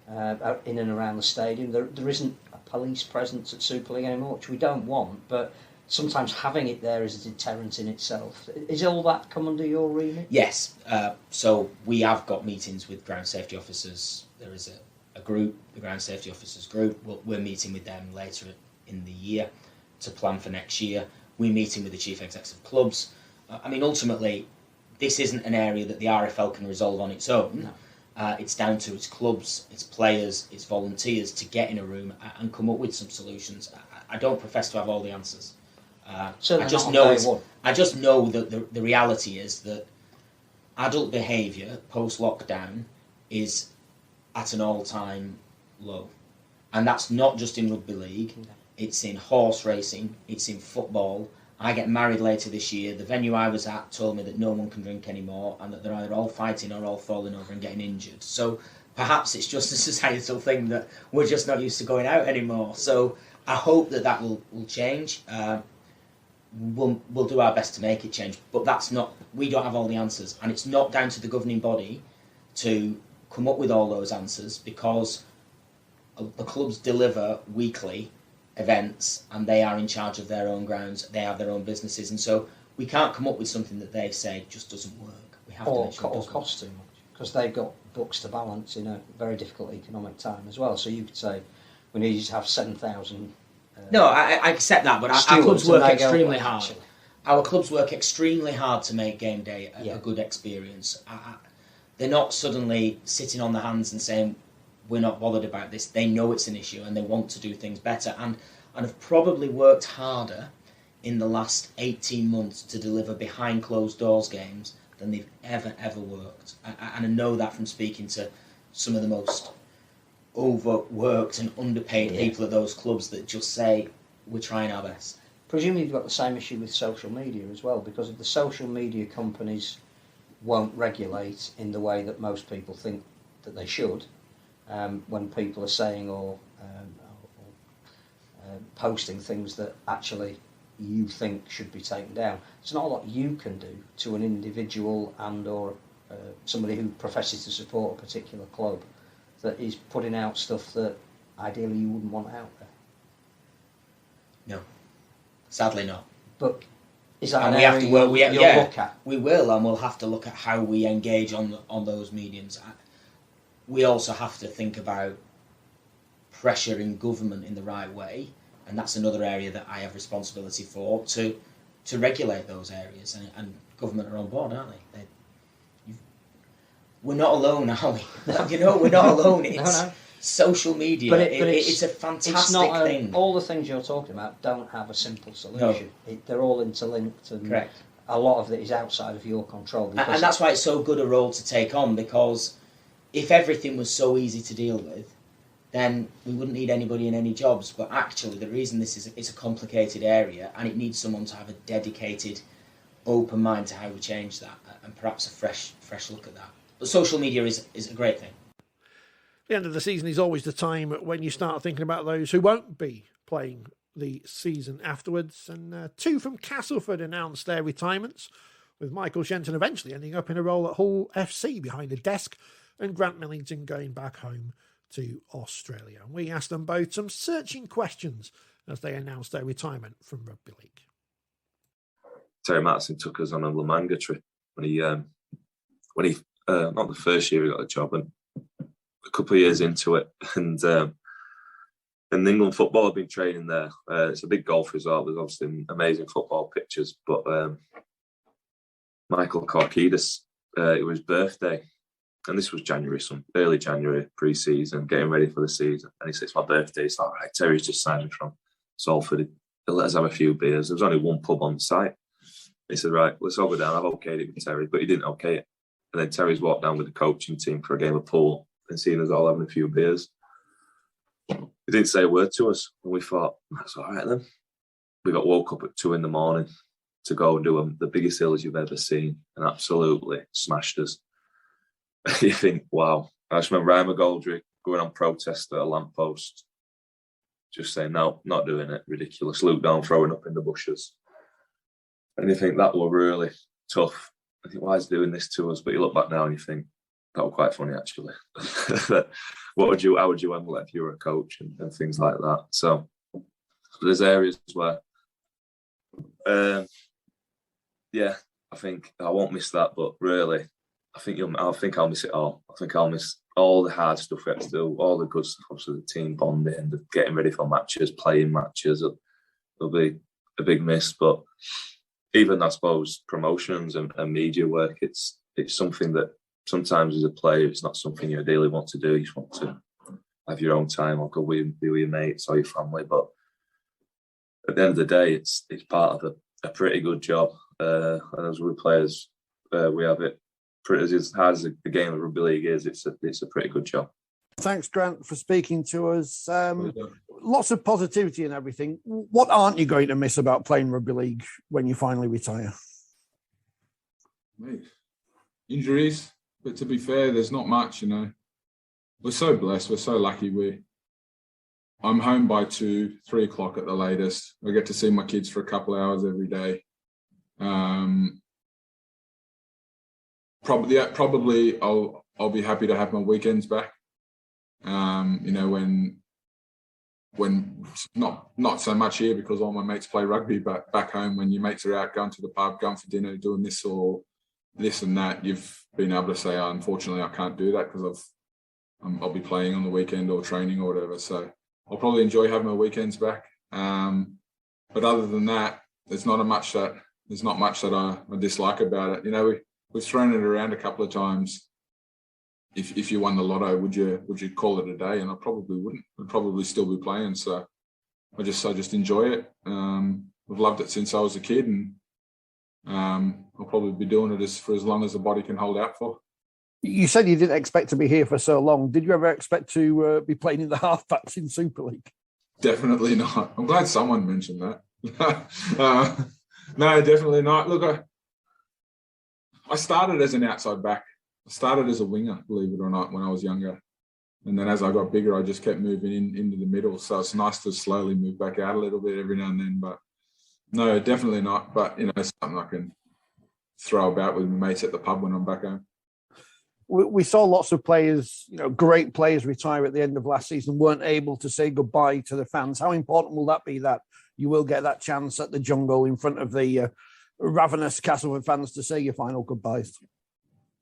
and around the stadium. There isn't a police presence at Super League anymore, which we don't want, but sometimes having it there is a deterrent in itself. Is all that come under your remit? Yes. So we have got meetings with ground safety officers. There is a group, the ground safety officers group. We're meeting with them later in the year to plan for next year. We're meeting with the chief execs of clubs. I mean, ultimately, this isn't an area that the RFL can resolve on its own. No. It's down to its clubs, its players, its volunteers to get in a room and come up with some solutions. I don't profess to have all the answers. I just know that the reality is that adult behaviour post-lockdown is at an all-time low. And that's not just in rugby league. No. It's in horse racing. It's in football. I get married later this year. The venue I was at told me that no one can drink anymore and that they're either all fighting or all falling over and getting injured. So perhaps it's just a societal thing that we're just not used to going out anymore. So I hope that will change. We'll do our best to make it change, but we don't have all the answers, and it's not down to the governing body to come up with all those answers, because the clubs deliver weekly events and they are in charge of their own grounds, they have their own businesses, and so we can't come up with something that they say just doesn't work. We have to make sure it does cost too much, because they've got books to balance in a very difficult economic time as well. So you could say we need to have 7,000. No, I accept that, but our clubs work extremely hard. Our clubs work extremely hard to make game day a good experience. They're not suddenly sitting on their hands and saying, we're not bothered about this. They know it's an issue and they want to do things better, and have probably worked harder in the last 18 months to deliver behind closed doors games than they've ever worked. And I know that from speaking to some of the most overworked and underpaid people at those clubs that just say, we're trying our best. Presumably you've got the same issue with social media as well, because if the social media companies won't regulate in the way that most people think that they should, when people are saying or posting things that actually you think should be taken down. There's not a lot you can do to an individual and or somebody who professes to support a particular club that is putting out stuff that ideally you wouldn't want out there. No, sadly not. But is that and an we have to work? look at? We will, and we'll have to look at how we engage on those mediums. We also have to think about pressuring government in the right way, and that's another area that I have responsibility for to regulate those areas. And government are on board, aren't they? We're not alone, are we? We're not alone. It's social media. But it's a fantastic thing. All the things you're talking about don't have a simple solution. No. They're all interlinked. And correct. A lot of it is outside of your control. And that's why it's so good a role to take on, because if everything was so easy to deal with, then we wouldn't need anybody in any jobs. But actually, the reason it's a complicated area, and it needs someone to have a dedicated, open mind to how we change that, and perhaps a fresh look at that. But social media is a great thing. The end of the season is always the time when you start thinking about those who won't be playing the season afterwards. And two from Castleford announced their retirements, with Michael Shenton eventually ending up in a role at Hull FC behind a desk, and Grant Millington going back home to Australia. And we asked them both some searching questions as they announced their retirement from Rugby League. Terry Matson took us on a La Manga trip when he not the first year he got the job, and a couple of years into it, and England football have been training there. It's a big golf resort. There's obviously amazing football pitches, but Michael Korkidis, it was his birthday, and this was early January, pre-season, getting ready for the season. And he said, "It's my birthday." It's like, "All right, Terry's just signed me from Salford. He'll let us have a few beers." There was only one pub on site. He said, "Right, let's all go down." I've okayed it with Terry, but he didn't okay it. And then Terry's walked down with the coaching team for a game of pool and seen us all having a few beers. He didn't say a word to us, and we thought, that's all right then. We got woke up at 2 a.m. to go and do the biggest hills you've ever seen, and absolutely smashed us. You think, wow. I just remember Ryan McGoldrick going on protest at a lamppost, just saying, no, not doing it, ridiculous. Luke Down throwing up in the bushes. And you think that were really tough. I think, why is he doing this to us? But you look back now and you think, that was quite funny, actually. How would you handle it if you were a coach and things like that? So there's areas where, I think I won't miss that, but really, I think I'll miss it all. I think I'll miss all the hard stuff we had to do, all the good stuff, obviously the team bonding, the getting ready for matches, playing matches. It'll be a big miss, but even, I suppose, promotions and media work, it's something that sometimes as a player, it's not something you ideally want to do. You just want to have your own time or go be with your mates or your family. But at the end of the day, it's part of a pretty good job. And as we players, we have it pretty as hard as the game of rugby league is. It's a pretty good job. Thanks, Grant, for speaking to us. Lots of positivity and everything. What aren't you going to miss about playing rugby league when you finally retire? Mate, injuries, but to be fair, there's not much, We're so blessed. We're so lucky. I'm home by 2, 3 o'clock at the latest. I get to see my kids for a couple of hours every day. Probably I'll be happy to have my weekends back. When not so much here because all my mates play rugby, but back home when your mates are out going to the pub, going for dinner, doing this or this and that, you've been able to say, unfortunately, I can't do that because I'll be playing on the weekend or training or whatever. So I'll probably enjoy having my weekends back. But other than that, there's not much that I dislike about it. We've thrown it around a couple of times. If you won the lotto, would you call it a day? And I probably wouldn't. I'd probably still be playing. So I just enjoy it. I've loved it since I was a kid, and I'll probably be doing it for as long as the body can hold out for. You said you didn't expect to be here for so long. Did you ever expect to be playing in the halfbacks in Super League? Definitely not. I'm glad someone mentioned that. No, definitely not. Look, I started as an outside back. I started as a winger, believe it or not, when I was younger. And then as I got bigger, I just kept moving into the middle. So it's nice to slowly move back out a little bit every now and then. But no, definitely not. But, it's something I can throw about with my mates at the pub when I'm back home. We saw lots of players, great players retire at the end of last season, weren't able to say goodbye to the fans. How important will that be that you will get that chance at the jungle in front of the ravenous Castleford fans to say your final goodbyes?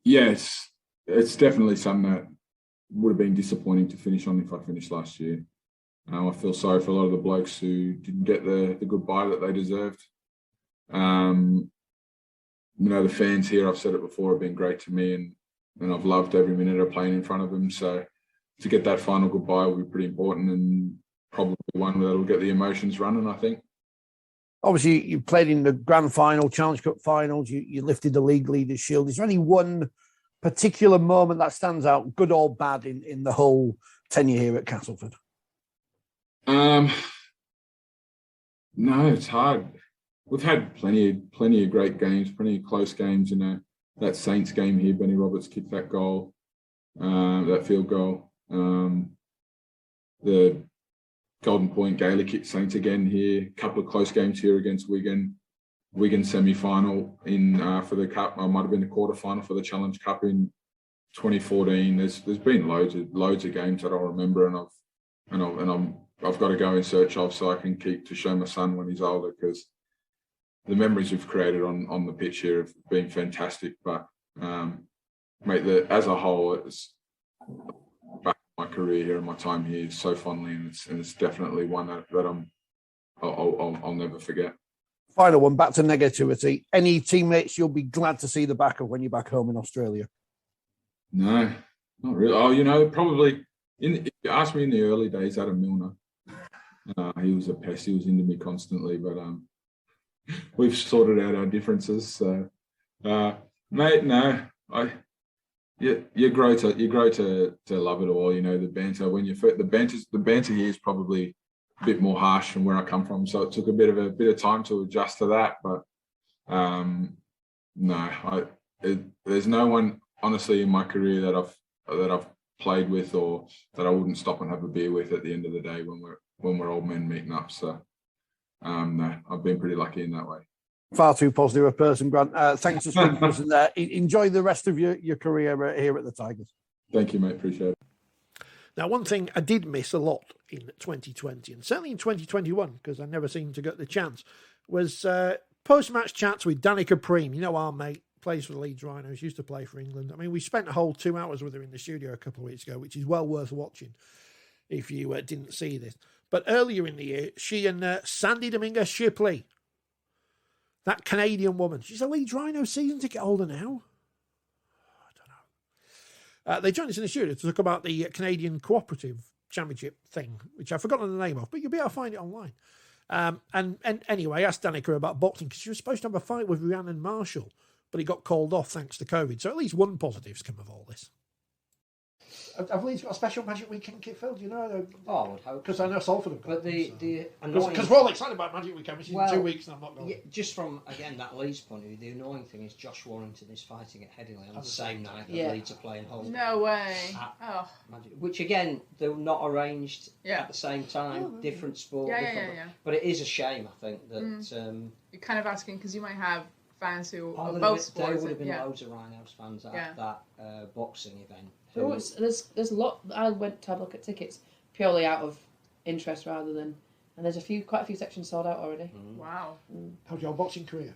Yes, it's definitely something that would have been disappointing to finish on if I finished last year. I feel sorry for a lot of the blokes who didn't get the goodbye that they deserved. The fans here, I've said it before, have been great to me, and I've loved every minute of playing in front of them. So to get that final goodbye will be pretty important, and probably one that'll get the emotions running, I think. Obviously, you played in the Grand Final, Challenge Cup finals, you lifted the League Leaders' Shield. Is there any one particular moment that stands out, good or bad, in the whole tenure here at Castleford? No, it's hard. We've had plenty of great games, plenty of close games. That Saints game here, Benny Roberts kicked that goal, that field goal. The Golden Point Gaelic kicked Saints again here. A couple of close games here against Wigan. Wigan semi-final for the Cup. I might have been the quarter-final for the Challenge Cup in 2014. There's been loads of games that I'll remember, and I've got to go in search of so I can keep to show my son when he's older, because the memories we've created on the pitch here have been fantastic. But as a whole, it's back in my career here and my time here so fondly, and it's definitely one that I'll never forget. Final one, back to negativity. Any teammates you'll be glad to see the back of when you're back home in Australia? No, not really. Probably, if you asked me in the early days, Adam Milner. He was a pest. He was into me constantly, but we've sorted out our differences. So, mate, no, you grow to love it all. The banter when the banter here is probably a bit more harsh from where I come from, so it took a bit of time to adjust to that. But there's no one honestly in my career that I've played with or that I wouldn't stop and have a beer with at the end of the day when we're old men meeting up. So no, I've been pretty lucky in that way. Far too positive a person, Grant. Thanks for speaking to us, and enjoy the rest of your career here at the Tigers. Thank you, mate. Appreciate it. Now, one thing I did miss a lot in 2020, and certainly in 2021, because I never seemed to get the chance, was post-match chats with Danica Preem. Our mate, plays for the Leeds Rhinos, used to play for England. I mean, we spent a whole 2 hours with her in the studio a couple of weeks ago, which is well worth watching if you didn't see this. But earlier in the year, she and Sandy Dominguez Shipley, that Canadian woman, she's a Leeds Rhino season ticket holder now. They joined us in the studio to talk about the Canadian Cooperative Championship thing, which I've forgotten the name of, but you'll be able to find it online. And anyway, I asked Danica about boxing because she was supposed to have a fight with Rhiannon Marshall, but it got called off thanks to COVID. So at least one positive's come of all this. Have Leeds got a special Magic Weekend kit, Phil? Do you know? Oh, I would hope. Because I know Salford have got But because we're all excited about Magic Weekend, which is in 2 weeks and I'm not going. Yeah, just from, again, that Leeds point of view, the annoying thing is Josh Warrington is fighting at Headingley on the same night that Leeds are playing Hull. No way. Magic, which, again, they're not arranged at the same time, different sport. Yeah. But it is a shame, I think, that... You're kind of asking, because you might have fans who are there both sports. There would have been loads of Rhinos fans at that boxing event. There's a lot. I went to have a look at tickets purely out of interest rather than, and there's quite a few sections sold out already. Wow. How's your boxing career?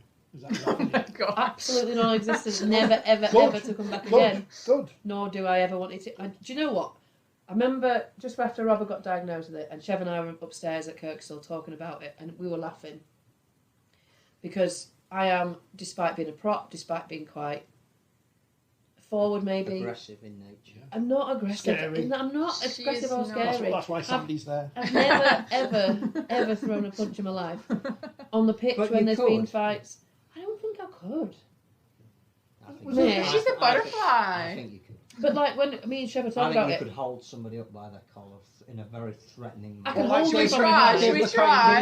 Oh my God. Absolutely non-existent. Never, ever to come back again. Good. Nor do I ever want it to. Do you know what? I remember just after Robert got diagnosed with it, and Chev and I were upstairs at Kirkstall talking about it, and we were laughing because I am, despite being a prop, despite being quite forward, maybe aggressive in nature. I'm not aggressive. Scary. I'm not aggressive or scary. That's why Sandy's there. I've never, ever thrown a punch in my life on the pitch when there's been fights. I don't think I could. She's a butterfly. I think you could. But like when me and Shep were I talking think about you it, could hold somebody up by their collar in a very threatening I manner. can hold you. Should we try?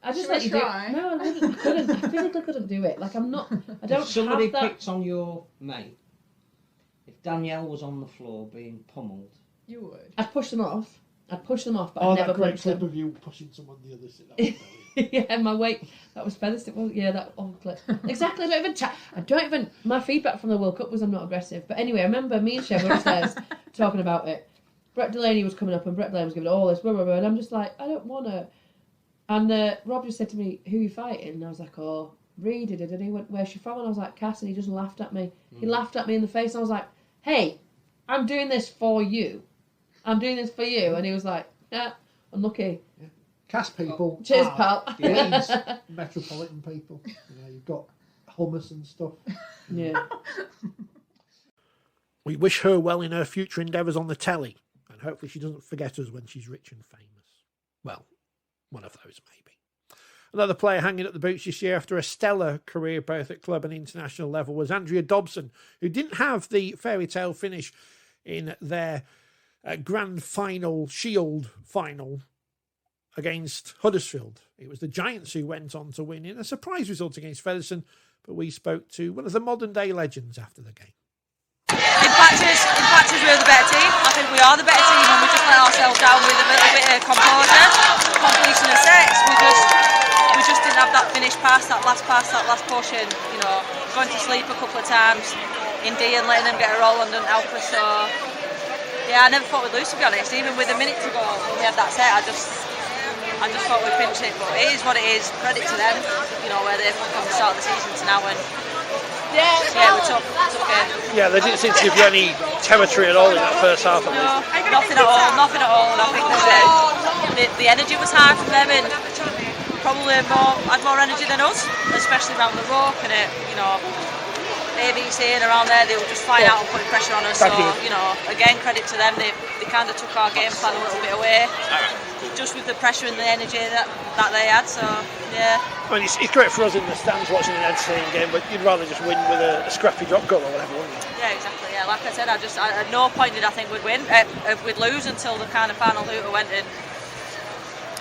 I just Should let we you do it. try? No, I couldn't. I physically couldn't do it. Like I'm not. I don't If somebody have that. picked on your mate, if Danielle was on the floor being pummeled, You would. I'd push them off. But Oh, I'd never that great punch clip them. of you pushing someone the other side. Yeah, my weight. That was Featherstone. Well, yeah, that old clip. Exactly. I don't even. My feedback from the World Cup was I'm not aggressive. But anyway, I remember me and Chev were upstairs talking about it. Brett Delaney was coming up and Brett Delaney was giving all this, blah, blah, blah, and I'm just like, I don't want to. And Rob just said to me, who are you fighting? And I was like, oh, Reed. And he went, where's she from? And I was like, Cass. And he just laughed at me. He laughed at me in the face. And I was like, hey, I'm doing this for you. I'm doing this for you. And he was like, yeah, unlucky. Yeah. Cass people. Cheers, pal. Leeds metropolitan people. You've got hummus and stuff. Yeah. We wish her well in her future endeavours on the telly, and hopefully she doesn't forget us when she's rich and famous. Well, one of those maybe. Another player hanging at the boots this year after a stellar career both at club and international level was Andrea Dobson, who didn't have the fairy tale finish in their grand final, Shield final against Huddersfield. It was the Giants who went on to win in a surprise result against Featherstone, but we spoke to one of the modern day legends after the game. In practice we're the better team. I think we are the better team, and we just let ourselves down with a little bit of composure, completion of sets. We just didn't have that finish pass, that last push, and going to sleep a couple of times in D and letting them get a roll and didn't help us. So yeah, I never thought we'd lose, to be honest. Even with a minute to go when we had that set, I just thought we'd pinch it. But it is what it is. Credit to them, where they've come from the start of the season to now, and yeah, we're tough game. Yeah, they didn't seem to give you any territory at all in that first half. No, nothing at all. And I think the energy was high from them, and probably had more energy than us, especially around the rock and ABC and around there. They were just flying out and putting pressure on us. So again, credit to them. They kind of took our game plan a little bit away, just with the pressure and the energy that they had. So yeah. I mean, it's great for us in the stands watching an entertaining game, but you'd rather just win with a scrappy drop goal or whatever, wouldn't you? Yeah, exactly. Yeah, like I said, at no point did I think we'd win. We'd lose until the kind of final hooter went in.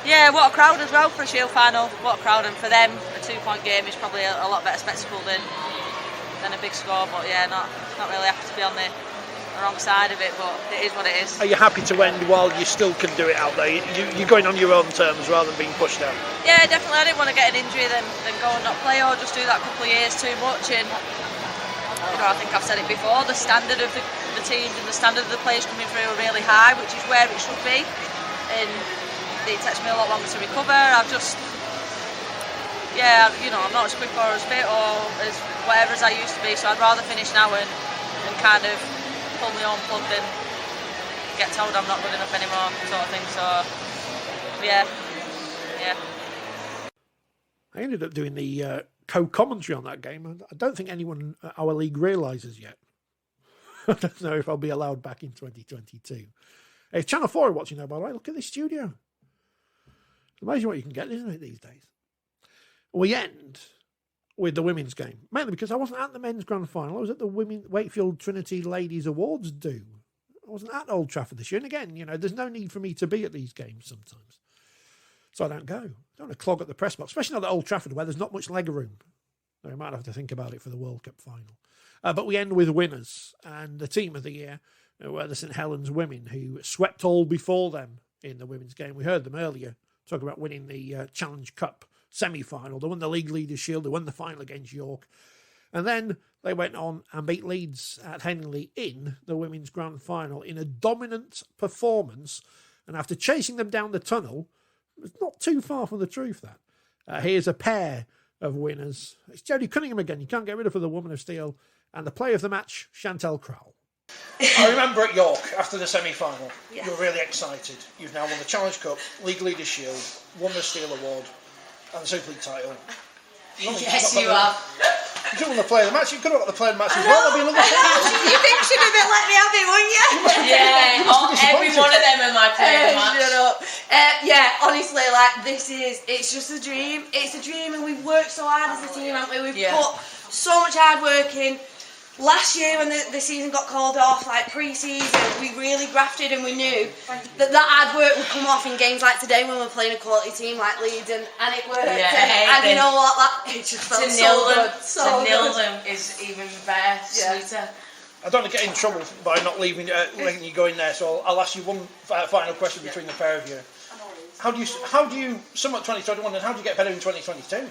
Yeah, what a crowd as well for a Shield final. What a crowd, and for them, a 2-point game is probably a lot better spectacle than a big score. But yeah, not really happy to be on the wrong side of it, but it is what it is. Are you happy to end while you still can do it out there? You're going on your own terms rather than being pushed out? Yeah, definitely. I didn't want to get an injury then go and not play, or just do that couple of years too much. And I think I've said it before, the standard of the teams and the standard of the players coming through are really high, which is where it should be. And it takes me a lot longer to recover. I'm not as quick or as fit or as whatever as I used to be, so I'd rather finish now and kind of pull my own plug than get told I'm not good enough anymore, sort of thing. So yeah. I ended up doing the co-commentary on that game. I don't think anyone at our league realises yet. I don't know if I'll be allowed back in 2022. If Channel 4 are watching now, by the way, look at this studio. It's amazing what you can get, isn't it, these days? We end with the women's game, mainly because I wasn't at the men's grand final. I was at the Wakefield Trinity Ladies Awards do. I wasn't at Old Trafford this year. And again, there's no need for me to be at these games sometimes. So I don't go. I don't want to clog up the press box, especially not at Old Trafford where there's not much leg room. I might have to think about it for the World Cup final. But we end with winners. And the team of the year were the St Helens women, who swept all before them in the women's game. We heard them earlier talk about winning the Challenge Cup semi-final. They won the League Leaders' Shield. They won the final against York. And then they went on and beat Leeds at Henley in the women's grand final in a dominant performance. And after chasing them down the tunnel, it's not too far from the truth, that. Here's a pair of winners. It's Jodie Cunningham again. You can't get rid of her, the Woman of Steel. And the player of the match, Chantel Crowell. I remember at York, after the semi-final, you were really excited. You've now won the Challenge Cup, League Leaders' Shield, won the Steel Award, and the Super League title. Yes, you have. You didn't want to play the match. You could have got to play the match as well. That'd be another You think she'd have let me have it, wouldn't you? Every one of them are my player of the match. Shut up. Honestly, it's just a dream. It's a dream, and we've worked so hard as a team, haven't we? We've put so much hard work in. last year when the season got called off, like pre-season, we really grafted and we knew that hard work would come off in games like today when we're playing a quality team like Leeds, and it worked. Yeah, and you know what? It just felt so good. To nil them is even better, sweeter. I don't want to get in trouble by not letting you go in there, so I'll ask you one final question between the pair of you. How do you sum up 2021 and how do you get better in 2022?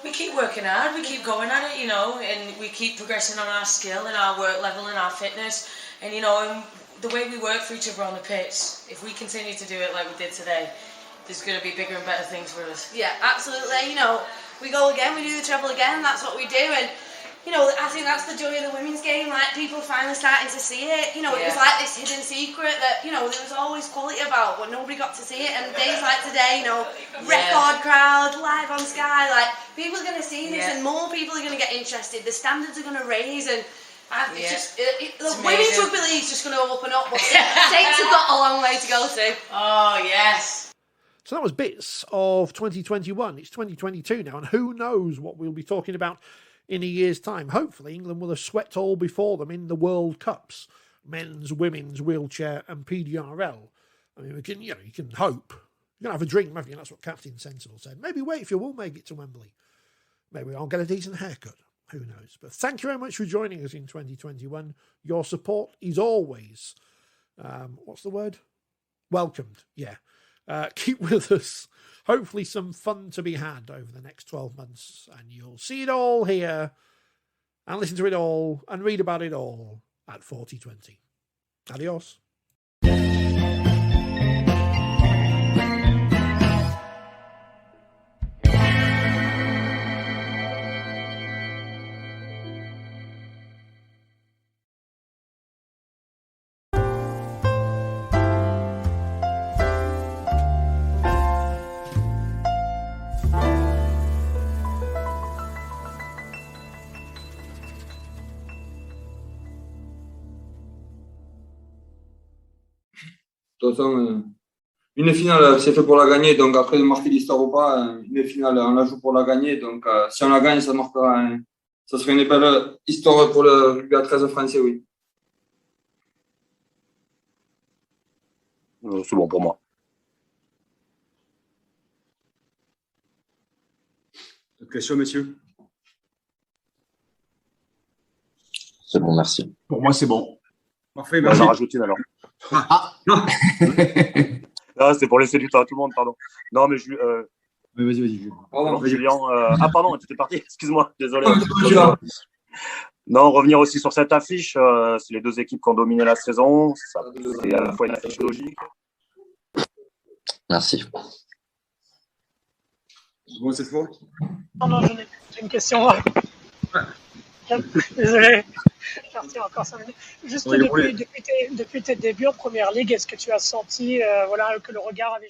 We keep working hard, we keep going at it, you know, and we keep progressing on our skill and our work level and our fitness, and you know, and the way we work for each other on the pitch. If we continue to do it like we did today, there's going to be bigger and better things for us. Yeah, absolutely. You know, we go again, we do the treble again. That's what we do, and you know, I think that's the joy of the women's game. Like, people finally starting to see it. You know, it was like this hidden secret that, you know, there was always quality about, but nobody got to see it. And days like today, you know, record crowd, live on Sky, like, people are going to see this and more people are going to get interested. The standards are going to raise, and the women's rugby league is just going to open up. But Saints have got a long way to go to. Oh, yes. So that was bits of 2021. It's 2022 now, and who knows what we'll be talking about in a year's time. Hopefully England will have swept all before them in the World Cups, men's, women's, wheelchair and PDRL. I mean, you can hope. You can have a dream, haven't you? That's what Captain Sensible said. Maybe wait if you will make it to Wembley. Maybe I'll get a decent haircut. Who knows? But thank you very much for joining us in 2021. Your support is always, what's the word? Welcomed. Yeah. Keep with us. Hopefully some fun to be had over the next 12 months, and you'll see it all here and listen to it all and read about it all at 4020. Adios. De toute façon, une finale, c'est fait pour la gagner. Donc après, de marquer l'histoire ou pas, une finale, on la joue pour la gagner. Donc si on la gagne, ça marquera. Ça serait une belle histoire pour le rugby à 13 français, oui. C'est bon pour moi. Question, monsieur? C'est bon, merci. Pour moi, c'est bon. Parfait, merci. On va rajouter une alors. Non, c'était pour laisser du temps à tout le monde, pardon. Non, mais vas-y. Julien, pardon, tu étais parti, excuse-moi, désolé. Non, revenir aussi sur cette affiche, c'est les deux équipes qui ont dominé la saison, c'est à la fois une affiche logique. Merci. Bon, cette fois? Non, j'ai une question. Désolé, je vais partir encore 5 minutes. Juste depuis tes débuts en Première Ligue, est-ce que tu as senti que le regard avait